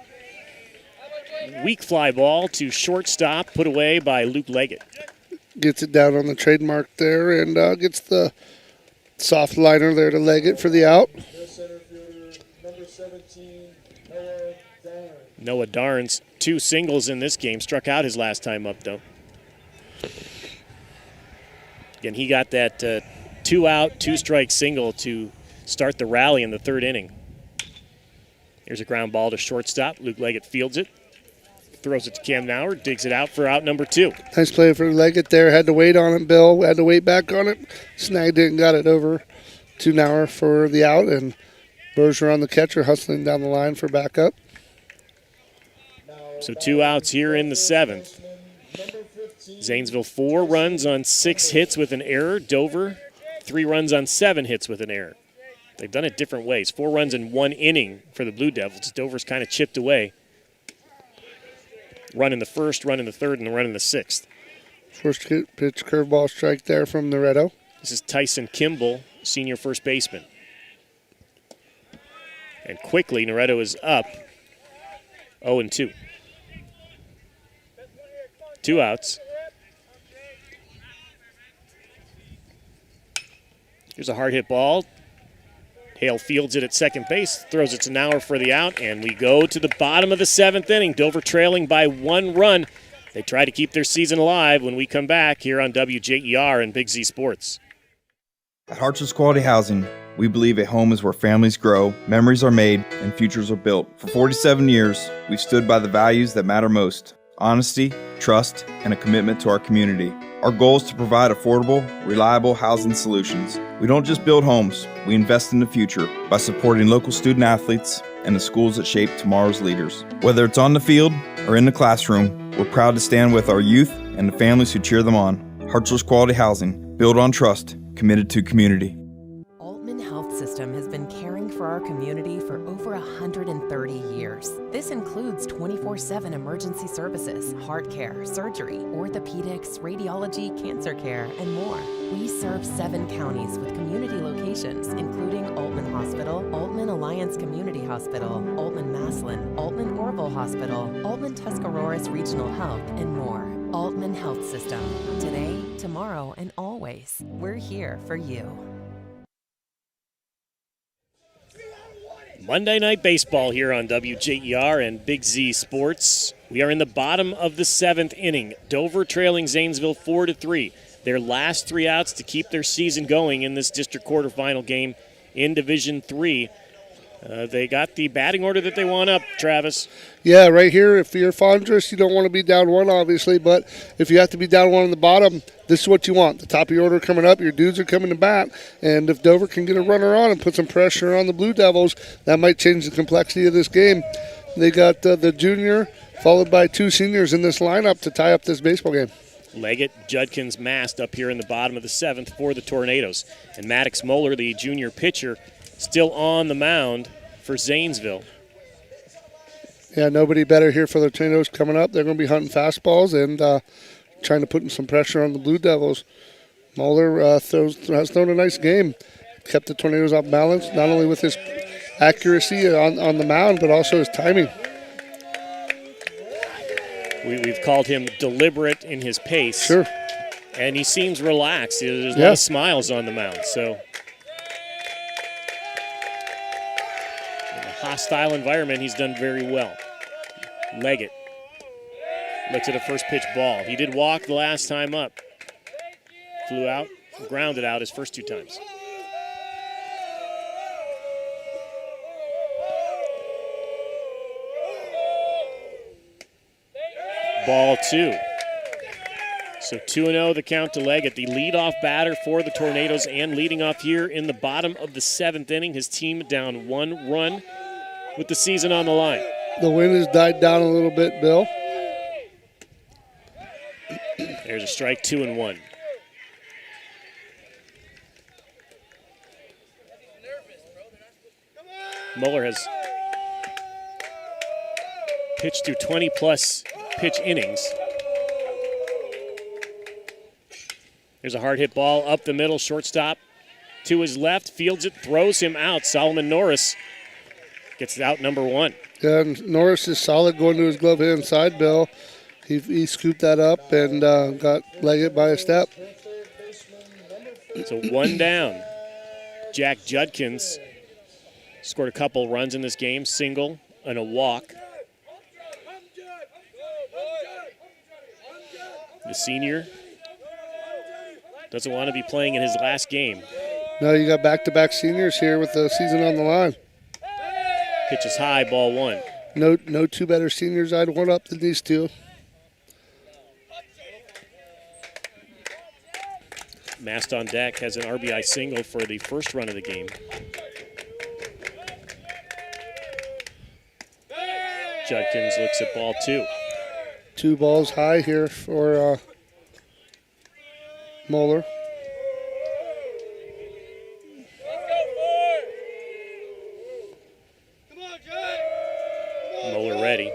weak fly ball to shortstop, put away by Luke Leggett. Gets it down on the trademark there and gets the soft liner there to Leggett for the out. Noah Darns, 2 singles in this game. Struck out his last time up, though. Again, he got that 2-out, 2-strike single to start the rally in the third inning. Here's a ground ball to shortstop. Luke Leggett fields it. Throws it to Cam Nauer. Digs it out for out number 2. Nice play for Leggett there. Had to wait on it, Bill. Had to wait back on it. Snagged it and got it over to Nauer for the out. And Bergeron, the catcher, hustling down the line for backup. So 2 outs here in the 7th. Zanesville 4 runs on 6 hits with an error. Dover 3 runs on 7 hits with an error. They've done it different ways. 4 runs in 1 inning for the Blue Devils. Dover's kind of chipped away. Run in the first, run in the third, and a run in the 6th. First pitch curveball strike there from Noretto. This is Tyson Kimball, senior first baseman. And quickly, Noretto is up 0-2. 2 outs. Here's a hard hit ball. Hale fields it at second base, throws it to Nauer for the out, and we go to the bottom of the 7th inning. Dover trailing by 1 run. They try to keep their season alive when we come back here on WJER and Big Z Sports. At Hartsville's Quality Housing, we believe a home is where families grow, memories are made, and futures are built. For 47 years, we've stood by the values that matter most: honesty, trust, and a commitment to our community. Our goal is to provide affordable, reliable housing solutions. We don't just build homes, we invest in the future by supporting local student athletes and the schools that shape tomorrow's leaders. Whether it's on the field or in the classroom, we're proud to stand with our youth and the families who cheer them on. Hartsville's Quality Housing, built on trust, committed to community. Altman Health System has been caring for our community for over 130 years. This includes 24/7 emergency services, heart care, surgery, orthopedics, radiology, cancer care, and more. We serve 7 counties with community locations, including Altman Hospital, Altman Alliance Community Hospital, Altman Maslin, Altman Orville Hospital, Altman Tuscaroras Regional Health, and more. Altman Health System. Today, tomorrow, and always. We're here for you. Monday Night Baseball here on WJER and Big Z Sports. We are in the bottom of the 7th inning. Dover trailing Zanesville 4-3. Their last 3 outs to keep their season going in this district quarterfinal game in Division 3. They got the batting order that they want up, Travis. Yeah, right here, if you're Fondress, you don't want to be down 1, obviously, but if you have to be down 1 on the bottom, this is what you want. The top of your order coming up, your dudes are coming to bat, and if Dover can get a runner on and put some pressure on the Blue Devils, that might change the complexity of this game. They got the junior followed by 2 seniors in this lineup to tie up this baseball game. Leggett, Judkins, Mast up here in the bottom of the 7th for the Tornadoes. And Maddox Moeller, the junior pitcher, still on the mound for Zanesville. Yeah, nobody better here for the Tornadoes coming up. They're going to be hunting fastballs and trying to put some pressure on the Blue Devils. Moeller has thrown a nice game. Kept the Tornadoes off balance, not only with his accuracy on the mound, but also his timing. We've called him deliberate in his pace. Sure. And he seems relaxed. There's a lot of smiles on the mound. So in a hostile environment, he's done very well. Leggett looks at a first pitch ball. He did walk the last time up. Flew out, grounded out his first 2 times. Ball 2. So 2-0 the count to Leggett, the leadoff batter for the Tornadoes, and leading off here in the bottom of the 7th inning. His team down 1 run with the season on the line. The wind has died down a little bit, Bill. There's a strike, 2-1. Mueller has pitched through 20-plus pitch innings. There's a hard hit ball up the middle, shortstop to his left, fields it, throws him out. Solomon Norris gets out number 1. Yeah, and Norris is solid going to his glove hand side, Bill. He scooped that up and got Leggett by a step. So 1 down. Jack Judkins scored a couple runs in this game, single and a walk. The senior doesn't want to be playing in his last game. No, you got back-to-back seniors here with the season on the line. Pitch is high, ball 1. No 2 better seniors I'd want up than these 2. Mast on deck has an RBI single for the first run of the game. Judkins looks at ball 2. 2 balls high here for Moeller. Moeller ready.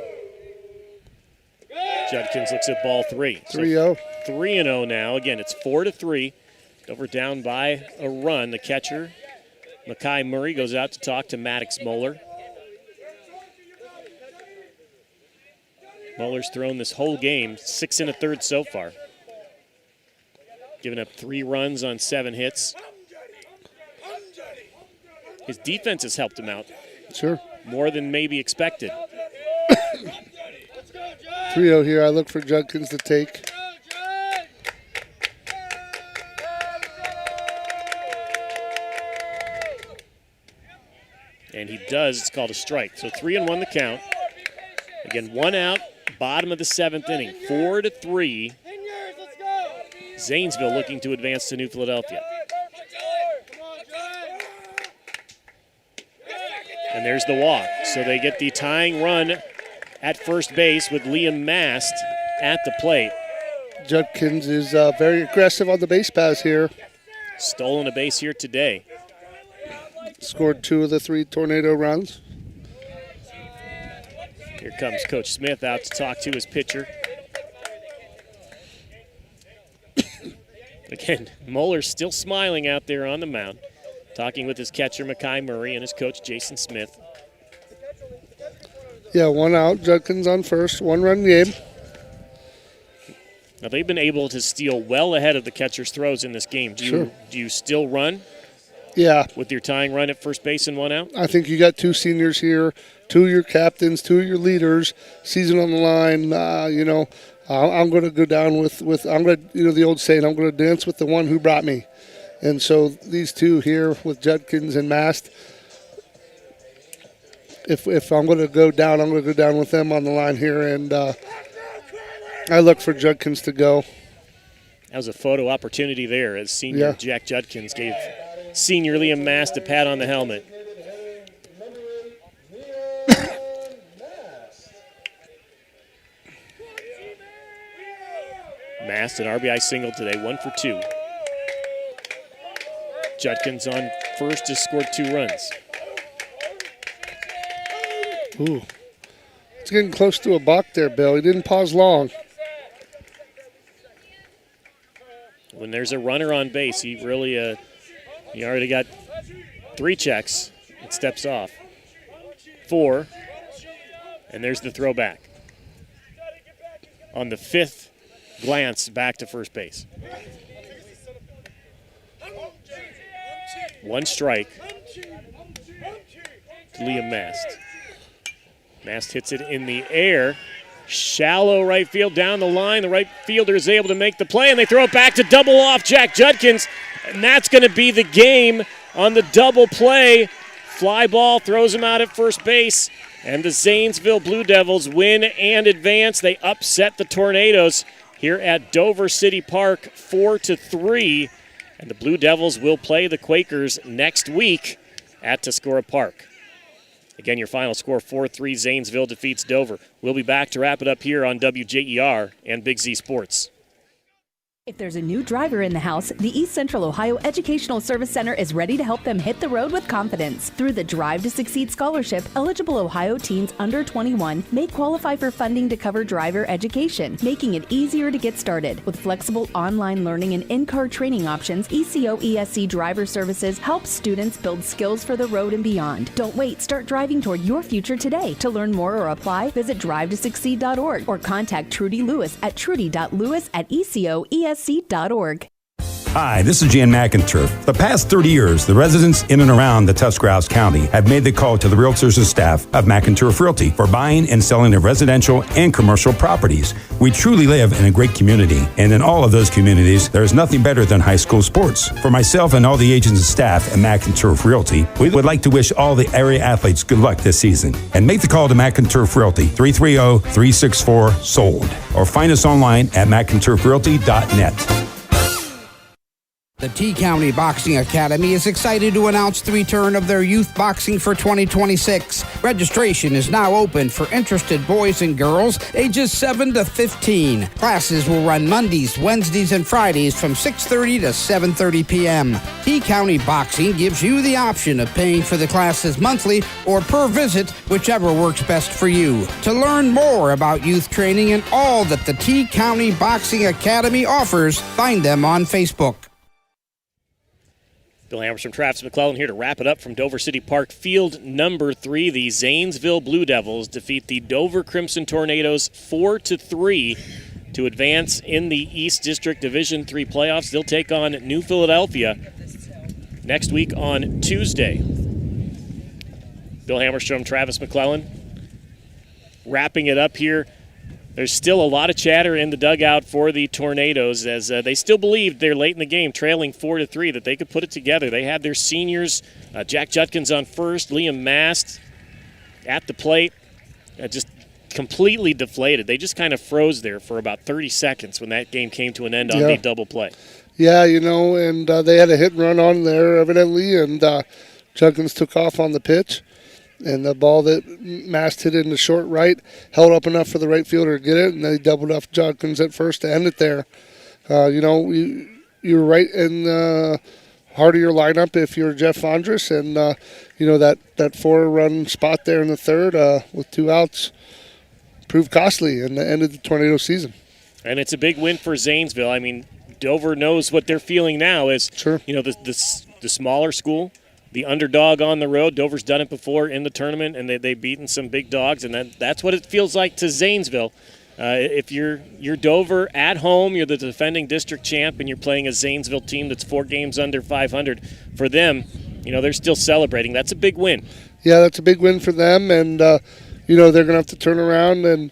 Judkins looks at ball 3. 3-0. 3-0 now. Again, it's 4-3. Dover down by a run. The catcher, Makai Murray, goes out to talk to Maddox Moeller. Muller's thrown this whole game, 6 1/3 so far. Giving up 3 runs on 7 hits. His defense has helped him out. Sure. More than maybe expected. 3-0 here. I look for Judkins to take. And he does. It's called a strike. So 3-1 the count. Again, 1 out, bottom of the 7th inning. 4-3. Zanesville looking to advance to New Philadelphia. And there's the walk. So they get the tying run at first base with Liam Mast at the plate. Judkins is very aggressive on the base pass here. Stolen a base here today. Scored 2 of the 3 tornado runs. Here comes Coach Smith out to talk to his pitcher. Again, Muller's still smiling out there on the mound, talking with his catcher, Makai Murray, and his coach, Jason Smith. Yeah, 1 out. Judkins on first. 1-run game. Now, they've been able to steal well ahead of the catcher's throws in this game. Do you still run? Yeah. With your tying run at first base and 1 out? I think you got 2 seniors here, 2 of your captains, 2 of your leaders, season on the line. I'm going to go down with I'm going to, the old saying, I'm going to dance with the one who brought me. And so these 2 here with Judkins and Mast, if I'm going to go down, I'm going to go down with them on the line here. And I look for Judkins to go. That was a photo opportunity there as senior Jack Judkins gave senior Liam Mast a pat on the helmet. Mast, an RBI single today, 1 for 2. Judkins on first has scored 2 runs. Ooh. It's getting close to a balk there, Bill. He didn't pause long. When there's a runner on base, he really he already got 3 checks. It steps off. 4. And there's the throwback. On the 5th glance back to first base. 1 strike to Liam Mast. Mast hits it in the air. Shallow right field down the line. The right fielder is able to make the play, and they throw it back to double off Jack Judkins. And that's going to be the game on the double play. Fly ball throws him out at first base. And the Zanesville Blue Devils win and advance. They upset the Tornadoes here at Dover City Park 4-3. And the Blue Devils will play the Quakers next week at Tuscora Park. Again, your final score, 4-3, Zanesville defeats Dover. We'll be back to wrap it up here on WJER and Big Z Sports. If there's a new driver in the house, the East Central Ohio Educational Service Center is ready to help them hit the road with confidence. Through the Drive to Succeed Scholarship, eligible Ohio teens under 21 may qualify for funding to cover driver education, making it easier to get started. With flexible online learning and in-car training options, ECO ESC Driver Services helps students build skills for the road and beyond. Don't wait, start driving toward your future today. To learn more or apply, visit drivetosucceed.org or contact Trudy Lewis at trudy.lewis@ecoesc.org. Hi, this is Jan McInturf. The past 30 years, the residents in and around the Tuscarawas County have made the call to the realtors and staff of McInturf Realty for buying and selling of residential and commercial properties. We truly live in a great community, and in all of those communities, there is nothing better than high school sports. For myself and all the agents and staff at McInturf Realty, we would like to wish all the area athletes good luck this season. And make the call to McInturf Realty, 330-364-SOLD, or find us online at McInturfRealty.net. The T-County Boxing Academy is excited to announce the return of their youth boxing for 2026. Registration is now open for interested boys and girls ages 7 to 15. Classes will run Mondays, Wednesdays, and Fridays from 6:30 to 7:30 p.m. T-County Boxing gives you the option of paying for the classes monthly or per visit, whichever works best for you. To learn more about youth training and all that the T-County Boxing Academy offers, find them on Facebook. Bill Hammerstrom, Travis McClellan here to wrap it up from Dover City Park. Field number 3, the Zanesville Blue Devils defeat the Dover Crimson Tornadoes 4-3 to advance in the East District Division III playoffs. They'll take on New Philadelphia next week on Tuesday. Bill Hammerstrom, Travis McClellan, wrapping it up here. There's still a lot of chatter in the dugout for the Tornadoes as they still believed they're late in the game, trailing 4-3, that they could put it together. They had their seniors, Jack Judkins on first, Liam Mast at the plate, just completely deflated. They just kind of froze there for about 30 seconds when that game came to an end on the double play. Yeah, and they had a hit and run on there evidently, and Judkins took off on the pitch. And the ball that Mast hit in the short right held up enough for the right fielder to get it, and they doubled off Judkins at first to end it there. You're right in the heart of your lineup if you're Jeff Fondress, and that 4-run spot there in the third with 2 outs proved costly in the end of the Tornado season. And it's a big win for Zanesville. I mean, Dover knows what they're feeling now is, the smaller school, the underdog on the road. Dover's done it before in the tournament, and they've beaten some big dogs, and that's what it feels like to Zanesville. If you're Dover at home, you're the defending district champ, and you're playing a Zanesville team that's 4 games under 500. For them, they're still celebrating. That's a big win. Yeah, that's a big win for them, and they're going to have to turn around and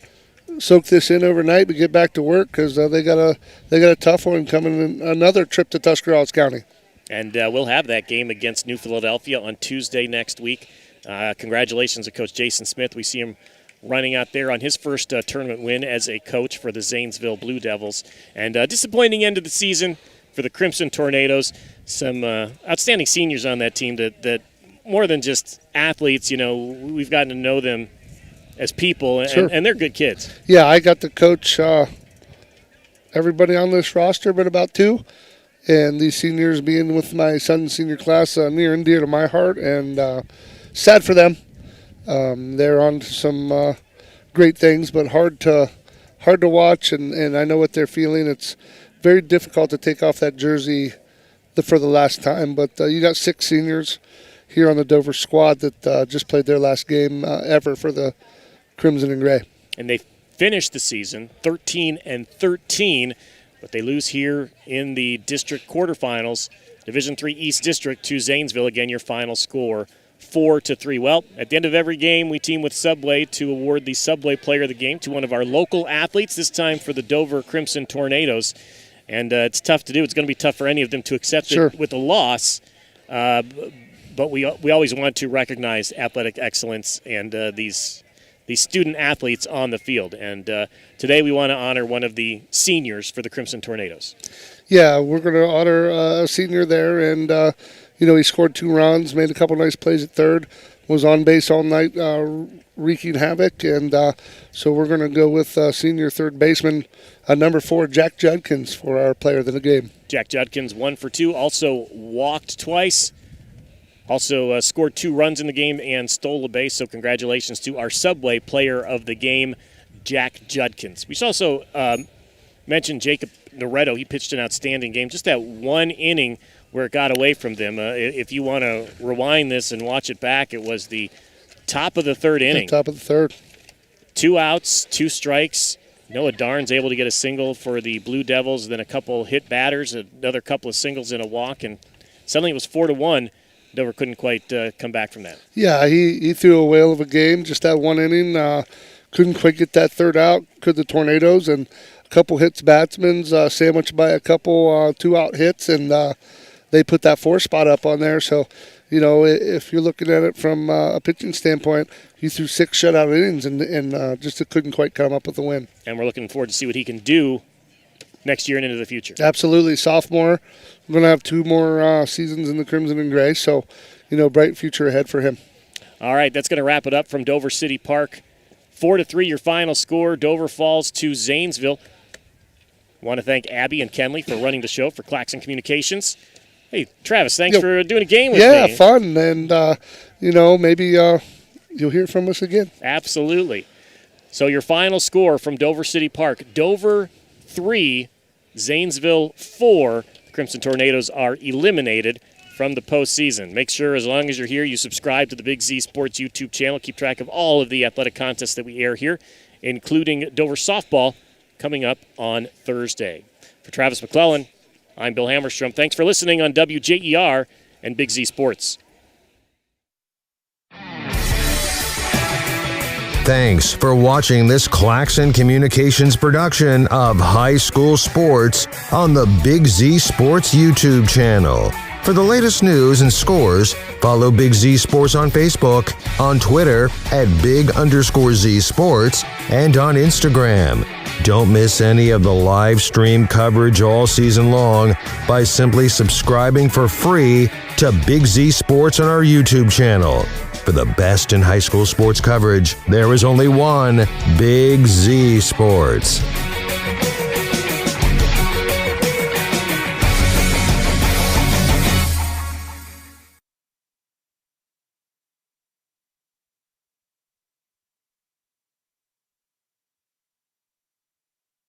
soak this in overnight, but get back to work because they got a tough one coming. Another trip to Tuscarawas County. And we'll have that game against New Philadelphia on Tuesday next week. Congratulations to Coach Jason Smith. We see him running out there on his first tournament win as a coach for the Zanesville Blue Devils. And disappointing end of the season for the Crimson Tornadoes. Some outstanding seniors on that team that more than just athletes, we've gotten to know them as people, and they're good kids. Yeah, I got to coach everybody on this roster but about 2. And these seniors being with my son's senior class near and dear to my heart, and sad for them. They're on to some great things, but hard to watch, and I know what they're feeling. It's very difficult to take off that jersey for the last time, but you got 6 seniors here on the Dover squad that just played their last game ever for the Crimson and Gray. And they finished the season 13-13. But they lose here in the district quarterfinals, Division III East District to Zanesville. Again, your final score, 4-3. Well, at the end of every game, we team with Subway to award the Subway Player of the Game to one of our local athletes, this time for the Dover Crimson Tornadoes. And it's tough to do. It's going to be tough for any of them to accept it with a loss. But we always want to recognize athletic excellence and these student athletes on the field. And today we want to honor one of the seniors for the Crimson Tornadoes. Yeah, we're going to honor a senior there. And, he scored 2 runs, made a couple nice plays at third, was on base all night wreaking havoc. And so we're going to go with senior third baseman, number 4, Jack Judkins, for our player of the game. Jack Judkins, 1 for 2, also walked twice. Also scored 2 runs in the game and stole a base, so congratulations to our Subway Player of the Game, Jack Judkins. We should also mention Jacob Noretto. He pitched an outstanding game. Just that 1 inning where it got away from them. If you want to rewind this and watch it back, it was the top of the 3rd inning. Top of the 3rd. 2 outs, 2 strikes. Noah Darn's able to get a single for the Blue Devils, then a couple hit batters, another couple of singles and a walk, and suddenly it was 4-1. Dover couldn't quite come back from that. Yeah, he threw a whale of a game, just that 1 inning. Couldn't quite get that 3rd out. Could the Tornadoes, and a couple hits batsmen, sandwiched by a couple 2-out hits, and they put that 4 spot up on there. So, if you're looking at it from a pitching standpoint, he threw 6 shutout innings and just couldn't quite come up with a win. And we're looking forward to see what he can do next year and into the future. Absolutely. Sophomore. We're going to have 2 more seasons in the Crimson and Gray, so, bright future ahead for him. All right, that's going to wrap it up from Dover City Park. 4-3, your final score. Dover falls to Zanesville. Want to thank Abby and Kenley for running the show for Claxon Communications. Hey, Travis, thanks for doing a game with me. Yeah, fun, and, maybe you'll hear from us again. Absolutely. So your final score from Dover City Park, Dover 3, Zanesville 4. The Crimson Tornadoes are eliminated from the postseason. Make sure as long as you're here, you subscribe to the Big Z Sports YouTube channel. Keep track of all of the athletic contests that we air here, including Dover softball coming up on Thursday. For Travis McClellan, I'm Bill Hammerstrom. Thanks for listening on WJER and Big Z Sports. Thanks for watching this Claxon Communications production of High School Sports on the Big Z Sports YouTube channel. For the latest news and scores, follow Big Z Sports on Facebook, on Twitter at @Big_Z Sports, and on Instagram. Don't miss any of the live stream coverage all season long by simply subscribing for free to Big Z Sports on our YouTube channel. For the best in high school sports coverage, there is only one Big Z Sports.